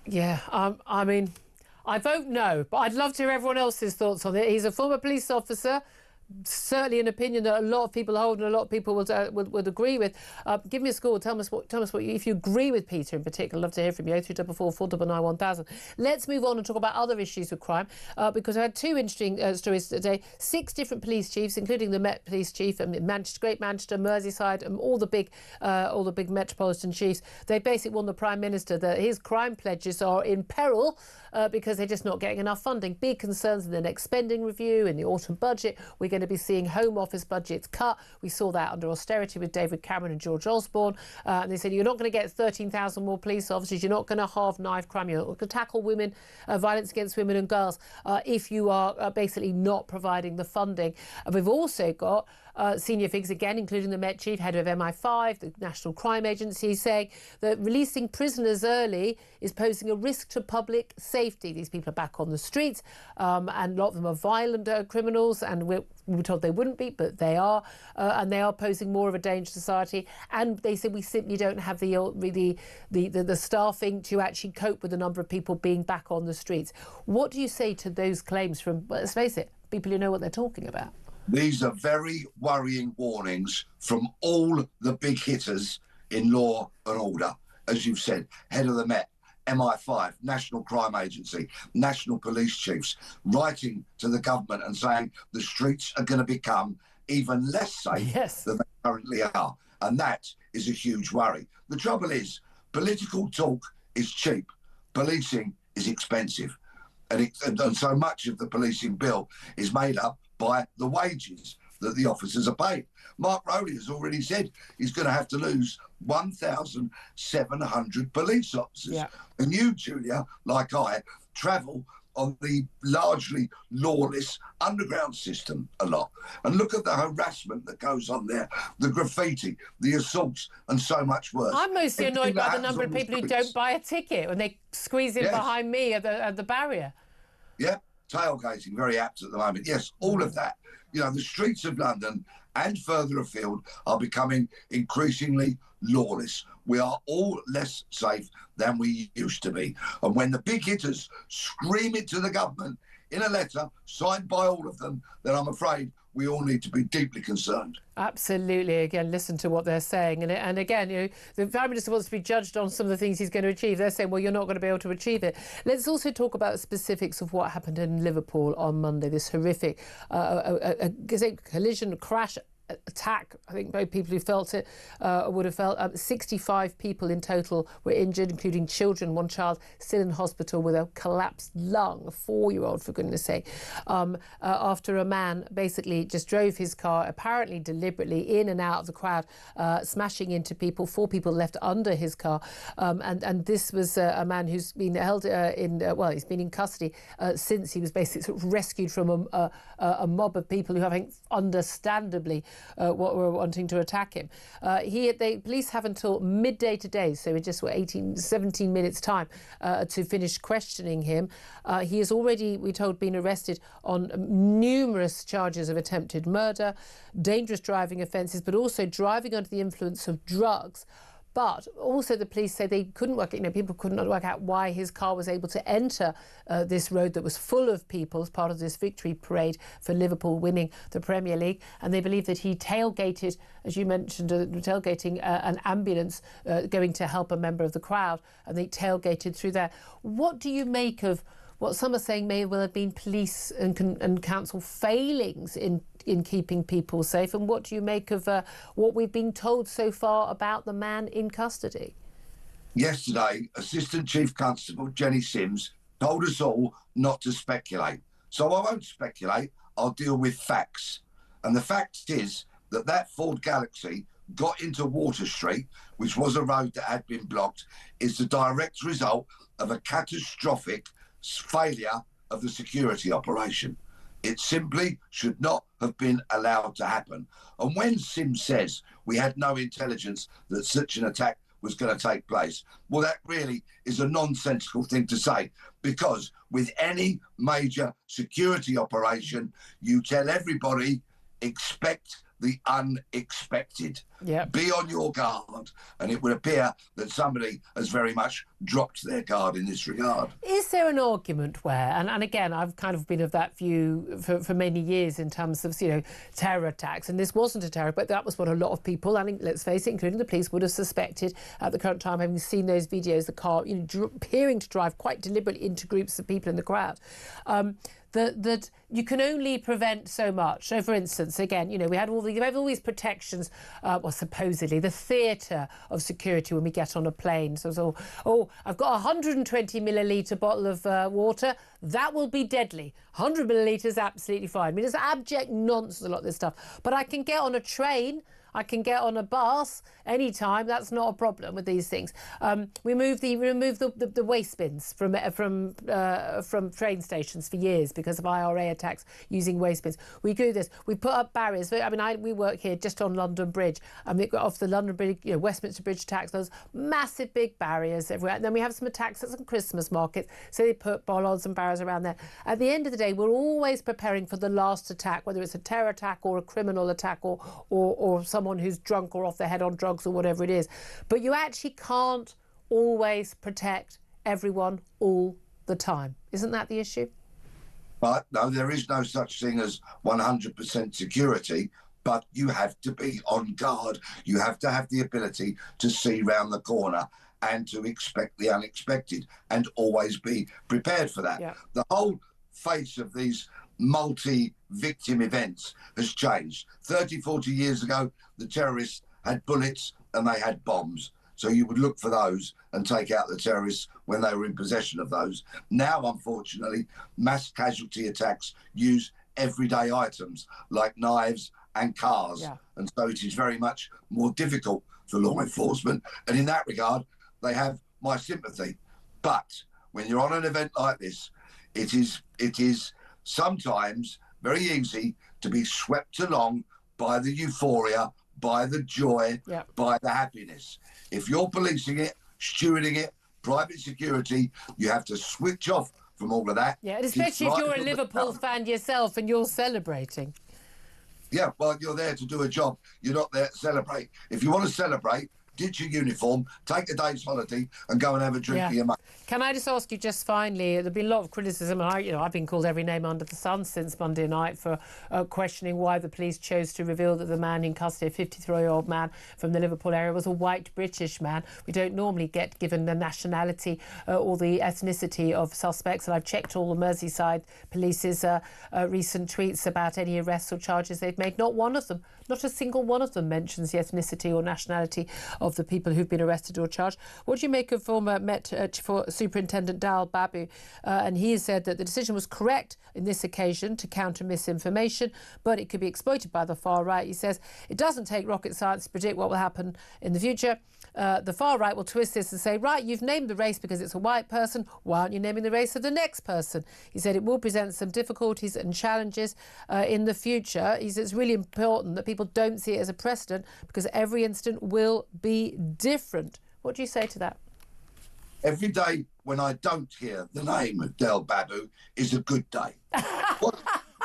Yeah, I mean, I vote no, but I'd love to hear everyone else's thoughts on it. He's a former police officer, certainly an opinion that a lot of people hold and a lot of people would agree with. Give me a score. Tell us what if you agree with Peter in particular. I'd love to hear from you. 0344 499 1000. Let's move on and talk about other issues with crime because I had two interesting stories today. 6 different police chiefs, including the Met Police Chief and Manchester, Great Manchester, Merseyside, and all the big metropolitan chiefs. They basically warned the Prime Minister that his crime pledges are in peril because they're just not getting enough funding. Big concerns in the next spending review, in the autumn budget. We're going to be seeing Home Office budgets cut. We saw that under austerity with David Cameron and George Osborne. And they said you're not going to get 13,000 more police officers. You're not going to halve knife crime. You're not going to tackle women, violence against women and girls if you are basically not providing the funding. We've also got senior figures again, including the Met Chief, head of MI5, the National Crime Agency, saying that releasing prisoners early is posing a risk to public safety. These people are back on the streets, and a lot of them are violent criminals, and we were told they wouldn't be, but they are, and they are posing more of a danger to society. And they said we simply don't have the staffing to actually cope with the number of people being back on the streets. What do you say to those claims from, let's face it, people who know what they're talking about? These are very worrying warnings from all the big hitters in law and order. As you've said, head of the Met, MI5, National Crime Agency, National Police Chiefs, writing to the government and saying the streets are going to become even less safe than they currently are. And that is a huge worry. The trouble is, political talk is cheap. Policing is expensive. And so much of the policing bill is made up by the wages that the officers are paid. Mark Rowley has already said he's going to have to lose 1,700 police officers. Yeah. And you, Julia, like I, travel on the largely lawless underground system a lot. And look at the harassment that goes on there, the graffiti, the assaults, and so much worse. I'm mostly annoyed by the number of people who don't buy a ticket when they squeeze in behind me at the barrier. Yeah, tailgating, very apt at the moment. Yes, all of that. You know, the streets of London and further afield are becoming increasingly lawless. We are all less safe than we used to be. And when the big hitters scream it to the government in a letter signed by all of them, then I'm afraid we all need to be deeply concerned. Absolutely. Again, listen to what they're saying. And again, you know, the Prime Minister wants to be judged on some of the things he's going to achieve. They're saying, well, you're not going to be able to achieve it. Let's also talk about the specifics of what happened in Liverpool on Monday, this horrific collision, crash, attack. I think both people who felt it would have felt. 65 people in total were injured, including children. One child still in hospital with a collapsed lung, a 4-year-old, for goodness sake, after a man basically just drove his car, apparently deliberately, in and out of the crowd, smashing into people. 4 people left under his car. And this was a man who's been held he's been in custody since he was basically sort of rescued from a mob of people who, I think, understandably, what were wanting to attack him. The police have until midday today, so in just 17 minutes time, to finish questioning him. He has already, we're told, been arrested on numerous charges of attempted murder, dangerous driving offences, but also driving under the influence of drugs. But also the police say they couldn't work, people couldn't work out why his car was able to enter this road that was full of people as part of this victory parade for Liverpool winning the Premier League. And they believe that he tailgated, as you mentioned, tailgating an ambulance going to help a member of the crowd, and they tailgated through there. What do you make of what some are saying may well have been police and council failings in keeping people safe? And what do you make of what we've been told so far about the man in custody? Yesterday, Assistant Chief Constable Jenny Sims told us all not to speculate. So I won't speculate, I'll deal with facts. And the fact is that Ford Galaxy got into Water Street, which was a road that had been blocked, is the direct result of a catastrophic failure of the security operation. It simply should not have been allowed to happen. And when Sims says we had no intelligence that such an attack was going to take place, well, that really is a nonsensical thing to say, because with any major security operation, you tell everybody, expect the unexpected. Yep. Be on your guard, and it would appear that somebody has very much dropped their guard in this regard. Is there an argument where, and again, I've kind of been of that view for many years in terms of, terror attacks, and this wasn't a terror, but that was what a lot of people, and let's face it, including the police, would have suspected at the current time, having seen those videos, the car, appearing to drive quite deliberately into groups of people in the crowd. That you can only prevent so much. So, for instance, again, we have all these protections, well, supposedly the theatre of security when we get on a plane. So, I've got a 120 millilitre bottle of water. That will be deadly. 100 millilitres, absolutely fine. I mean, it's abject nonsense, a lot of this stuff. But I can get on a train. I can get on a bus anytime. That's not a problem with these things. We remove the waste bins from train stations for years because of IRA attacks using waste bins. We do this. We put up barriers. I mean, we work here just on London Bridge, and we've got off the London Bridge, Westminster Bridge attacks. Those massive big barriers everywhere. And then we have some attacks at some Christmas markets, so they put bollards and barriers around there. At the end of the day, we're always preparing for the last attack, whether it's a terror attack or a criminal attack or someone who's drunk or off their head on drugs or whatever it is. But you actually can't always protect everyone all the time. Isn't that the issue? But no, there is no such thing as 100% security, but you have to be on guard. You have to have the ability to see round the corner and to expect the unexpected and always be prepared for that. Yeah. The whole face of these multi-victim events has changed. 30, 40 years ago, the terrorists had bullets and they had bombs. So you would look for those and take out the terrorists when they were in possession of those. Now, unfortunately, mass casualty attacks use everyday items like knives and cars. Yeah. And so it is very much more difficult for law enforcement. And in that regard, they have my sympathy. But when you're on an event like this, it is sometimes very easy to be swept along by the euphoria, by the joy, Yep. by the happiness. If you're policing it, stewarding it, private security, you have to switch off from all of that. Yeah, and especially if you're a Liverpool fan yourself and you're celebrating. Yeah, well, you're there to do a job. You're not there to celebrate. If you want to celebrate, ditch your uniform, take a day's holiday and go and have a drink with your mate. Can I just ask you just finally, there've been a lot of criticism, and I've been called every name under the sun since Monday night for questioning why the police chose to reveal that the man in custody, a 53-year-old man from the Liverpool area, was a white British man. We don't normally get given the nationality or the ethnicity of suspects, and I've checked all the Merseyside police's recent tweets about any arrests or charges they've made. Not one of them, not a single one of them mentions the ethnicity or nationality of the people who've been arrested or charged. What do you make of former Met Superintendent Dal Babu? And he has said that the decision was correct in this occasion to counter misinformation, but it could be exploited by the far right. He says it doesn't take rocket science to predict what will happen in the future. The far right will twist this and say, right, you've named the race because it's a white person. Why aren't you naming the race of the next person? He said it will present some difficulties and challenges in the future. He says it's really important that people don't see it as a precedent because every incident will be different. What do you say to that? Every day when I don't hear the name of Del Babu is a good day.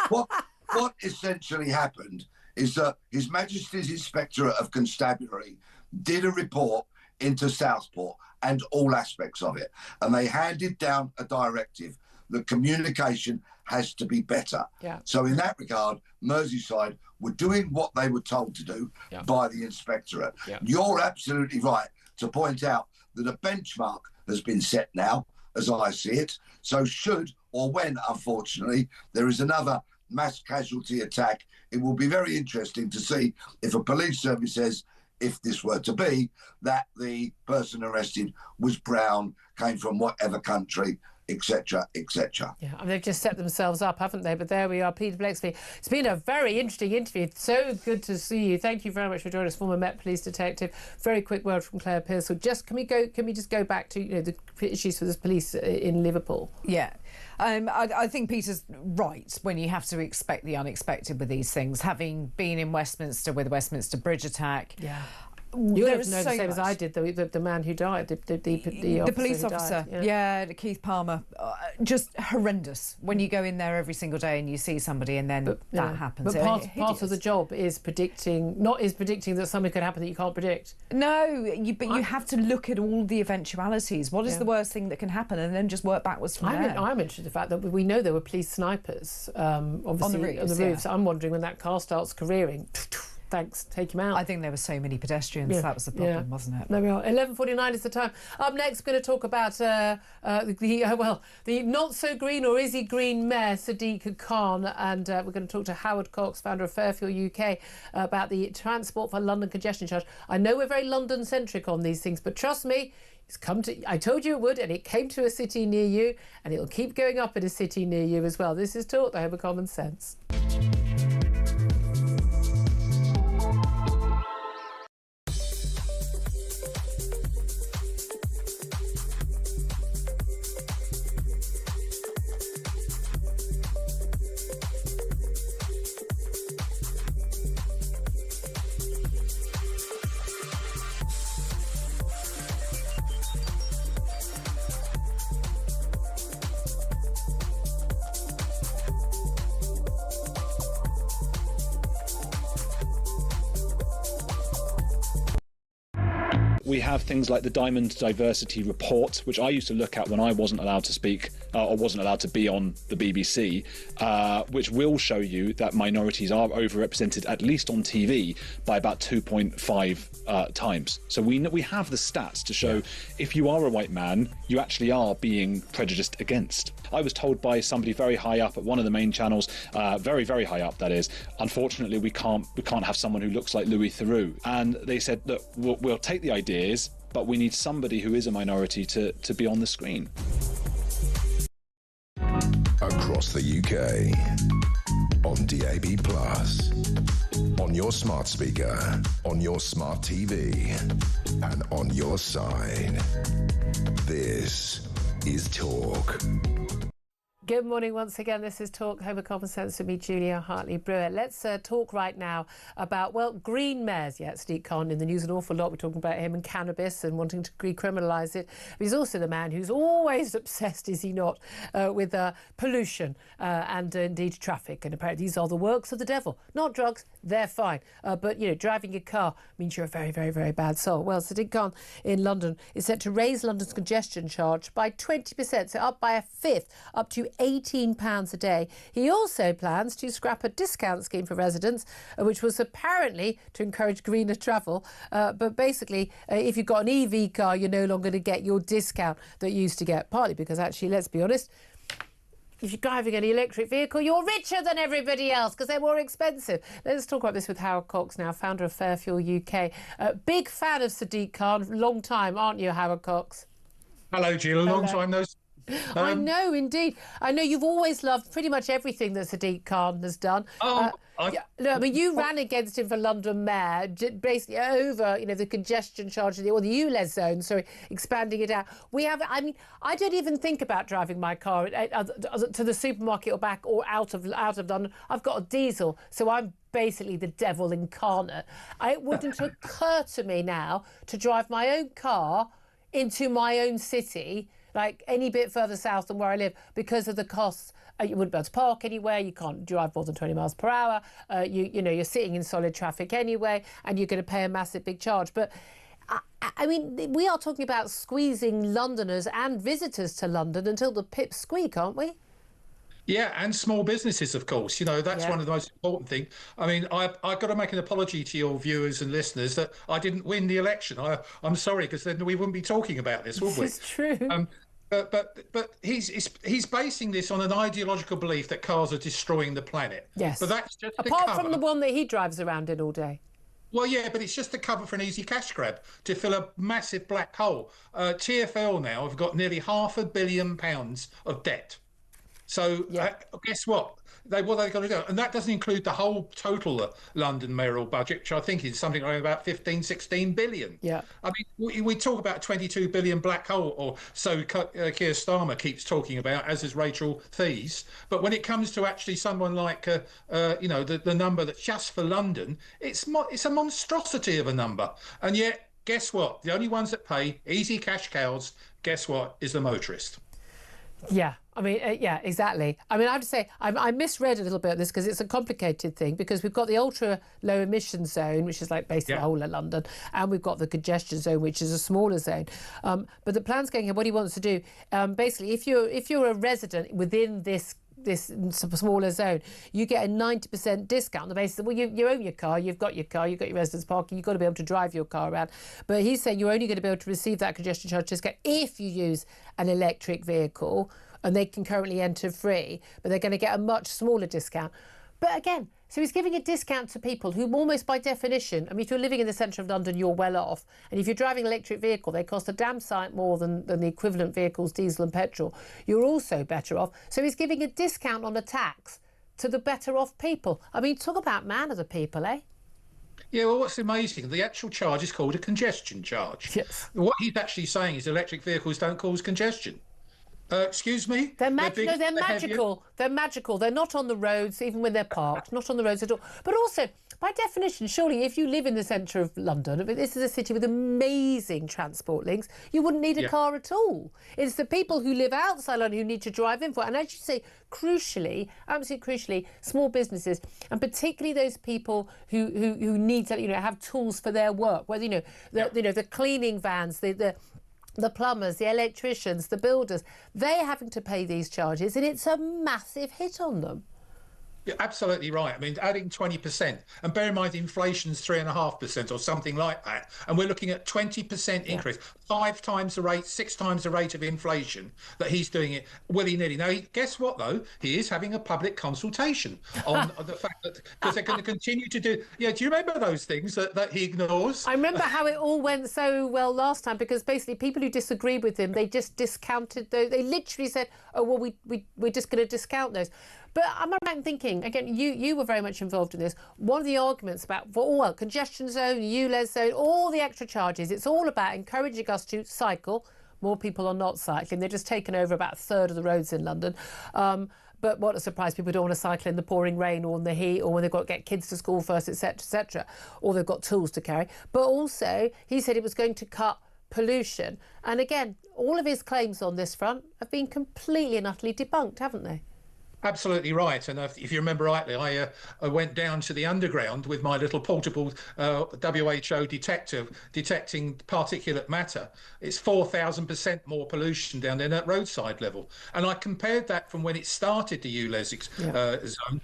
What essentially happened is that His Majesty's Inspectorate of Constabulary did a report into Southport and all aspects of it, and they handed down a directive that communication has to be better. Yeah. So in that regard, Merseyside were doing what they were told to do by the Inspectorate. Yeah. You're absolutely right to point out that a benchmark has been set now, as I see it. So should or when, unfortunately, there is another mass casualty attack, it will be very interesting to see if a police service says, if this were to be, that the person arrested was brown, came from whatever country, etc., etc. Yeah, and they've just set themselves up, haven't they? But there we are, Peter Blexby. It's been a very interesting interview. So good to see you. Thank you very much for joining us, former Met Police Detective. Very quick word from Claire Pearsall. Can we just go back to the issues for the police in Liverpool? Yeah. I think Peter's right when you have to expect the unexpected with these things. Having been in Westminster with the Westminster Bridge attack, You don't know the same as I did, the man who died, the police officer, died. Keith Palmer. just horrendous when you go in there every single day and you see somebody and then that happens. But part of the job is predicting that something could happen that you can't predict. No, but you have to look at all the eventualities. What is the worst thing that can happen, and then just work backwards from there. I'm interested in the fact that we know there were police snipers, obviously on the roofs. I'm wondering when that car starts careering. Thanks, take him out. I think there were so many pedestrians. That was the problem, wasn't it? There we are. 11:49 is the time. Up next, we're going to talk about the not so green, or is he green, Mayor Sadiq Khan, and we're going to talk to Howard Cox, founder of Fairfield UK, about the Transport for London congestion charge. I know we're very London centric on these things, but trust me, it's come to. I told you it would, and it came to a city near you, and it'll keep going up in a city near you as well. This is Talk, the Home of Common Sense. We have things like the Diamond Diversity Report, which I used to look at when I wasn't allowed to speak or wasn't allowed to be on the BBC, which will show you that minorities are overrepresented, at least on TV, by about 2.5 times. So we have the stats to show if you are a white man, you actually are being prejudiced against. I was told by somebody very high up at one of the main channels, very, very high up, that is, unfortunately we can't have someone who looks like Louis Theroux. And they said, look, we'll take the ideas, but we need somebody who is a minority to be on the screen. Across the UK, on DAB+, on your smart speaker, on your smart TV, and on your side. This is Talk. Good morning once again. This is Talk, Home of Common Sense with me, Julia Hartley-Brewer. Let's talk right now about, well, green mayors. Yeah, Sadiq Khan in the news an awful lot. We're talking about him and cannabis and wanting to decriminalise it. But he's also the man who's always obsessed, is he not, with pollution and indeed traffic. And apparently these are the works of the devil. Not drugs, they're fine. But, you know, driving your car means you're a very, very, very bad soul. Well, Sadiq Khan in London is set to raise London's congestion charge by 20%, so up by a fifth, up to £18 a day. He also plans to scrap a discount scheme for residents, which was apparently to encourage greener travel. But basically, if you've got an EV car, you're no longer going to get your discount that you used to get, partly because actually, let's be honest, if you're driving an electric vehicle, you're richer than everybody else because they're more expensive. Let's talk about this with Howard Cox now, founder of Fairfield UK. Big fan of Sadiq Khan, long time, aren't you, Howard Cox? Hello, Jill. Long time no see. I know, indeed. I know you've always loved pretty much everything that Sadiq Khan has done. I mean, you ran against him for London Mayor, basically over, you know, the congestion charge or the ULEZ zone, sorry, expanding it out. I mean, I don't even think about driving my car to the supermarket or back or out of London. I've got a diesel, so I'm basically the devil incarnate. It wouldn't occur to me now to drive my own car into my own city, like any bit further south than where I live, because of the costs. You wouldn't be able to park anywhere. You can't drive more than 20 miles per hour. You know, you're sitting in solid traffic anyway, and you're going to pay a massive big charge. But I mean, we are talking about squeezing Londoners and visitors to London until the pips squeak, aren't we? Yeah, and small businesses, of course. You know, that's one of the most important things. I mean, I've got to make an apology to your viewers and listeners that I didn't win the election. I'm sorry, because then we wouldn't be talking about this, would we? This is true. But he's basing this on an ideological belief that cars are destroying the planet. Yes. But that's just apart from the one that he drives around in all day. Well, yeah, but it's just a cover for an easy cash grab to fill a massive black hole. TfL now have got nearly £500 million of debt. So guess what? What they've got to do, and that doesn't include the whole total London mayoral budget, which I think is something like about 15-16 billion. Yeah. I mean, we talk about 22 billion black hole, or so Keir Starmer keeps talking about, as is Rachel Thies. But when it comes to actually someone like, you know, the number that's just for London, it's a monstrosity of a number. And yet, guess what? The only ones that pay easy cash cows, guess what, is the motorist. Yeah, I mean, yeah, exactly. I mean, I have to say, I misread a little bit of this because it's a complicated thing, because we've got the ultra low emission zone, which is like basically the whole of London, and we've got the congestion zone, which is a smaller zone. But the plan's going here, what he wants to do, basically, if you're a resident within this smaller zone, you get a 90% discount on the basis that, well, you own your car, you've got your residence parking, you've got to be able to drive your car around. But he's saying you're only going to be able to receive that congestion charge discount if you use an electric vehicle, and they can currently enter free, but they're going to get a much smaller discount. But again, so he's giving a discount to people who almost by definition, I mean, if you're living in the centre of London, you're well off. And if you're driving an electric vehicle, they cost a damn sight more than the equivalent vehicles, diesel and petrol. You're also better off. So he's giving a discount on a tax to the better off people. I mean, talk about man of the people, eh? Yeah, well, what's amazing, the actual charge is called a congestion charge. Yes. What he's actually saying is electric vehicles don't cause congestion. Excuse me? They're magical. They're magical. They're not on the roads, even when they're parked, not on the roads at all. But also, by definition, surely if you live in the centre of London, I mean, this is a city with amazing transport links, you wouldn't need a car at all. It's the people who live outside London who need to drive in for it. And as you say, crucially, absolutely crucially, small businesses, and particularly those people who need to, have tools for their work, whether, the cleaning vans, the plumbers, the electricians, the builders, they're having to pay these charges, and it's a massive hit on them. You're absolutely right. I mean, adding 20%, and bear in mind inflation's 3.5% or something like that, and we're looking at 20% increase, 5 times the rate, 6 times the rate of inflation that he's doing it willy-nilly. Now, guess what, though? He is having a public consultation on the fact that, because they're going to continue to do... Yeah, do you remember those things that he ignores? I remember how it all went so well last time, because basically people who disagreed with him, they just discounted those. They literally said, oh, well, we're just going to discount those. But I'm thinking, again, you were very much involved in this. One of the arguments about, congestion zone, ULEZ zone, all the extra charges, it's all about encouraging us to cycle. More people are not cycling. They're just taken over about a third of the roads in London. But what a surprise, people don't want to cycle in the pouring rain or in the heat or when they've got to get kids to school first, etc., or they've got tools to carry. But also, he said it was going to cut pollution. And again, all of his claims on this front have been completely and utterly debunked, haven't they? Absolutely right. And if you remember rightly, I went down to the underground with my little portable WHO detector detecting particulate matter. It's 4,000% more pollution down there at roadside level. And I compared that from when it started, the ULEZ zone,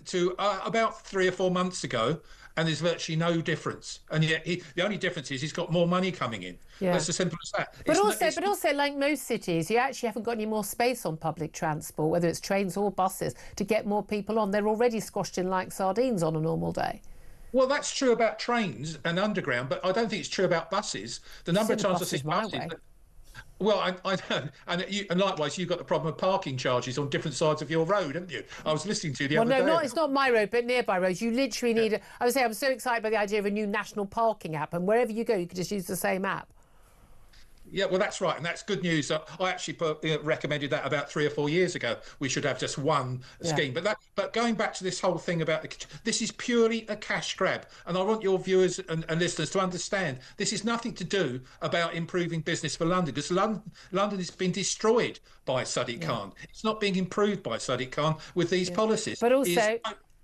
to about 3 or 4 months ago. And there's virtually no difference. And yet the only difference is he's got more money coming in. Yeah. That's as simple as that. But also, like most cities, you actually haven't got any more space on public transport, whether it's trains or buses, to get more people on. They're already squashed in like sardines on a normal day. Well, that's true about trains and underground, but I don't think it's true about buses. The number of times I see buses... Well, I know, and likewise, you've got the problem of parking charges on different sides of your road, haven't you? I was listening to you the other day. No, it's not my road, but nearby roads. You literally need... I would say I'm so excited by the idea of a new national parking app, and wherever you go, you can just use the same app. Yeah, well, that's right, and that's good news. I actually recommended that about 3 or 4 years ago. We should have just one scheme. But going back to this whole thing about this is purely a cash grab, and I want your viewers and listeners to understand this is nothing to do about improving business for London, because London has been destroyed by Sadiq Khan. It's not being improved by Sadiq Khan with these policies. But also...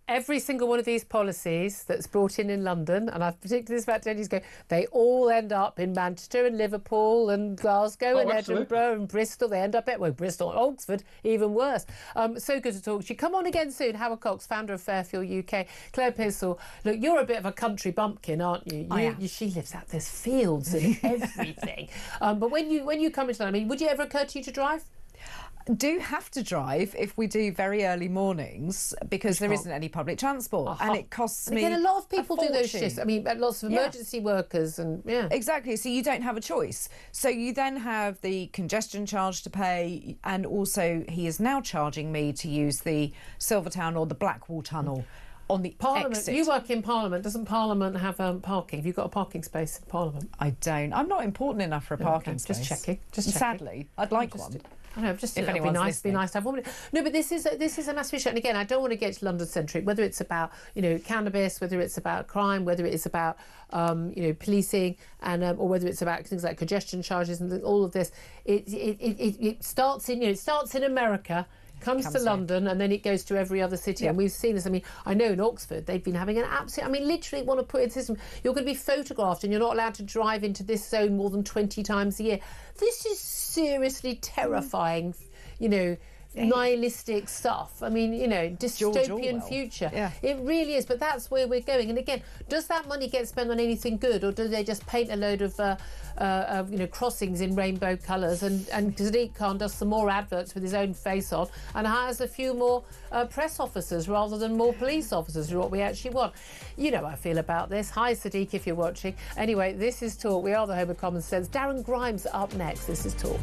Every single one of these policies that's brought in London, and I've predicted this about 10 years ago, they all end up in Manchester and Liverpool and Glasgow and Edinburgh and Bristol. They end up at, Bristol and Oxford, even worse. So good to talk to you. Come on again soon. Howard Cox, founder of Fairfield UK. Claire Pissell, look, you're a bit of a country bumpkin, aren't you? She lives out there's fields and everything. But when you come into London, would it ever occur to you to drive? Do have to drive if we do very early mornings because there isn't any public transport and it costs me. Again, a lot of people do those shifts. I mean, lots of emergency workers and exactly. So you don't have a choice. So you then have the congestion charge to pay, and also he is now charging me to use the Silvertown or the Blackwall Tunnel. On the Parliament, exit. you work in Parliament. Doesn't Parliament have parking? Have you got a parking space in Parliament? I don't. I'm not important enough for a parking space. Just checking. Sadly, I'd like one. I know, just if it'd be anyone's nice listening. to have one. No, but this is a massive issue. And again, I don't want to get London centric. Whether it's about cannabis, whether it's about crime, whether it's about policing, and or whether it's about things like congestion charges and all of this, it starts in America. Comes to London and then it goes to every other city. And we've seen this. I mean, I know in Oxford they've been having an absolute, literally want to put in a system. You're going to be photographed and you're not allowed to drive into this zone more than 20 times a year. This is seriously terrifying, nihilistic stuff. Dystopian future. Yeah. It really is, but that's where we're going. And again, does that money get spent on anything good, or do they just paint a load of crossings in rainbow colours, and Sadiq Khan does some more adverts with his own face on and hires a few more press officers rather than more police officers, is what we actually want. You know how I feel about this. Hi Sadiq, if you're watching. Anyway, this is Talk. We are the home of common sense. Darren Grimes up next. This is Talk.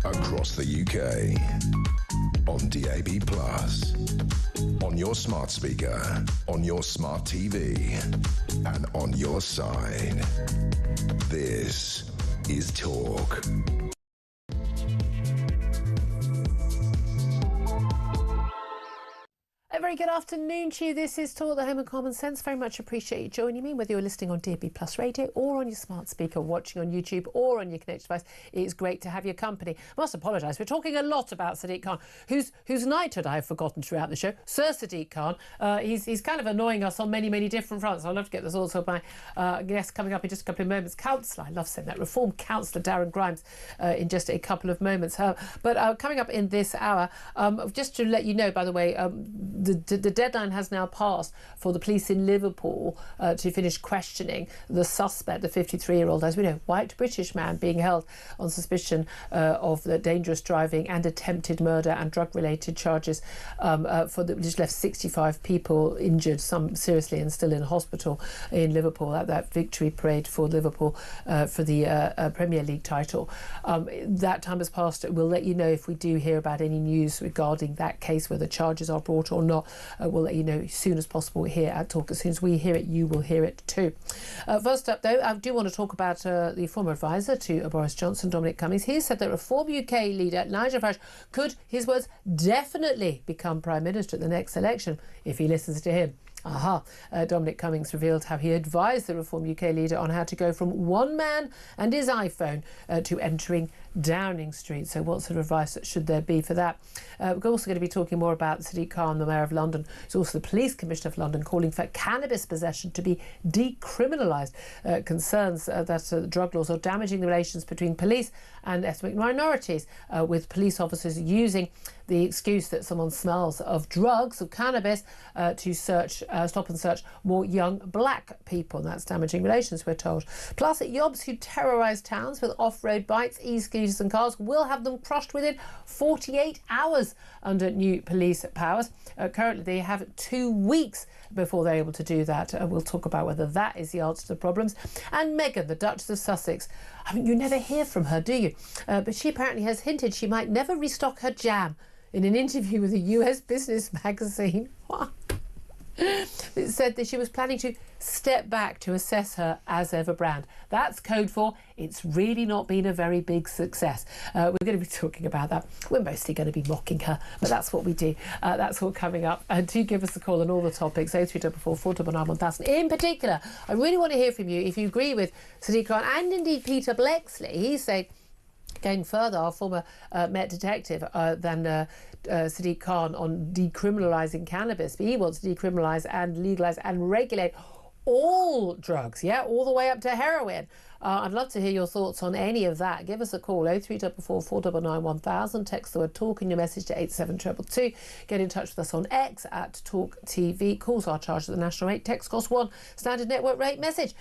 Across the UK, on DAB+, on your smart speaker, on your smart TV, and on your side. This is Talk. A very good afternoon to you. This is Talk, the home of common sense. Very much appreciate you joining me, whether you're listening on DAB+ radio or on your smart speaker, watching on YouTube or on your connected device. It is great to have your company. I must apologise. We're talking a lot about Sadiq Khan, whose knighthood I have forgotten throughout the show. Sir Sadiq Khan. He's kind of annoying us on many different fronts. I'd love to get this also by guest coming up in just a couple of moments. Councillor, I love saying that, Reform Councillor Darren Grimes in just a couple of moments. But coming up in this hour, just to let you know, by the way, the deadline has now passed for the police in Liverpool to finish questioning the suspect, the 53-year-old, as we know, white British man being held on suspicion of the dangerous driving and attempted murder and drug-related charges, which left 65 people injured, some seriously and still in hospital in Liverpool at that victory parade for Liverpool for the Premier League title. That time has passed. We'll let you know if we do hear about any news regarding that case, whether charges are brought or not. We'll let you know as soon as possible here at Talk. As soon as we hear it, you will hear it too. First up, though, I do want to talk about the former advisor to Boris Johnson, Dominic Cummings. He said that Reform UK leader Nigel Farage could, his words, definitely become Prime Minister at the next election if he listens to him. Dominic Cummings revealed how he advised the Reform UK leader on how to go from one man and his iPhone to entering Downing Street. So what sort of advice should there be for that? We're also going to be talking more about Sadiq Khan, the Mayor of London. It's also the Police Commissioner of London calling for cannabis possession to be decriminalised. Concerns that drug laws are damaging the relations between police and ethnic minorities, with police officers using the excuse that someone smells of drugs, of cannabis, to stop and search more young black people. And that's damaging relations, we're told. Plus, yobs who terrorise towns with off-road bikes, e-scooters and cars will have them crushed within 48 hours under new police powers. Currently, they have 2 weeks before they're able to do that. We'll talk about whether that is the answer to the problems. And Meghan, the Duchess of Sussex. I mean, you never hear from her, do you? But she apparently has hinted she might never restock her jam in an interview with a US business magazine. What? It said that she was planning to step back to assess her as ever brand. That's code for it's really not been a very big success. We're going to be talking about that. We're mostly going to be mocking her, but that's what we do. That's all coming up. Do give us a call on all the topics, 0344 499 1000. In particular, I really want to hear from you if you agree with Sadiq Khan and indeed Peter Bleksley. He's saying, going further, our former Met detective, than Sadiq Khan on decriminalising cannabis. But he wants to decriminalise and legalise and regulate all drugs, all the way up to heroin. I'd love to hear your thoughts on any of that. Give us a call, 0344 499 1000. Text the word talk in your message to 87222. Get in touch with us on X at Talk TV. Calls are charged at the national rate. Text cost £1. Standard network rate message.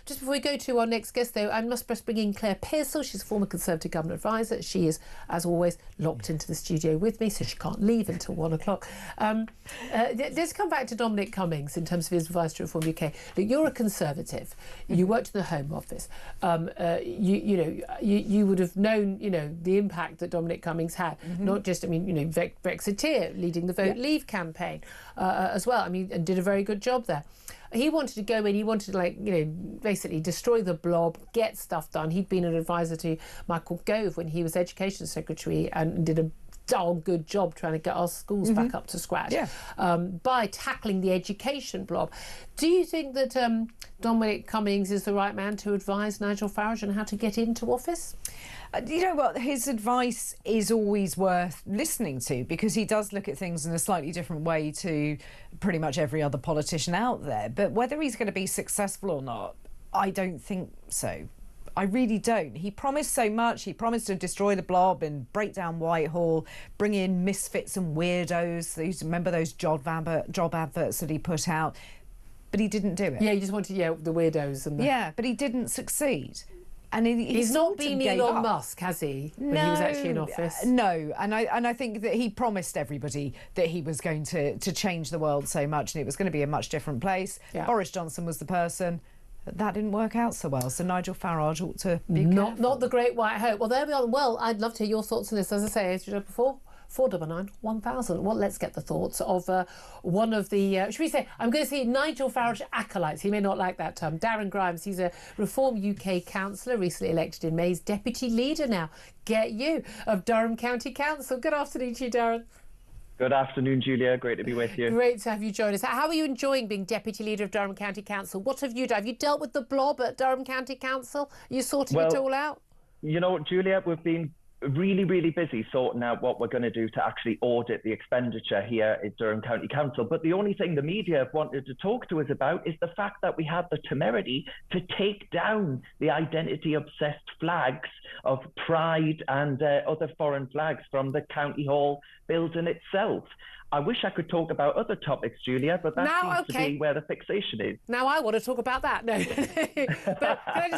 Just before we go to our next guest, though, I must bring in Claire Pearsall. She's a former Conservative Government advisor. She is, as always, locked into the studio with me, so she can't leave until 1 o'clock. Let's come back to Dominic Cummings in terms of his advice to Reform UK. Look, you're a Conservative. You worked in the Home Office. You would have known, the impact that Dominic Cummings had. Not just, Brexiteer, leading the Vote Leave campaign as well. And did a very good job there. He wanted to go in, he wanted to, basically destroy the blob, get stuff done. He'd been an advisor to Michael Gove when he was Education Secretary and did a darn good job trying to get our schools back up to scratch by tackling the education blob. Do you think that Dominic Cummings is the right man to advise Nigel Farage on how to get into office? You know what, his advice is always worth listening to because he does look at things in a slightly different way to pretty much every other politician out there. But whether he's going to be successful or not, I don't think so. I really don't. He promised so much. He promised to destroy the blob and break down Whitehall, bring in misfits and weirdos. Remember those job adverts that he put out? But he didn't do it. Yeah, he just wanted the weirdos. And Yeah, but he didn't succeed. And he's not been Elon Musk, has he? No, when he was actually in office. No, and I think that he promised everybody that he was going to change the world so much and it was going to be a much different place. Yeah. Boris Johnson was the person. That didn't work out so well. So Nigel Farage ought to be careful. Not the great white hope. Well, there we are. Well, I'd love to hear your thoughts on this. As I say, as you did before, 499 1000. Well, let's get the thoughts of one of the, should we say, I'm going to say Nigel Farage acolytes. He may not like that term. Darren Grimes, he's a Reform UK councillor, recently elected in May. He's deputy leader now, get you, of Durham County Council. Good afternoon to you, Darren. Good afternoon, Julia. Great to be with you. Great to have you join us. How are you enjoying being Deputy Leader of Durham County Council? What have you done? Have you dealt with the blob at Durham County Council? Are you sorting it all out? You know, Julia, we've been really, really busy sorting out what we're going to do to actually audit the expenditure here at Durham County Council. But the only thing the media have wanted to talk to us about is the fact that we had the temerity to take down the identity-obsessed flags of Pride and other foreign flags from the County Hall building itself. I wish I could talk about other topics, Julia, but that seems to be where the fixation is. Now I want to talk about that. No, but can I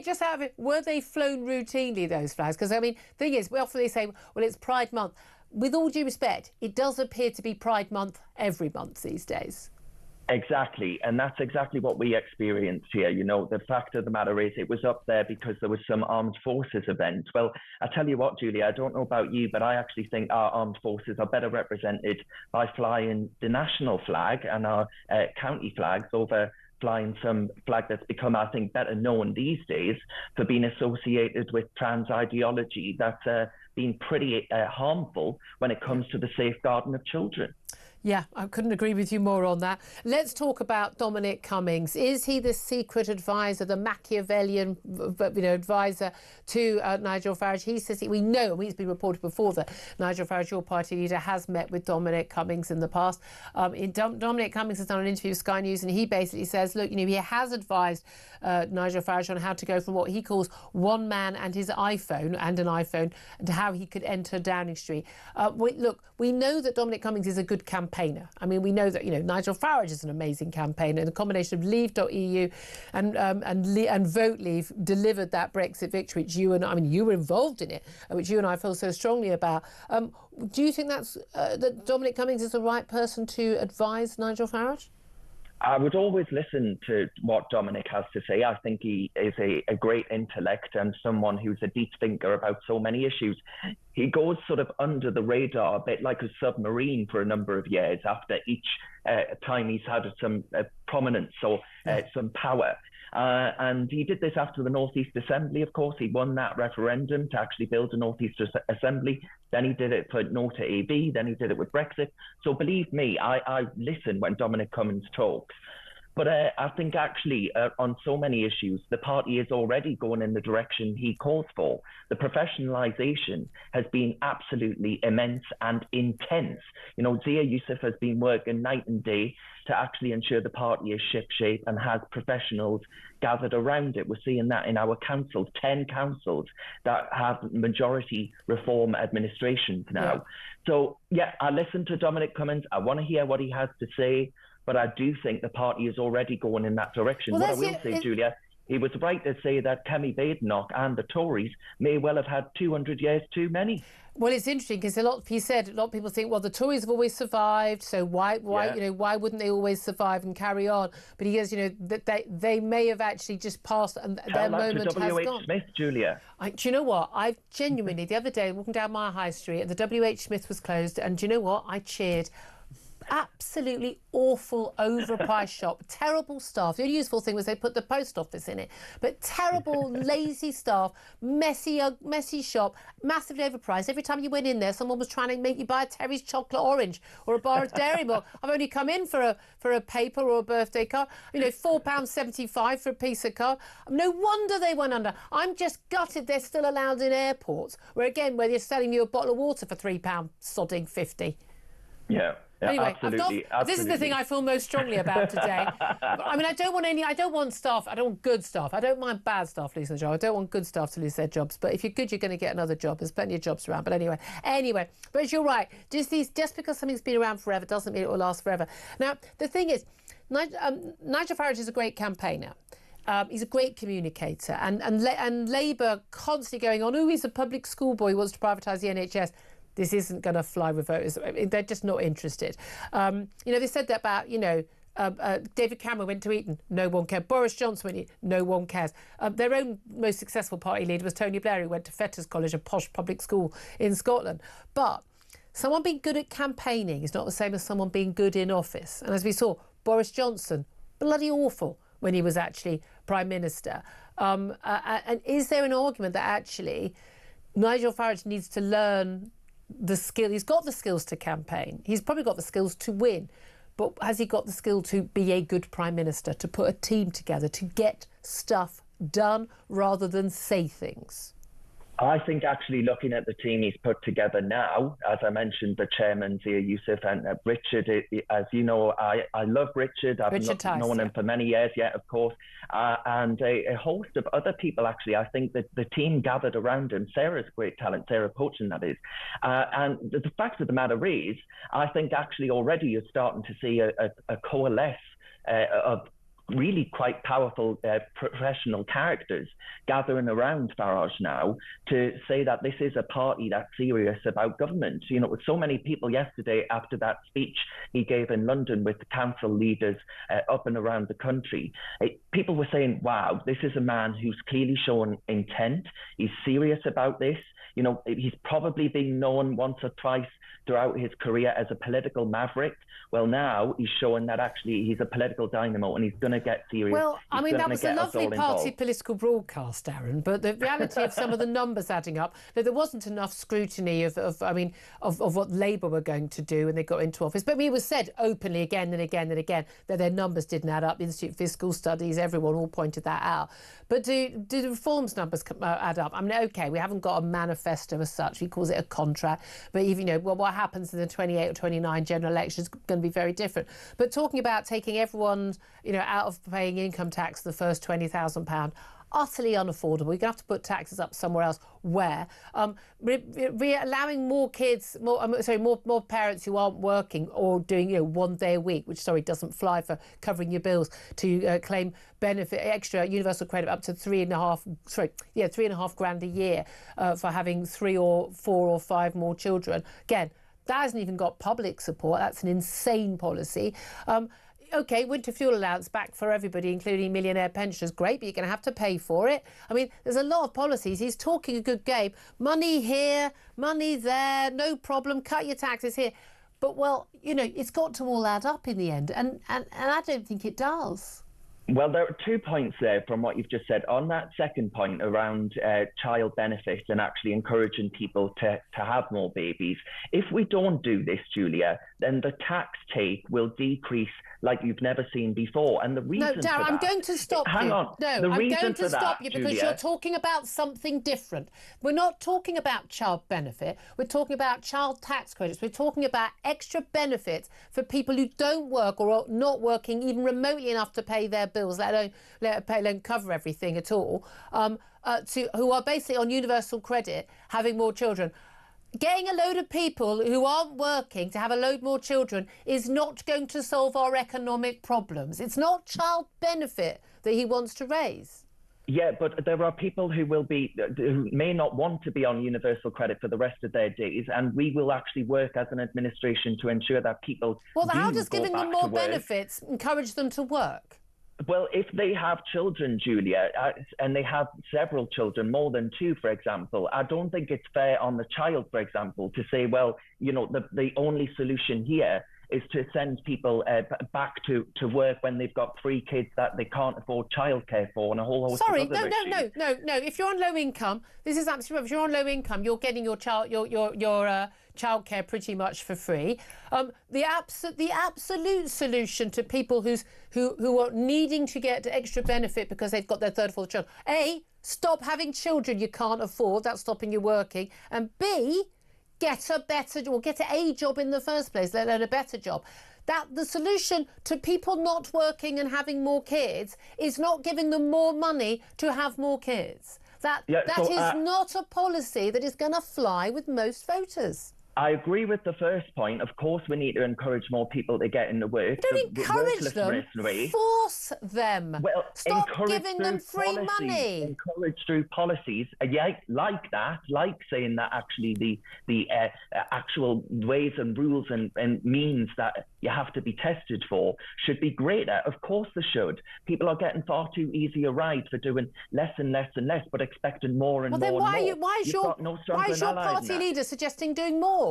just say, were they flown routinely, those flags? Because the thing is, we often say, well, it's Pride Month. With all due respect, it does appear to be Pride Month every month these days. Exactly, and that's exactly what we experienced here. You know, the fact of the matter is it was up there because there was some armed forces event. Well, I tell you what, Julia, I don't know about you, but I actually think our armed forces are better represented by flying the national flag and our county flags over flying some flag that's become, I think, better known these days for being associated with trans ideology that's been pretty harmful when it comes to the safeguarding of children. Yeah, I couldn't agree with you more on that. Let's talk about Dominic Cummings. Is he the secret advisor, the Machiavellian advisor to Nigel Farage? He says we know, and it's been reported before, that Nigel Farage, your party leader, has met with Dominic Cummings in the past. Dominic Cummings has done an interview with Sky News, and he basically says, look, he has advised Nigel Farage on how to go from what he calls one man and his iPhone and an iPhone, and how he could enter Downing Street. We know that Dominic Cummings is a good campaigner. I mean, we know that Nigel Farage is an amazing campaigner, and the combination of Leave.eu and Vote Leave delivered that Brexit victory, which you were involved in it, which you and I feel so strongly about. Do you think that Dominic Cummings is the right person to advise Nigel Farage? I would always listen to what Dominic has to say. I think he is a great intellect and someone who's a deep thinker about so many issues. He goes sort of under the radar, a bit like a submarine, for a number of years after each time he's had some prominence or some power. And he did this after the North East Assembly, of course. He won that referendum to actually build a North East Assembly. Then he did it for No to AB. Then he did it with Brexit. So believe me, I listen when Dominic Cummings talks. But I think actually on so many issues, the party is already going in the direction he calls for. The professionalisation has been absolutely immense and intense. Zia Youssef has been working night and day to actually ensure the party is shipshape and has professionals gathered around it. We're seeing that in our councils, 10 councils that have majority reform administrations now. Yeah. So, I listen to Dominic Cummings. I want to hear what he has to say. But I do think the party is already going in that direction. What I will say, Julia, he was right to say that Kemi Badenoch and the Tories may well have had 200 years too many. Well, it's interesting because a lot of people think, well, the Tories have always survived, so why wouldn't they always survive and carry on? But he goes, that they may have actually just passed and their moment has gone. W.H. Smith, Julia. Do you know what? I genuinely, the other day, walking down my high street, and the W.H. Smith was closed, and do you know what? I cheered. Absolutely awful, overpriced shop, terrible staff. The only useful thing was they put the post office in it, but terrible, lazy staff, messy shop, massively overpriced. Every time you went in there, someone was trying to make you buy a Terry's chocolate orange or a bar of Dairy Milk. I've only come in for a paper or a birthday card. £4.75 for a piece of card. No wonder they went under. I'm just gutted they're still allowed in airports, where they're selling you a bottle of water for £3.50. Yeah. Anyway, absolutely. This is the thing I feel most strongly about today. I mean, I don't want staff. I don't want good staff. I don't mind bad staff losing their job. I don't want good staff to lose their jobs. But if you're good, you're going to get another job. There's plenty of jobs around. But anyway. But you're right. Just because something's been around forever doesn't mean it will last forever. Now, the thing is, Nigel Farage is a great campaigner. He's a great communicator. And Labour constantly going on, he's a public school boy who wants to privatise the NHS. This isn't going to fly with voters. They're just not interested. They said that about, David Cameron went to Eton. No one cared. Boris Johnson went to Eton. No one cares. Their own most successful party leader was Tony Blair, who went to Fetters College, a posh public school in Scotland. But someone being good at campaigning is not the same as someone being good in office. And as we saw, Boris Johnson, bloody awful when he was actually Prime Minister. And is there an argument that actually Nigel Farage needs to learn the skill? He's got the skills to campaign. He's probably got the skills to win. But has he got the skill to be a good Prime Minister, to put a team together, to get stuff done rather than say things? I think actually looking at the team he's put together now, as I mentioned, the chairman, Zia Youssef, and Richard, as you know, I love Richard. I've known him for many years, of course. And a host of other people, actually. I think that the team gathered around him, Sarah's great talent, Sarah Pochen, that is. And the fact of the matter is, I think actually already you're starting to see a coalesce of really quite powerful professional characters gathering around Farage now to say that this is a party that's serious about government. With so many people yesterday after that speech he gave in London with the council leaders up and around the country, people were saying, wow, this is a man who's clearly shown intent. He's serious about this. He's probably been known once or twice throughout his career as a political maverick. Well, now he's showing that actually he's a political dynamo and he's going to get serious. Well, I mean, that was a lovely party involved. political broadcast, Darren, but the reality of some of the numbers adding up, that there wasn't enough scrutiny of what Labour were going to do when they got into office. But it was said openly again and again and again that their numbers didn't add up. The Institute of Fiscal Studies, everyone all pointed that out. But do the reforms numbers add up? I mean, OK, we haven't got a manifesto as such. He calls it a contract. But even, what happens in the 28 or 29 general elections is going to be very different. But talking about taking everyone, out of paying income tax the first £20,000, utterly unaffordable. You're going to have to put taxes up somewhere else. Where? Allowing more kids, more parents who aren't working or doing 1 day a week, which doesn't fly for covering your bills, to claim benefit extra universal credit up to £3.5 grand a year for having 3 or 4 or 5 more children. Again, that hasn't even got public support. That's an insane policy. OK, winter fuel allowance back for everybody, including millionaire pensioners. Great, but you're going to have to pay for it. I mean, there's a lot of policies. He's talking a good game. Money here, money there, no problem. Cut your taxes here. But, it's got to all add up in the end. And I don't think it does. Well, there are 2 points there from what you've just said. On that second point around child benefits and actually encouraging people to have more babies, if we don't do this, Julia, then the tax take will decrease like you've never seen before. And the reason No, Darren, I'm going to stop you. Hang on. No, I'm going to stop you because you're talking about something different. We're not talking about child benefit. We're talking about child tax credits. We're talking about extra benefits for people who don't work or are not working even remotely enough to pay their bills, let alone cover everything at all, who are basically on universal credit, having more children. Getting a load of people who aren't working to have a load more children is not going to solve our economic problems. It's not child benefit that he wants to raise. Yeah, but there are people who may not want to be on universal credit for the rest of their days, and we will actually work as an administration to ensure that people how does giving them more benefits encourage them to work? Well, if they have children, Julia, and they have several children, more than 2, for example, I don't think it's fair on the child, for example, to say, well, the only solution here is to send people back to work when they've got 3 kids that they can't afford childcare for and a whole host of other issues. No. If you're on low income, this is absolutely right. If you're on low income, you're getting your childcare pretty much for free. The absolute solution to people who are needing to get extra benefit because they've got their 3rd or 4th child: A, stop having children you can't afford. That's stopping you working. And B, get a job in the first place, let alone a better job. That the solution to people not working and having more kids is not giving them more money to have more kids. That is not a policy that is going to fly with most voters. I agree with the first point. Of course, we need to encourage more people to get into work. Don't encourage them, force them. Well, stop giving them free money. Encourage through policies, like that, like saying that actually the actual ways and rules and means that you have to be tested for should be greater. Of course they should. People are getting far too easy a ride for doing less and less and less, but expecting more and more and more. Why is your party leader suggesting doing more?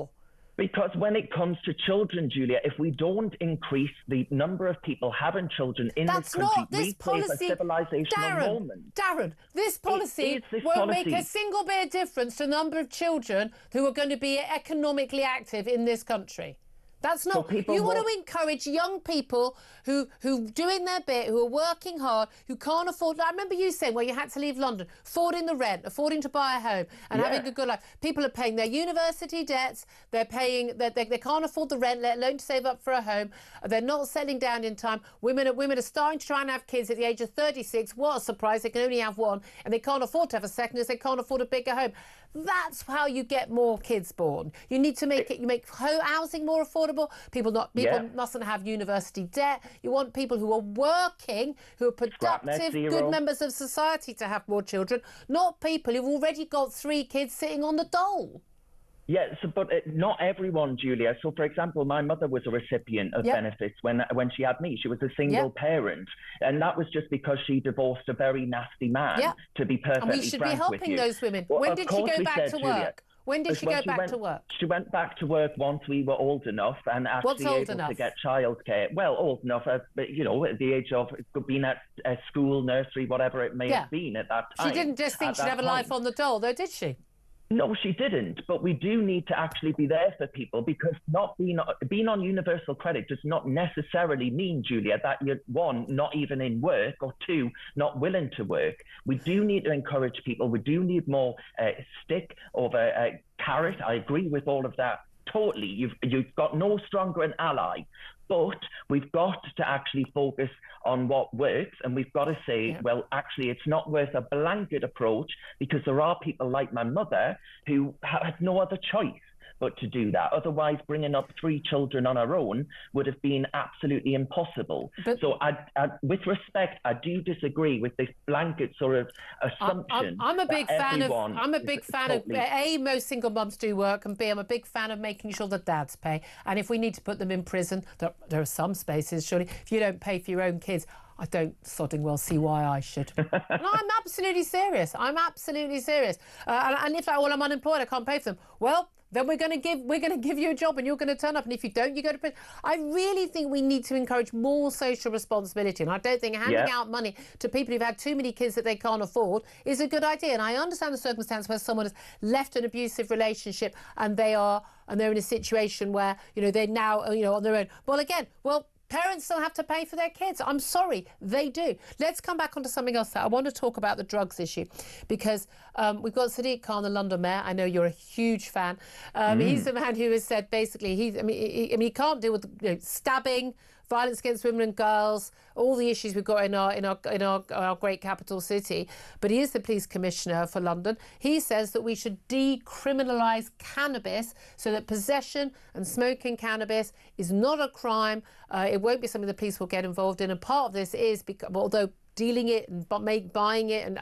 Because when it comes to children, Julia, if we don't increase the number of people having children in this country, we face a civilizational moment. Darren, this policy won't make a single bit of difference to the number of children who are going to be economically active in this country. That's not. You want to encourage young people who doing their bit, who are working hard, who can't afford. I remember you saying, well, you had to leave London, affording the rent, affording to buy a home, and having a good life. People are paying their university debts. They're paying. They can't afford the rent, let alone to save up for a home. They're not settling down in time. Women are starting to try and have kids at the age of 36. What a surprise! They can only have one, and they can't afford to have a second because they can't afford a bigger home. That's how you get more kids born. You need to make housing more affordable. People mustn't have university debt. You want people who are working, who are productive, good members of society to have more children, not people who've already got 3 kids sitting on the dole. Yes, but not everyone, Julia. So, for example, my mother was a recipient of benefits when she had me. She was a single parent, and that was just because she divorced a very nasty man, to be perfectly frank with you. And we should be helping those women. When did she go back to work? When did she go back to work? She went back to work once we were old enough and actually able to get childcare. Well, old enough, you know, at the age of being at school, nursery, whatever it may have been at that time. She didn't just think she'd have a life on the dole, though, did she? No, she didn't. But we do need to actually be there for people, because not being on universal credit does not necessarily mean, Julia, that you're, one, not even in work, or two, not willing to work. We do need to encourage people. We do need more stick over carrot. I agree with all of that. Totally. You've got no stronger an ally. But we've got to actually focus on what works, and we've got to say, well, actually, it's not worth a blanket approach, because there are people like my mother who had no other choice but to do that. Otherwise, bringing up 3 children on her own would have been absolutely impossible. So with respect, I do disagree with this blanket sort of assumption. I'm a big fan of A, most single mums do work, and B, I'm a big fan of making sure that dads pay. And if we need to put them in prison, there are some spaces, surely, if you don't pay for your own kids, I don't sodding well see why I should. No, I'm absolutely serious. I'm absolutely serious. And if I'm unemployed, I can't pay for them. Well, then we're going to give you a job, and you're going to turn up, and if you don't, you go to prison. I really think we need to encourage more social responsibility, and I don't think handing out money to people who've had too many kids that they can't afford is a good idea. And I understand the circumstance where someone has left an abusive relationship and they're in a situation where, you know, they're now, you know, on their own. Well, parents still have to pay for their kids. I'm sorry, they do. Let's come back onto something else. I want to talk about the drugs issue, because we've got Sadiq Khan, the London mayor. I know you're a huge fan. He's the man who has said basically he can't deal with, you know, stabbing, violence against women and girls, all the issues we've got in our great capital city. But he is the police commissioner for London. He says that we should decriminalise cannabis so that possession and smoking cannabis is not a crime. It won't be something the police will get involved in. And part of this is because, although dealing it and buying it and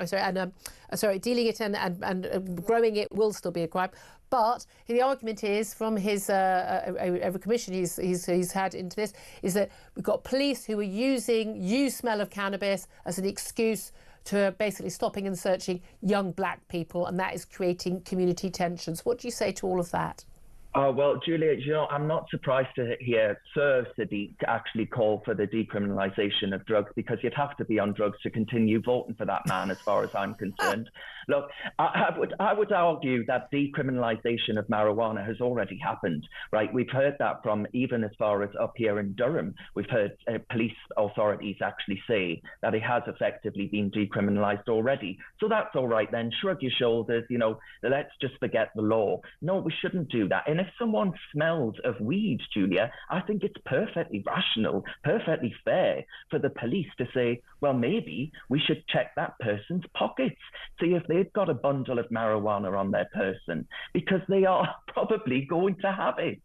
dealing it and growing it will still be a crime. But the argument is, from his every commission he's had into this, is that we've got police who are using use smell of cannabis as an excuse to basically stopping and searching young black people, and that is creating community tensions. What do you say to all of that? Well, Julia, you know, I'm not surprised to hear Sir Sadiq actually call for the decriminalisation of drugs, because you'd have to be on drugs to continue voting for that man, as far as I'm concerned. Look, I would argue that decriminalisation of marijuana has already happened, right? We've heard that from even as far as up here in Durham. We've heard police authorities actually say that it has effectively been decriminalised already. So that's all right then. Shrug your shoulders, you know, let's just forget the law. No, we shouldn't do that. And if someone smells of weed, Julia, I think it's perfectly rational, perfectly fair for the police to say, well, maybe we should check that person's pockets, see if they've got a bundle of marijuana on their person, because they are probably going to have it.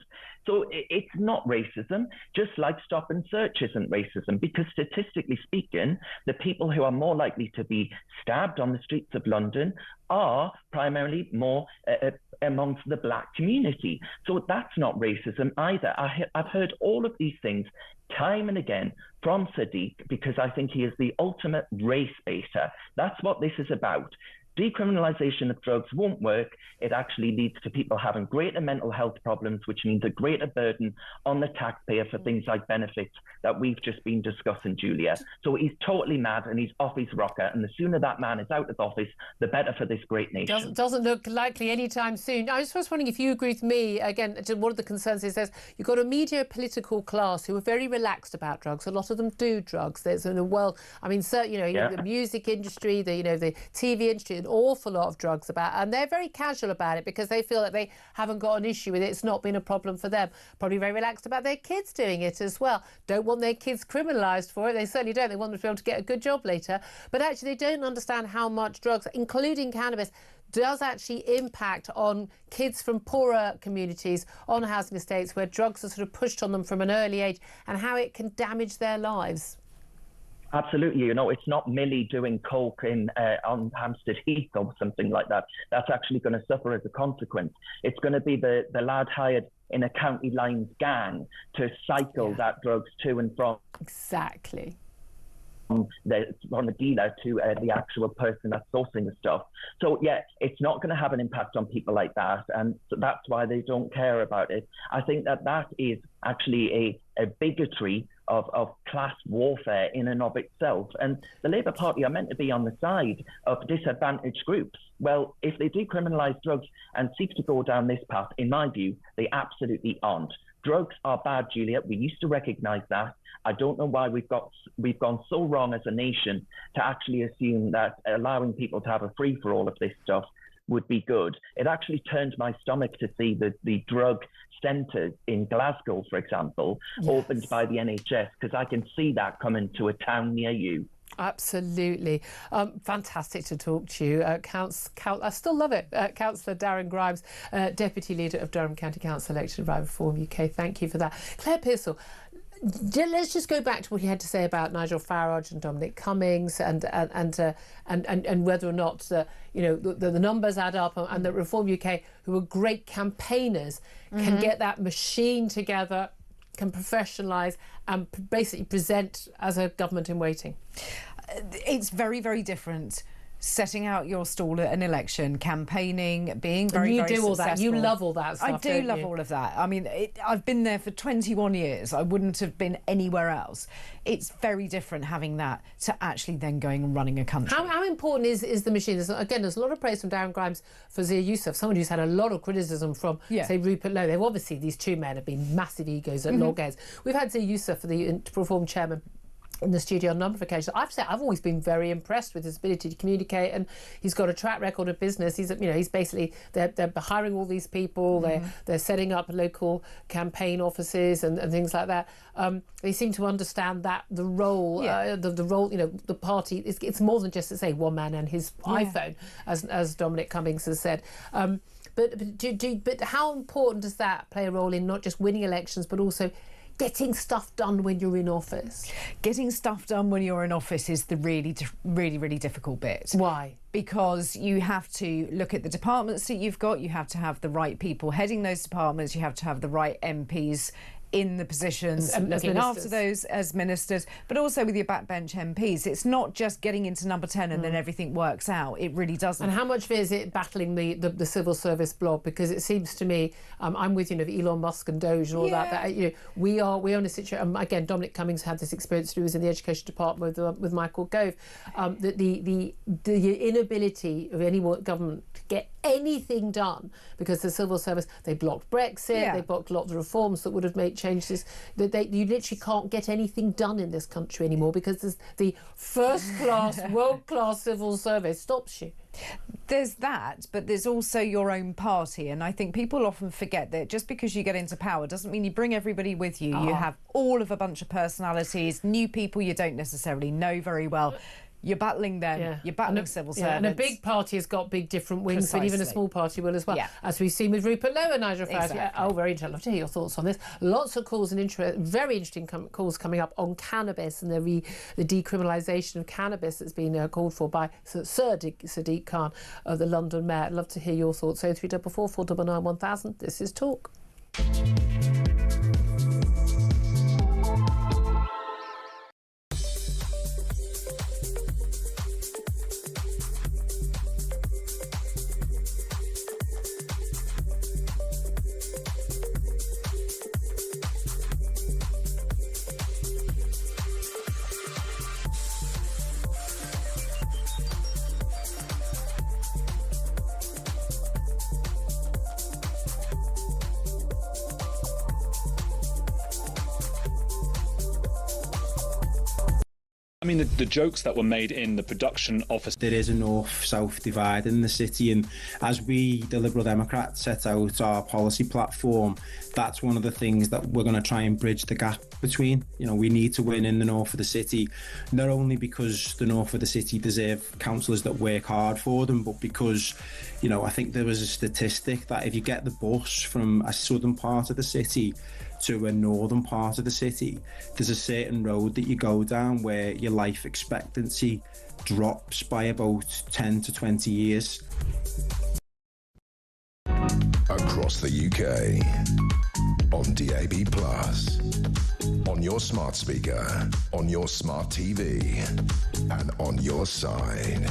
So it's not racism, just like stop and search isn't racism, because statistically speaking, the people who are more likely to be stabbed on the streets of London are primarily more amongst the black community. So that's not racism either. I've heard all of these things time and again from Sadiq, because I think he is the ultimate race baiter. That's what this is about. Decriminalisation of drugs won't work. It actually leads to people having greater mental health problems, which means a greater burden on the taxpayer for things like benefits that we've just been discussing, Julia. So he's totally mad and he's off his rocker. And the sooner that man is out of office, the better for this great nation. Doesn't look likely anytime soon. I was just wondering if you agree with me. Again, one of the concerns is you've got a media political class who are very relaxed about drugs. A lot of them do drugs. There's in the world, I mean, so, you know, the music industry, the TV industry, an awful lot of drugs about, and they're very casual about it because they feel that they haven't got an issue with it. It's not been a problem for them. Probably very relaxed about their kids doing it as well. Don't want their kids criminalised for it. They certainly don't. They want them to be able to get a good job later. But actually, they don't understand how much drugs, including cannabis, does actually impact on kids from poorer communities, on housing estates where drugs are sort of pushed on them from an early age, and how it can damage their lives. Absolutely. You know, it's not Millie doing coke on Hampstead Heath or something like that. That's actually going to suffer as a consequence. It's going to be the lad hired in a county lines gang to cycle that drugs to and from. Exactly. from the dealer to the actual person that's sourcing the stuff. So yeah, it's not going to have an impact on people like that, and so that's why they don't care about it. I think that is actually a bigotry of class warfare in and of itself. And the Labour Party are meant to be on the side of disadvantaged groups. Well, if they decriminalise drugs and seek to go down this path, in my view, they absolutely aren't. Drugs are bad, Julia. We used to recognise that. I don't know why we've gone so wrong as a nation to actually assume that allowing people to have a free for all of this stuff would be good. It actually turned my stomach to see the drug centres in Glasgow, for example, opened by the NHS, because I can see that coming to a town near you. Absolutely. Fantastic to talk to you. I still love it. Councillor Darren Grimes, Deputy Leader of Durham County Council election by Reform UK. Thank you for that. Claire Pearsall, let's just go back to what you had to say about Nigel Farage and Dominic Cummings and whether or not the numbers add up, and that Reform UK, who are great campaigners, can get that machine together, can professionalise and basically present as a government in waiting. It's very, very different. Setting out your stall at an election, campaigning, being very, very successful. All that. You love all that stuff. I do love all of that. I mean, I've been there for 21 years. I wouldn't have been anywhere else. It's very different having that to actually then going and running a country. How important is the machine? There's a lot of praise from Darren Grimes for Zia Youssef, someone who's had a lot of criticism from, say, Rupert Lowe. They've obviously, these two men have been massive egos at loggerheads. We've had Zia Youssef, for the Reform chairman, in the studio on a number of occasions. I've always been very impressed with his ability to communicate, and he's got a track record of business. He's basically, they're hiring all these people, they're setting up local campaign offices and things like that. They seem to understand that the role, the role, the party, it's more than just to say one man and his iPhone, as Dominic Cummings has said. But how important does that play a role in not just winning elections, but also getting stuff done when you're in office? Getting stuff done when you're in office is the really, really difficult bit. Why? Because you have to look at the departments that you've got, you have to have the right people heading those departments, you have to have the right MPs in the positions looking after those as ministers, but also with your backbench MPs. It's not just getting into number 10 and then everything works out. It really doesn't. And how much is it battling the civil service blob? Because it seems to me, I'm with Elon Musk and Doge and all that we're in a situation. Again, Dominic Cummings had this experience through, was in the education department with Michael Gove. That the inability of any government to get anything done because the civil service, they blocked Brexit, they blocked a lot of the reforms that would have made changes. That you literally can't get anything done in this country anymore because the first-class, world-class civil service stops you. There's that, but there's also your own party, and I think people often forget that just because you get into power doesn't mean you bring everybody with you. You have all of a bunch of personalities, new people you don't necessarily know very well. You're battling them, you're battling civil servants. And a big party has got big different wings, but even a small party will as well, as we've seen with Rupert Lowe and Nigel Farage. Exactly. Very interesting. I'd love to hear your thoughts on this. Lots of calls and very interesting calls coming up on cannabis and the decriminalisation of cannabis that's been called for by Sir Sadiq Khan, the London Mayor. I'd love to hear your thoughts. 0344 499 1000. This is Talk. I mean, the jokes that were made in the production office. There is a north-south divide in the city, and as we, the Liberal Democrats, set out our policy platform, that's one of the things that we're going to try and bridge the gap between. We need to win in the north of the city, not only because the north of the city deserve councillors that work hard for them, but because, I think there was a statistic that if you get the bus from a southern part of the city to a northern part of the city, there's a certain road that you go down where your life expectancy drops by about 10 to 20 years. Across the UK, on DAB+, on your smart speaker, on your smart TV, and on your side.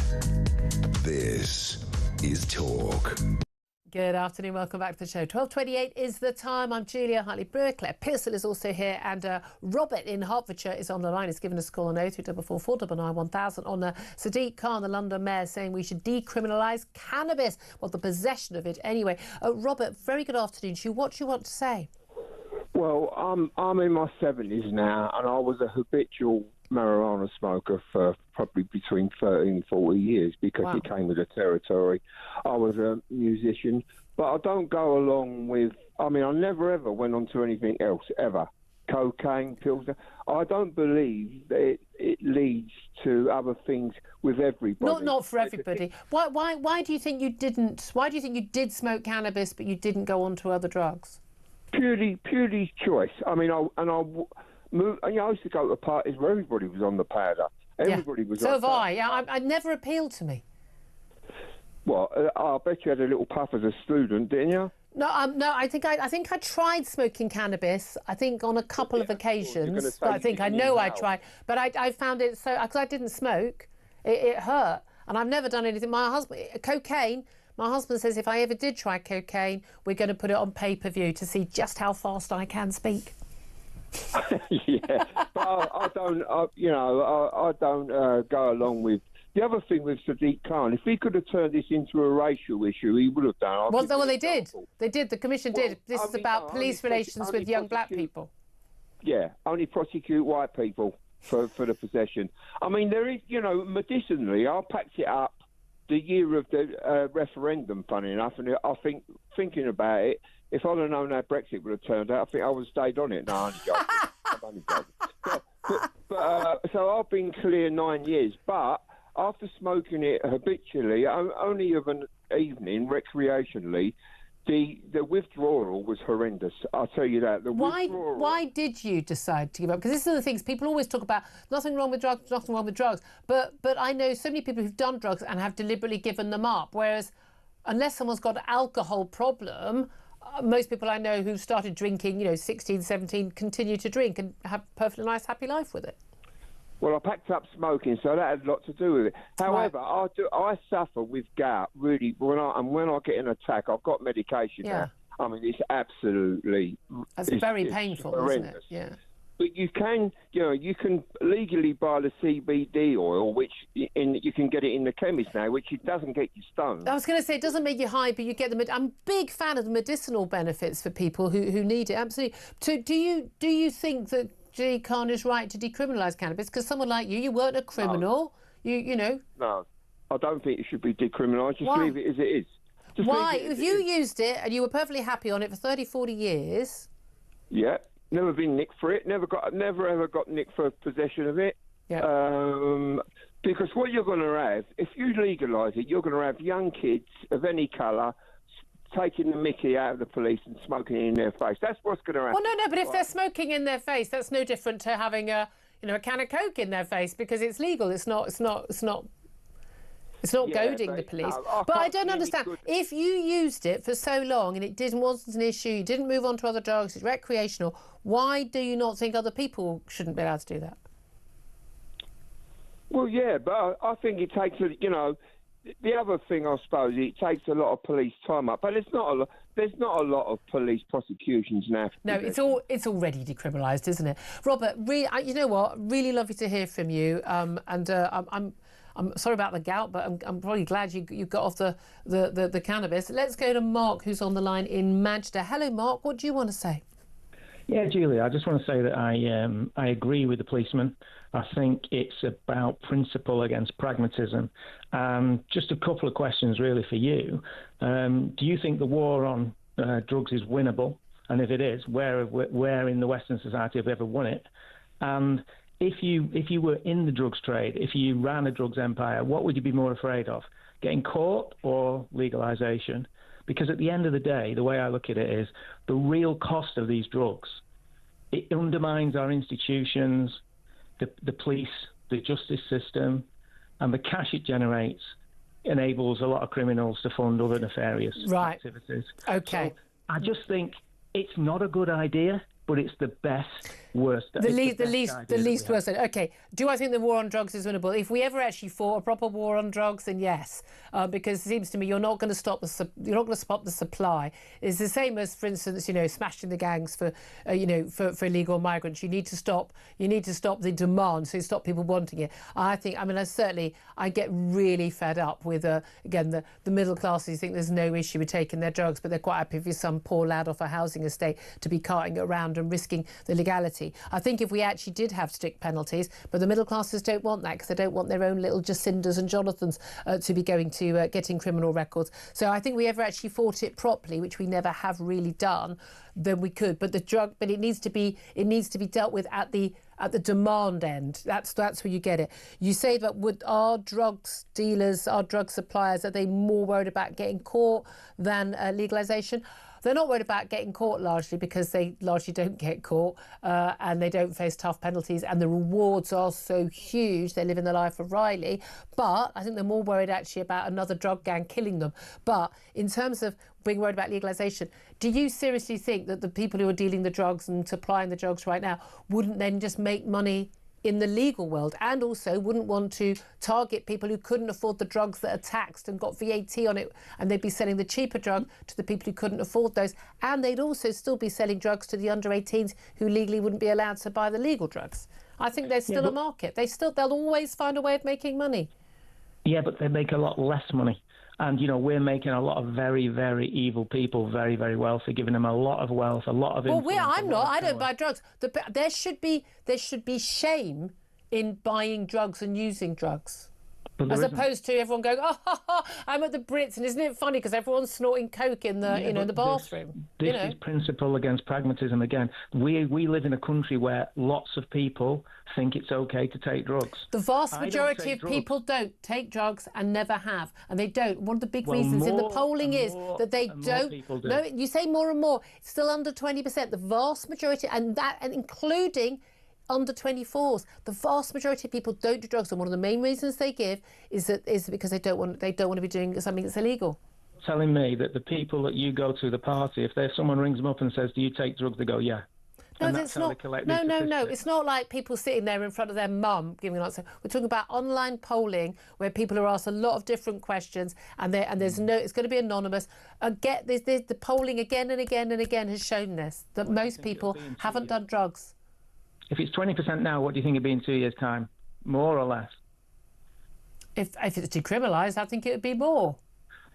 This is Talk. Good afternoon, welcome back to the show. 12:28 is the time. I'm Julia Hartley-Brewer. Claire Pearsall is also here, and Robert in Hertfordshire is on the line. He's given us a call on 0344 499 1000 on Sadiq Khan, the London Mayor, saying we should decriminalise cannabis. Well, the possession of it anyway. Robert, very good afternoon to you. What do you want to say? Well, I'm in my 70s now, and I was a habitual marijuana smoker for probably between 30 and 40 years because it came with the territory. I was a musician, but I don't go along with... I mean, I never ever went on to anything else, ever. Cocaine, pills... I don't believe that it leads to other things with everybody. Not for everybody. Why do you think you didn't... Why do you think you did smoke cannabis, but you didn't go on to other drugs? Purely choice. I mean, I used to go to parties where everybody was on the powder. Everybody was on. So have I. Yeah, I never appealed to me. Well, I bet you had a little puff as a student, didn't you? No, I think I tried smoking cannabis. I think on a couple of occasions. But I tried. But I found it so because I didn't smoke, it hurt, and I've never done anything. My husband says if I ever did try cocaine, we're going to put it on pay-per-view to see just how fast I can speak. Yeah, but I don't go along with... The other thing with Sadiq Khan, if he could have turned this into a racial issue, he would have done. Well, they did. They did. The Commission did. This is about police relations with young black people. Yeah, only prosecute white people for the possession. I mean, there is, medicinally, I packed it up the year of the referendum, funny enough, and I think, thinking about it, if I'd have known how Brexit would have turned out, I think I would have stayed on it. No, I'm only joking. So I've been clear 9 years, but after smoking it habitually, only of an evening, recreationally, the withdrawal was horrendous. I'll tell you that. Why did you decide to give up? Because this is the things people always talk about. Nothing wrong with drugs. Nothing wrong with drugs. But I know so many people who've done drugs and have deliberately given them up. Whereas, unless someone's got an alcohol problem, most people I know who've started drinking, 16, 17, continue to drink and have a perfectly nice, happy life with it. Well, I packed up smoking, so that had a lot to do with it. However, I suffer with gout, really. When I get an attack, I've got medication now. I mean, it's absolutely... It's very painful, isn't it? Yeah. But you can legally buy the CBD oil, which you can get it in the chemist now, which it doesn't get you stoned. I was going to say, it doesn't make you high, but you get I'm a big fan of the medicinal benefits for people who need it, absolutely. So do you think that Sadiq Khan is right to decriminalise cannabis? Because someone like you weren't a criminal, you know. No, I don't think it should be decriminalised. Just leave it as it is. Why? If you used it and you were perfectly happy on it for 30, 40 years... Yeah. Never been nicked for it. Never ever got nicked for possession of it. Yeah. Because what you're going to have, if you legalise it, you're going to have young kids of any colour taking the mickey out of the police and smoking it in their face. That's what's going to happen. Well, no, but if they're smoking in their face, that's no different to having a can of Coke in their face because it's legal. It's not goading the police. But I don't understand. If you used it for so long and it wasn't an issue, you didn't move on to other drugs, it's recreational, why do you not think other people shouldn't be allowed to do that? Well, yeah, but I think it takes, the other thing, I suppose, it takes a lot of police time up. But there's not a lot of police prosecutions now. No, it's already decriminalised, isn't it? Robert, you know what? Really lovely to hear from you. I'm sorry about the gout, but I'm probably glad you got off the cannabis. Let's go to Mark, who's on the line in Manchester. Hello, Mark. What do you want to say? Yeah, Julia, I just want to say that I agree with the policeman. I think it's about principle against pragmatism. Just a couple of questions, really, for you. Do you think the war on drugs is winnable? And if it is, where in the Western society have we ever won it? And if you were in the drugs trade, if you ran a drugs empire, what would you be more afraid of? Getting caught or legalization? Because at the end of the day, the way I look at it is the real cost of these drugs. It undermines our institutions, the police, the justice system, and the cash it generates enables a lot of criminals to fund other nefarious activities. Okay. So I just think it's not a good idea, but it's the best worst. The least worst. Okay. Do I think the war on drugs is winnable? If we ever actually fought a proper war on drugs, then yes, because it seems to me you're not going to stop the supply. It's the same as, for instance, smashing the gangs for illegal migrants. You need to stop the demand, so you stop people wanting it. I get really fed up with again the middle classes think there's no issue with taking their drugs, but they're quite happy if you're some poor lad off a housing estate to be carting it around and risking the legality. I think if we actually did have strict penalties, but the middle classes don't want that because they don't want their own little Jacindas and Jonathans to be going to getting criminal records. So I think we ever actually fought it properly, which we never have really done, then we could. But it needs to be dealt with at the demand end. That's where you get it. You say that our drug dealers, our drug suppliers, are they more worried about getting caught than legalisation? They're not worried about getting caught largely because they largely don't get caught and they don't face tough penalties and the rewards are so huge. They live in the life of Riley. But I think they're more worried actually about another drug gang killing them. But in terms of being worried about legalisation, do you seriously think that the people who are dealing the drugs and supplying the drugs right now wouldn't then just make money in the legal world, and also wouldn't want to target people who couldn't afford the drugs that are taxed and got VAT on it, and they'd be selling the cheaper drug to the people who couldn't afford those, and they'd also still be selling drugs to the under 18s who legally wouldn't be allowed to buy the legal drugs? I think there's still a market. They'll always find a way of making money. Yeah, but they make a lot less money. And, we're making a lot of very, very evil people very, very wealthy, giving them a lot of wealth, a lot of influence. Well, I'm not. I don't buy drugs. There should be shame in buying drugs and using drugs. As opposed to everyone going, I'm at the Brits, and isn't it funny because everyone's snorting coke in the in the bathroom. This is principle against pragmatism again. We live in a country where lots of people think it's okay to take drugs. The vast majority of people don't take drugs and never have, and they don't. One of the big reasons in the polling is that they don't. No, you say more and more. It's still under 20%. The vast majority, and including under 24s, the vast majority of people don't do drugs, and one of the main reasons they give is because they don't want to be doing something that's illegal. Telling me that the people that you go to the party, if someone rings them up and says, "Do you take drugs?" they go, "Yeah." No, that's not. No. It's not like people sitting there in front of their mum giving an answer. We're talking about online polling where people are asked a lot of different questions, and there's no. It's going to be anonymous. The polling again and again and again has shown this, that most people haven't done drugs. If it's 20% now, what do you think it'd be in 2 years' time? More or less? If it's decriminalised, I think it would be more.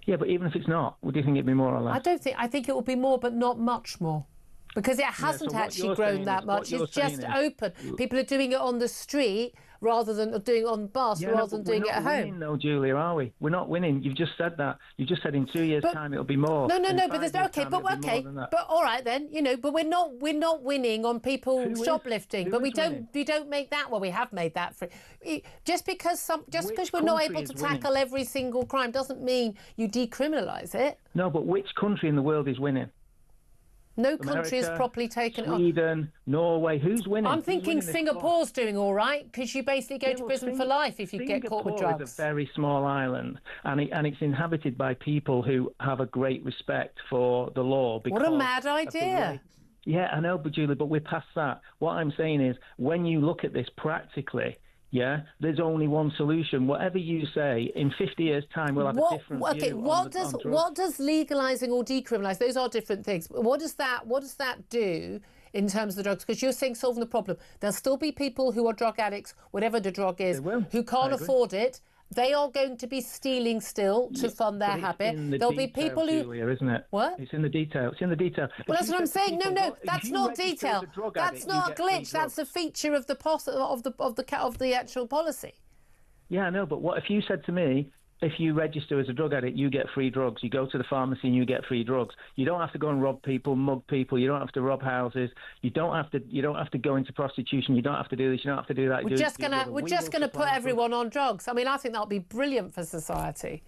Yeah, but even if it's not, would you think it'd be more or less? I think it will be more, but not much more. Because it hasn't actually grown that much. It's just open. People are doing it on the street rather than doing it on the bus, rather than doing it at home. We're not winning, though, Julia, are we? We're not winning. You've just said that. You just said in 2 years' time it'll be more. No, but there's but all right then, but we're not winning on people shoplifting. But we don't make that. Well, we have made that for just because we're not able to tackle every single crime doesn't mean you decriminalise it. No, but which country in the world is winning? No country has properly taken it on. Sweden, Norway, who's winning? I'm thinking Singapore's doing all right because you basically go to prison for life if you get caught with drugs. Singapore is a very small island and it's inhabited by people who have a great respect for the law. What a mad idea. Yeah, I know, but Julie, but we're past that. What I'm saying is when you look at this practically, yeah, there's only one solution. Whatever you say, in 50 years' time, we'll have a different view. Okay, what does legalising or decriminalising? Those are different things. What does that do in terms of the drugs? Because you're saying solving the problem. There'll still be people who are drug addicts, whatever the drug is, who can't afford it. They are going to be stealing still to fund their habit. There'll be people who, Julia, isn't it? What? It's in the detail. It's in the detail. Well, that's what I'm saying. No, that's not detail. That's not a glitch. That's a feature of the actual policy. Yeah, I know. But what if you said to me, if you register as a drug addict, you get free drugs. You go to the pharmacy and you get free drugs. You don't have to go and rob people, mug people. You don't have to rob houses. You don't have to go into prostitution. You don't have to do this. You don't have to do that. We're just gonna put everyone on drugs. I mean, I think that would be brilliant for society.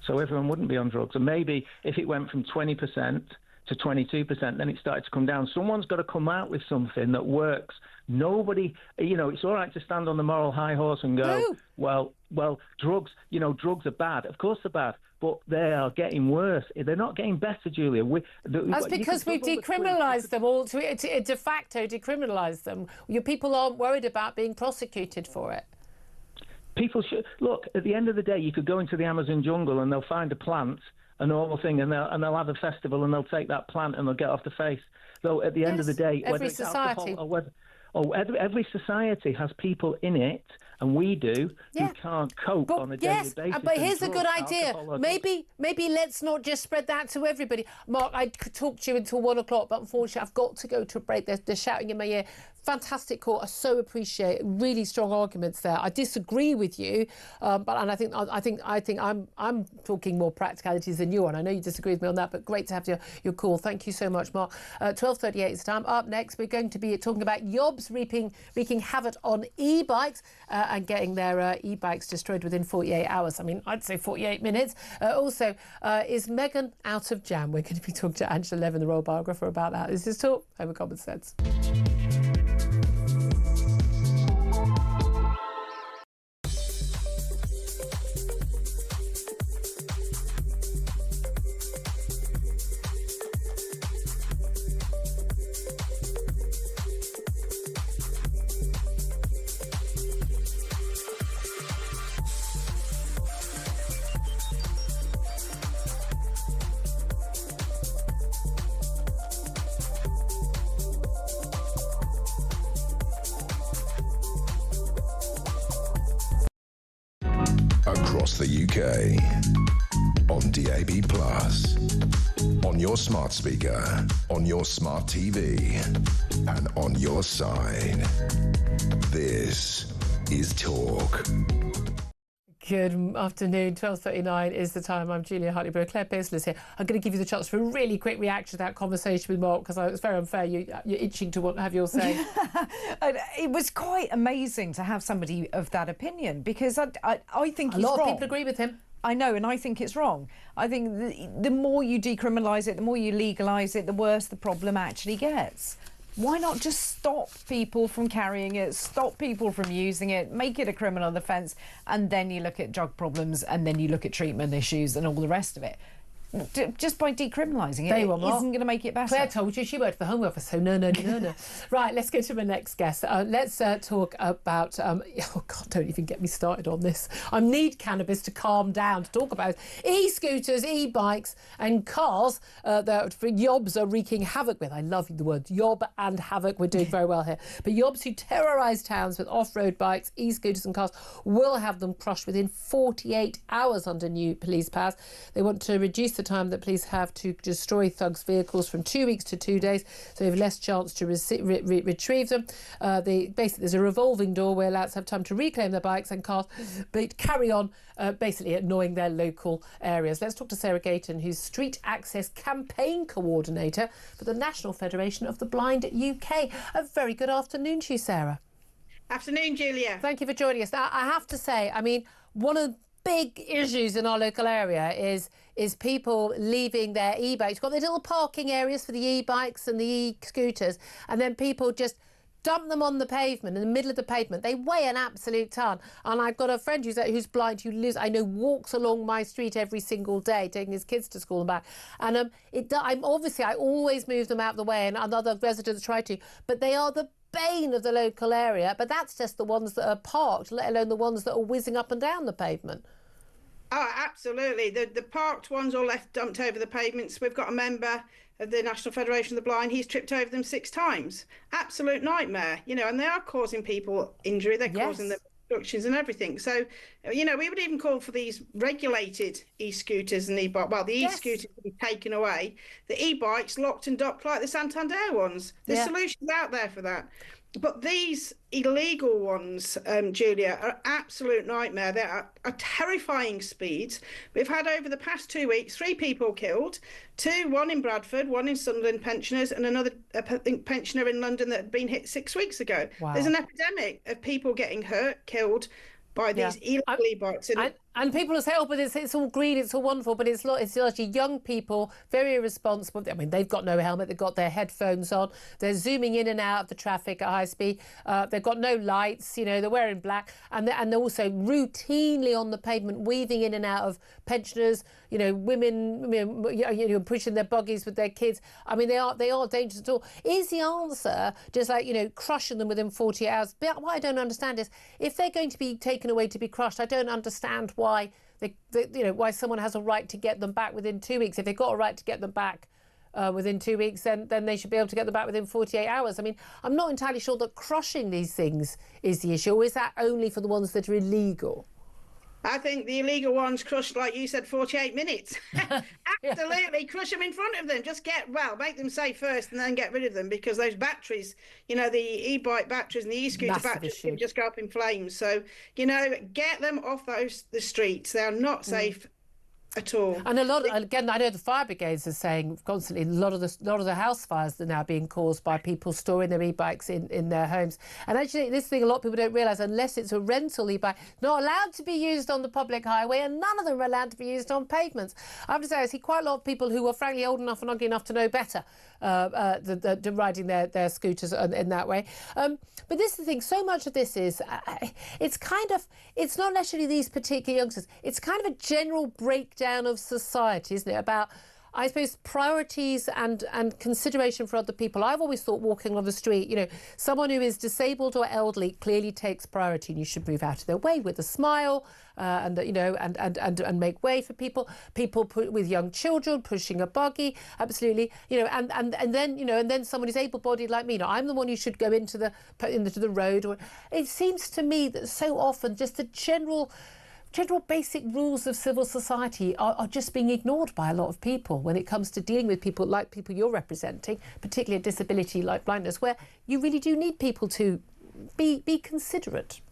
So everyone wouldn't be on drugs. And maybe if it went from 20% to 22%, then it started to come down. Someone's got to come out with something that works. Nobody, it's all right to stand on the moral high horse and go, well, drugs are bad. Of course they're bad. but they are getting worse. They're not getting better, Julia. That's because we've decriminalised them all, to de facto decriminalised them. Your people aren't worried about being prosecuted for it. People should look. At the end of the day, you could go into the Amazon jungle and they'll find a plant, a normal thing, and they'll have a festival and they'll take that plant and they'll get off the face. So at the end of the day, every society, every society has people in it, and we do, who can't cope on a daily basis. But here's a good idea. Maybe let's not just spread that to everybody. Mark, I could talk to you until 1 o'clock, but unfortunately I've got to go to a break. They're shouting in my ear. Fantastic call. I so appreciate really strong arguments there. I disagree with you, and I think I'm talking more practicalities than you are. And I know you disagree with me on that, but great to have your call. Thank you so much, Mark. 12:38 is the time. Up next, we're going to be talking about yobs wreaking havoc on e-bikes and getting their e-bikes destroyed within 48 hours. I mean, I'd say 48 minutes. Also, is Meghan out of jam? We're going to be talking to Angela Levin, the royal biographer, about that. This is Talk Home Common Sense. Across the UK, on DAB+, on your smart speaker, on your smart TV, and on your side. This is Talk. Good afternoon. 12:39 is the time. I'm Julia Hartley-Brewer. Claire Pearson is here. I'm going to give you the chance for a really quick reaction to that conversation with Mark, because it's very unfair. You're itching to have your say. It was quite amazing to have somebody of that opinion, because I think he's wrong. A lot of people agree with him. I know, and I think it's wrong. I think the more you decriminalise it, the more you legalise it, the worse the problem actually gets. Why not just stop people from carrying it, stop people from using it, make it a criminal offence, and then you look at drug problems, and then you look at treatment issues and all the rest of it. Just by decriminalising it, it isn't going to make it better. Claire told you she worked for Home Office, so no. Right, let's go to my next guest. Let's talk about... oh, God, don't even get me started on this. I need cannabis to calm down, to talk about e-scooters, e-bikes and cars that yobs are wreaking havoc with. I love the words yob and havoc. We're doing very well here. But yobs who terrorise towns with off-road bikes, e-scooters and cars will have them crushed within 48 hours under new police powers. They want to reduce the time that police have to destroy thugs' vehicles from 2 weeks to 2 days, so they have less chance to retrieve them. Basically, there's a revolving door where lads have time to reclaim their bikes and cars, but carry on basically annoying their local areas. Let's talk to Sarah Gayton, who's Street Access Campaign Coordinator for the National Federation of the Blind UK. A very good afternoon to you, Sarah. Afternoon, Julia. Thank you for joining us. Now, I have to say, I mean, one of the big issues in our local area is people leaving their e-bikes. You've got the little parking areas for the e-bikes and the e-scooters, and then people just dump them on the pavement, in the middle of the pavement. They weigh an absolute ton. And I've got a friend who's blind, who lives, I know, walks along my street every single day, taking his kids to school and back. And I always move them out of the way, and other residents try to, but they are the bane of the local area. But that's just the ones that are parked, let alone the ones that are whizzing up and down the pavement. Oh, absolutely. The parked ones all left dumped over the pavements. We've got a member of the National Federation of the Blind. He's tripped over them 6 times. Absolute nightmare, and they are causing people injury. They're causing them obstructions and everything. So, we would even call for these regulated e-scooters and e-bikes. Well, the e-scooters to be taken away. The e-bikes locked and docked like the Santander ones. There's solutions out there for that. But these illegal ones, Julia, are absolute nightmare. They are terrifying speeds. We've had over the past 2 weeks 3 people killed, one in Bradford, one in Sunderland pensioners, and another pensioner in London that had been hit 6 weeks ago. Wow. There's an epidemic of people getting hurt, killed by these illegal e-bikes. And people will say, oh, but it's all green, it's all wonderful, but it's largely young people, very irresponsible. I mean, they've got no helmet, they've got their headphones on, they're zooming in and out of the traffic at high speed, they've got no lights, you know, they're wearing black, and they're also routinely on the pavement, weaving in and out of pensioners, you know, women, you know, pushing their buggies with their kids. I mean, they are dangerous at all. Is the answer just like, you know, crushing them within 48 hours? But what I don't understand is, if they're going to be taken away to be crushed, I don't understand why why someone has a right to get them back within 2 weeks. If they've got a right to get them back within 2 weeks, then they should be able to get them back within 48 hours. I mean, I'm not entirely sure that crushing these things is the issue, or is that only for the ones that are illegal? I think the illegal ones crushed, like you said, 48 minutes. Absolutely. Crush them in front of them. Just make them safe first and then get rid of them, because those batteries, you know, the e-bike batteries and the e-scooter batteries can just go up in flames. So, you know, get them off the streets. They are not safe at all. And again, I know the fire brigades are saying constantly, a lot of the house fires are now being caused by people storing their e-bikes in their homes. And actually, this thing a lot of people don't realise, unless it's a rental e-bike, not allowed to be used on the public highway, and none of them are allowed to be used on pavements. I have to say, I see quite a lot of people who are frankly old enough and ugly enough to know better riding their scooters in that way. But this is the thing, so much of this is, it's not necessarily these particular youngsters, it's kind of a general breakdown of society, isn't it, about, I suppose, priorities and consideration for other people. I've always thought, walking on the street, you know, someone who is disabled or elderly clearly takes priority, and you should move out of their way with a smile, and make way for people with young children pushing a buggy, absolutely, you know, and then someone who's able-bodied like me. You know, I'm the one who should go into the road. Or it seems to me that so often just the general basic rules of civil society are just being ignored by a lot of people when it comes to dealing with people like people you're representing, particularly a disability like blindness, where you really do need people to be considerate.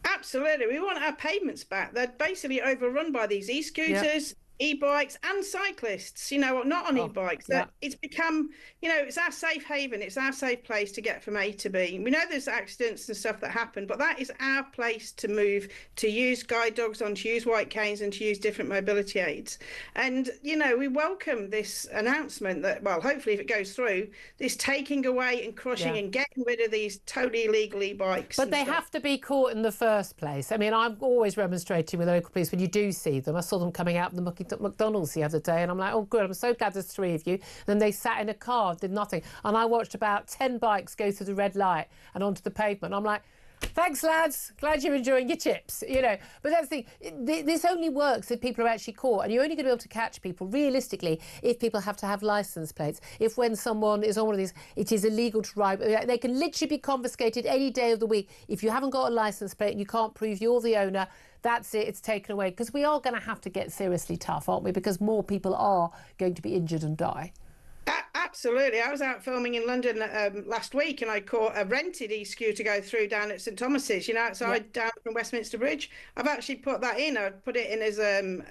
Absolutely. We want our pavements back. They're basically overrun by these e-scooters, e-bikes and cyclists, you know, not on e-bikes. It's become, you know, it's our safe haven, it's our safe place to get from A to B. We know there's accidents and stuff that happen, but that is our place to move, to use guide dogs on, to use white canes and to use different mobility aids. And, you know, we welcome this announcement that, well, hopefully if it goes through, this taking away and crushing and getting rid of these totally illegal e-bikes. But they have to be caught in the first place. I mean, I'm always remonstrating with local police when you do see them. I saw them coming out of the McDonald's the other day, and I'm like, oh good, I'm so glad there's 3 of you. And then they sat in a car, did nothing, and I watched about 10 bikes go through the red light and onto the pavement. I'm like, thanks lads, glad you're enjoying your chips, you know. But that's the thing, this only works if people are actually caught, and you're only going to be able to catch people realistically if people have to have licence plates. If when someone is on one of these, it is illegal to ride, they can literally be confiscated any day of the week. If you haven't got a licence plate and you can't prove you're the owner, that's it, it's taken away. Because we are going to have to get seriously tough, aren't we? Because more people are going to be injured and die. Absolutely. I was out filming in London last week, and I caught a rented e-scooter go through down at St Thomas's, you know, outside down from Westminster Bridge. I've actually put that in. I put it in as an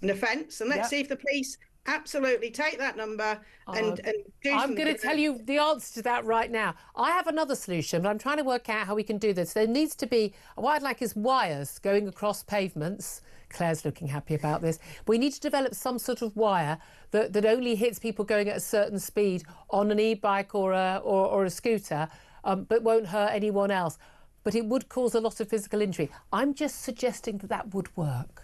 offence, and let's see if the police absolutely take that number and do I'm going to tell you the answer to that right now. I have another solution, but I'm trying to work out how we can do this. There needs to be, what I'd like is wires going across pavements. Claire's looking happy about this. We need to develop some sort of wire that only hits people going at a certain speed on an e-bike or a scooter, but won't hurt anyone else. But it would cause a lot of physical injury. I'm just suggesting that would work.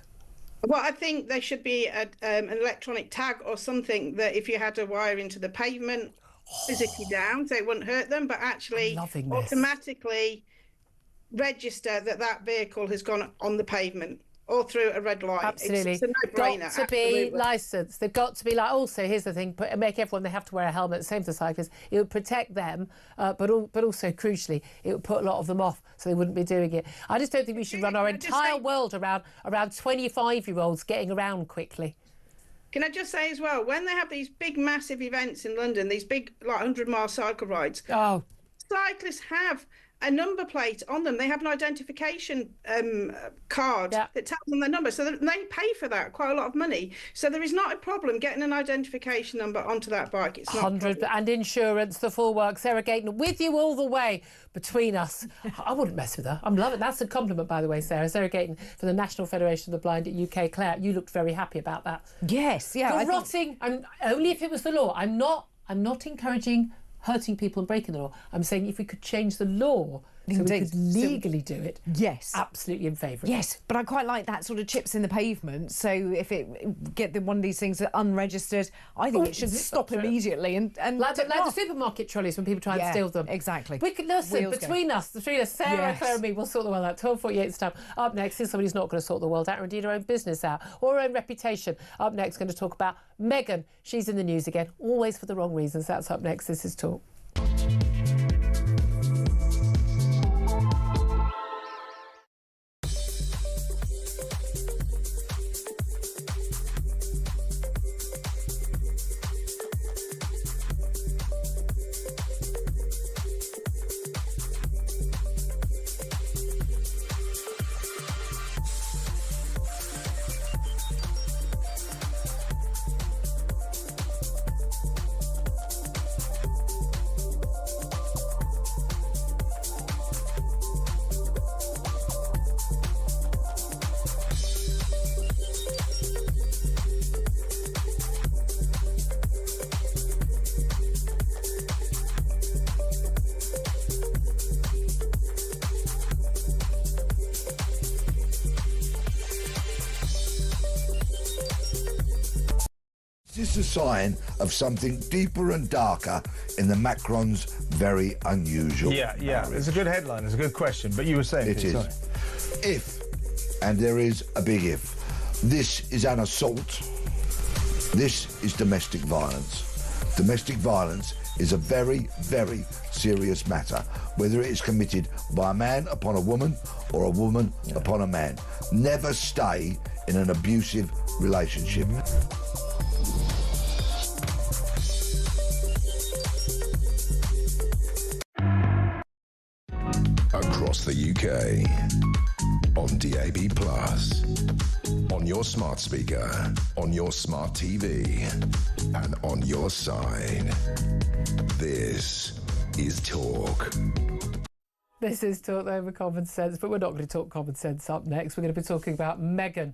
Well, I think there should be an electronic tag or something that if you had to wire into the pavement, physically down, so it wouldn't hurt them, but actually automatically register that vehicle has gone on the pavement or through a red light. Absolutely. It's a no-brainer. Got to be licensed. They've got to be like. Also, here's the thing: make everyone. They have to wear a helmet. Same for cyclists. It would protect them, but also crucially, it would put a lot of them off, so they wouldn't be doing it. I just don't think we should run our entire world around 25-year-olds getting around quickly. Can I just say as well, when they have these big, massive events in London, these big, like 100-mile cycle rides, cyclists have a number plate on them. They have an identification card that tells them their number. So they pay for that quite a lot of money. So there is not a problem getting an identification number onto that bike. It's not 100 and insurance, the full work. Sarah Gayton with you all the way between us. I wouldn't mess with her. I'm loving it. That's a compliment, by the way, Sarah. Sarah Gayton from the National Federation of the Blind at UK. Claire, you looked very happy about that. Yes, yeah. Garrotting, and only if it was the law. I'm not encouraging hurting people and breaking the law. I'm saying if we could change the law so we could legally do it. Yes. Absolutely in favour of Yes, but I quite like that sort of chips in the pavement. So if it get one of these things that unregistered, I think it should stop immediately and like the supermarket trolleys when people try and steal them. Exactly. We could listen between us, Sarah, Claire, and me. We'll sort the world out. 12:48 time. Up next is somebody who's not going to sort the world out, or indeed her own business out, or her own reputation. Up next, going to talk about Meghan. She's in the news again, always for the wrong reasons. That's up next. This is Talk. Is this a sign of something deeper and darker in the Macrons' very unusual Yeah, marriage? it's a good headline, it's a good question, but you were saying... It is. Sorry. If, and there is a big if, this is an assault, this is domestic violence. Domestic violence is a very, very serious matter, whether it is committed by a man upon a woman or a woman upon a man. Never stay in an abusive relationship. Across the UK, on DAB+, on your smart speaker, on your smart TV, and on your side. This is Talk. This is Talk Over Common Sense, but we're not going to talk common sense up next. We're going to be talking about Meghan.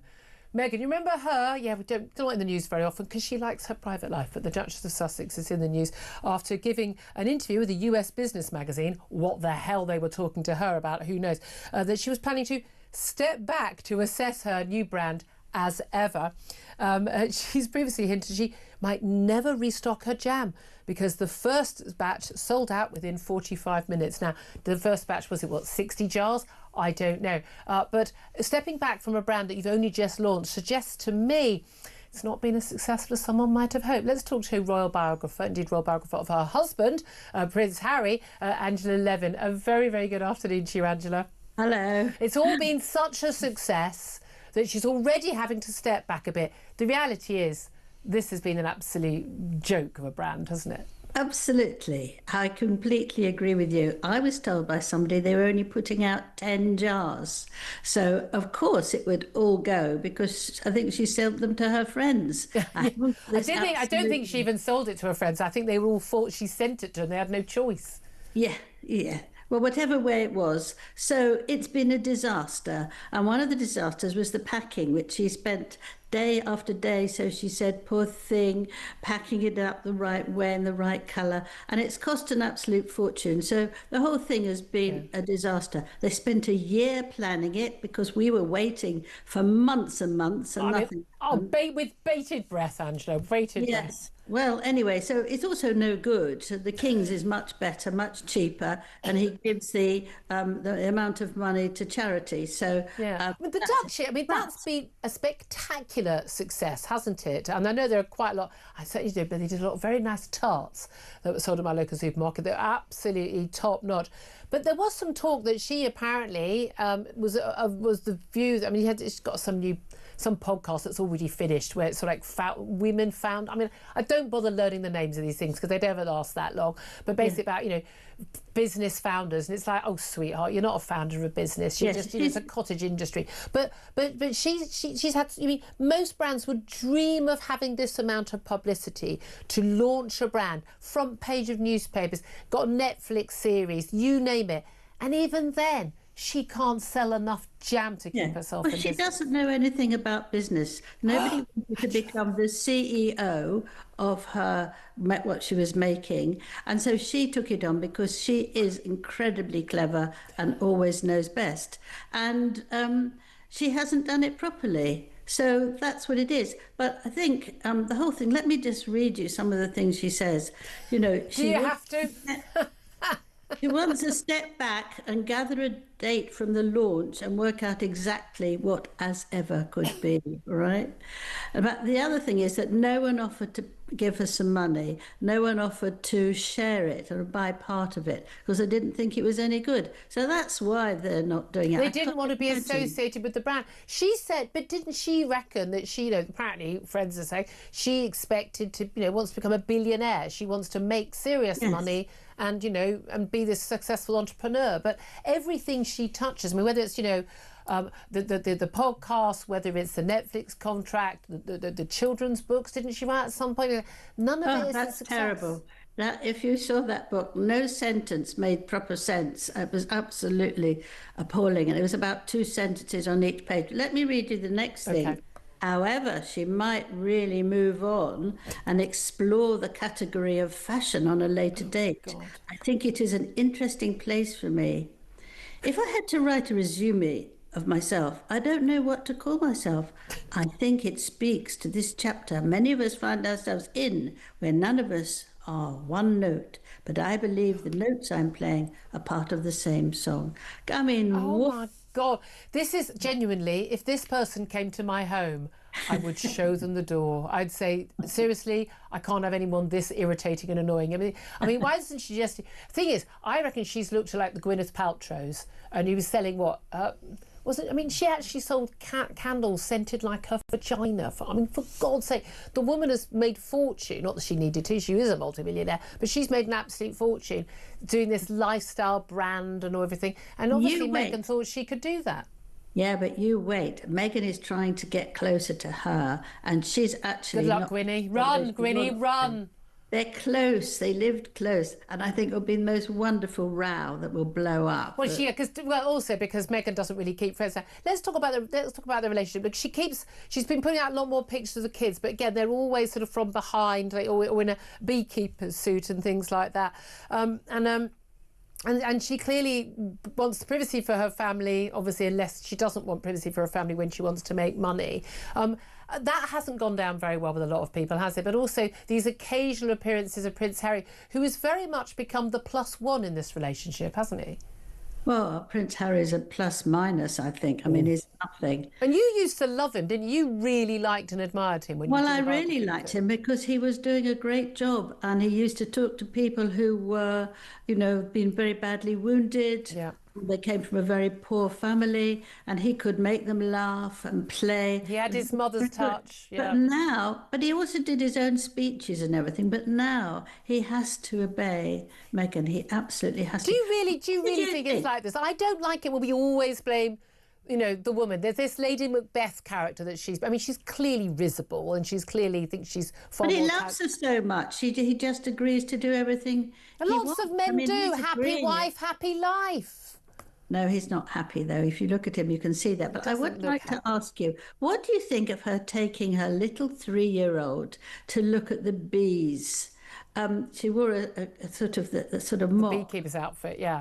Meghan, you remember her? Yeah, we don't in the news very often because she likes her private life, but the Duchess of Sussex is in the news after giving an interview with a US business magazine. What the hell they were talking to her about, who knows, that she was planning to step back to assess her new brand as ever. She's previously hinted she might never restock her jam because the first batch sold out within 45 minutes. Now, the first batch was, 60 jars? I don't know. But stepping back from a brand that you've only just launched suggests to me it's not been as successful as someone might have hoped. Let's talk to royal biographer of her husband, Prince Harry, Angela Levin. A very, very good afternoon to you, Angela. Hello. It's all been such a success that she's already having to step back a bit. The reality is this has been an absolute joke of a brand, hasn't it? Absolutely. I completely agree with you. I was told by somebody they were only putting out 10 jars. So, of course, it would all go because I think she sold them to her friends. I don't think she even sold it to her friends. I think they all thought she sent it to them. They had no choice. Yeah. Well, whatever way it was. So it's been a disaster. And one of the disasters was the packing, which she spent day after day, so she said, poor thing, packing it up the right way in the right colour. And it's cost an absolute fortune. So the whole thing has been a disaster. They spent a year planning it because we were waiting for months and months and nothing. With bated breath, Angela, bated breath. Well, anyway, so it's also no good. So the King's is much better, much cheaper, and he gives the amount of money to charity. So with the Duchy, that's been a spectacular success, hasn't it? And I know there are quite a lot. I certainly did, but they did a lot of very nice tarts that were sold at my local supermarket. They're absolutely top notch. But there was some talk that she apparently was the view. She's got some new some podcast that's already finished where it's sort of like women found. I mean, I don't bother learning the names of these things because they never last that long. But basically about, you know, business founders, and it's like, oh, sweetheart, you're not a founder of a business. You're just, you know, it's a cottage industry. But she's had. I mean, most brands would dream of having this amount of publicity to launch a brand, front page of newspapers, got a Netflix series, you name it, and even then she can't sell enough jam to keep herself in business. She business. doesn't know anything about business. Nobody wanted to become the CEO of her what she was making, and so she took it on because she is incredibly clever and always knows best, and she hasn't done it properly. So that's what it is. But I think the whole thing, let me just read you some of the things she says. You know, Do you have to? She wants to step back and gather a date from the launch and work out exactly what as ever could be, right? But the other thing is that no one offered to give her some money. No one offered to share it or buy part of it because they didn't think it was any good. So that's why they're not doing it. They didn't want to be associated with the brand. She said, but didn't she reckon that she, you know, apparently friends are saying, she expected to, you know, wants to become a billionaire. She wants to make serious money and, you know, and be this successful entrepreneur. But everything she touches, I mean, whether it's, you know, the podcast, whether it's the Netflix contract, the children's books, didn't she write at some point? None of it is that's terrible. That if you saw that book, no sentence made proper sense. It was absolutely appalling, and it was about 2 sentences on each page. Let me read you the next thing. Okay. However, she might really move on and explore the category of fashion on a later date. God. I think it is an interesting place for me. If I had to write a resume of myself, I don't know what to call myself. I think it speaks to this chapter many of us find ourselves in, where none of us are one note, but I believe the notes I'm playing are part of the same song. I mean, my God, this is genuinely, if this person came to my home, I would show them the door. I'd say, seriously, I can't have anyone this irritating and annoying. I mean, why doesn't she just... The thing is, I reckon she's looked like the Gwyneth Paltrows, and he was selling what... was it? I mean, she actually sold candles scented like her vagina. I mean, for God's sake, the woman has made fortune. Not that she needed to, she is a multimillionaire, but she's made an absolute fortune doing this lifestyle brand and everything. And obviously Meghan thought she could do that. Yeah, but you wait. Meghan is trying to get closer to her, and she's actually... Good luck, Gwynnie. Run, Gwynnie, run. They're close. They lived close, and I think it'll be the most wonderful row that will blow up. Well, also because Meghan doesn't really keep friends. Let's talk about the relationship. Look, she's been putting out a lot more pictures of the kids, but again, they're always sort of from behind, or in a beekeeper's suit and things like that. And she clearly wants privacy for her family, obviously, unless she doesn't want privacy for her family when she wants to make money. That hasn't gone down very well with a lot of people, has it? But also these occasional appearances of Prince Harry, who has very much become the +1 in this relationship, hasn't he? Well, Prince Harry's a plus minus, I think. I mean, he's nothing. And you used to love him, didn't you? You really liked and admired him. Well, I really liked him because he was doing a great job, and he used to talk to people who were, you know, been very badly wounded. Yeah. They came from a very poor family, and he could make them laugh and play. He had his mother's touch. Yeah. But he also did his own speeches and everything. But now he has to obey Meghan. He absolutely has to. Do you really think it's like this? I don't like it when we always blame, you know, the woman. There's this Lady Macbeth character that she's clearly risible, and she's clearly thinks she's far more... But he loves her so much. He just agrees to do everything. Lots of men do. Happy wife, happy life. No, he's not happy, though. If you look at him, you can see that. But I would like to ask you, what do you think of her taking her little 3-year-old to look at the bees? She wore a sort of the sort of mock. The beekeeper's outfit, yeah.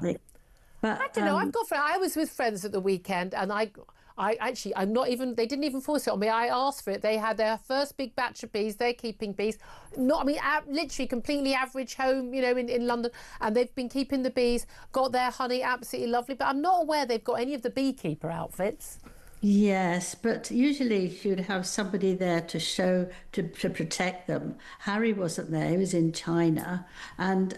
But I don't know. I was with friends at the weekend, and I'm not even, they didn't even force it on me. I asked for it. They had their first big batch of bees. They're keeping bees. Literally completely average home, you know, in London. And they've been keeping the bees, got their honey, absolutely lovely. But I'm not aware they've got any of the beekeeper outfits. Yes, but usually she would have somebody there to protect them. Harry wasn't there, he was in China, and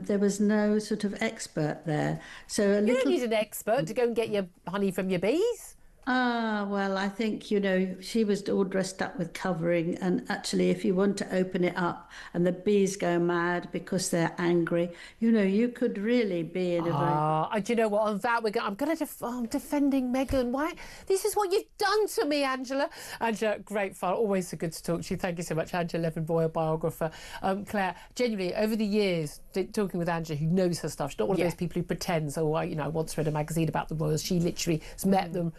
there was no sort of expert there. So you don't need an expert to go and get your honey from your bees. Well, I think, she was all dressed up with covering, and actually, if you want to open it up and the bees go mad because they're angry, you could really be in a very... Do you know what? On that, I'm defending Meghan. Why? This is what you've done to me, Angela. Angela, great fun. Always so good to talk to you. Thank you so much, Angela Levin Boyle, biographer. Claire, genuinely, over the years, talking with Angela, who knows her stuff, she's not one of those people who pretends, I once read a magazine about the royals. She literally has met them,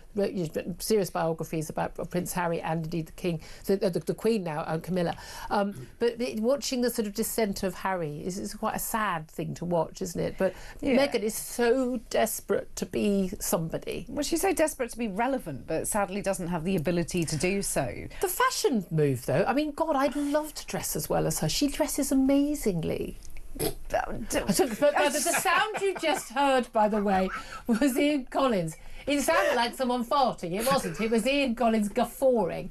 serious biographies about Prince Harry and indeed the King, the Queen now, Camilla. But watching the sort of descent of Harry is quite a sad thing to watch, isn't it? But Meghan is so desperate to be somebody. Well, she's so desperate to be relevant, but sadly doesn't have the ability to do so. The fashion move, though, God, I'd love to dress as well as her. She dresses amazingly. The sound you just heard, by the way, was Ian Collins. It sounded like someone farting. It wasn't. It was Ian Collins guffawing.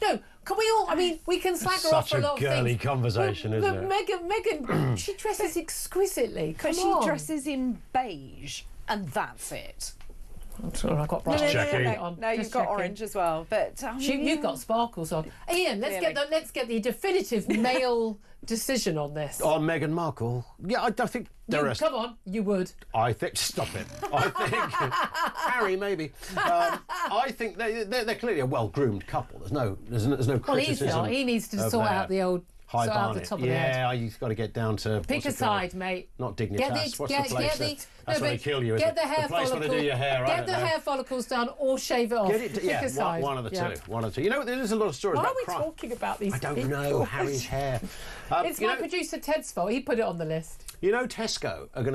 No, can we all... we can slag her off for a lot of things. Such a girly conversation, isn't it? Megan, she dresses exquisitely. But she dresses in beige, and that's it. I'm sure I got No, you've got orange as well. But you've got sparkles on. Ian, let's get the definitive male decision on this. On Meghan Markle? Yeah, I think there is. Come on, you would. I think. Stop it. I think Harry maybe. I think they're clearly a well-groomed couple. There's no criticism. Well, he needs to sort out the old. High Barnet. The top of the head. You've got to get down to... Pick a side, mate. Not dignitas. What's the place that's when they kill you? Get the hair follicles. Where they do your hair. Get the hair follicles done or shave it off. Pick a side. One of the two. One of the two. There's a lot of stories about crime. Why are we talking about these things? I don't know. Harry's hair. It's my producer Ted's fault. He put it on the list. Tesco are going to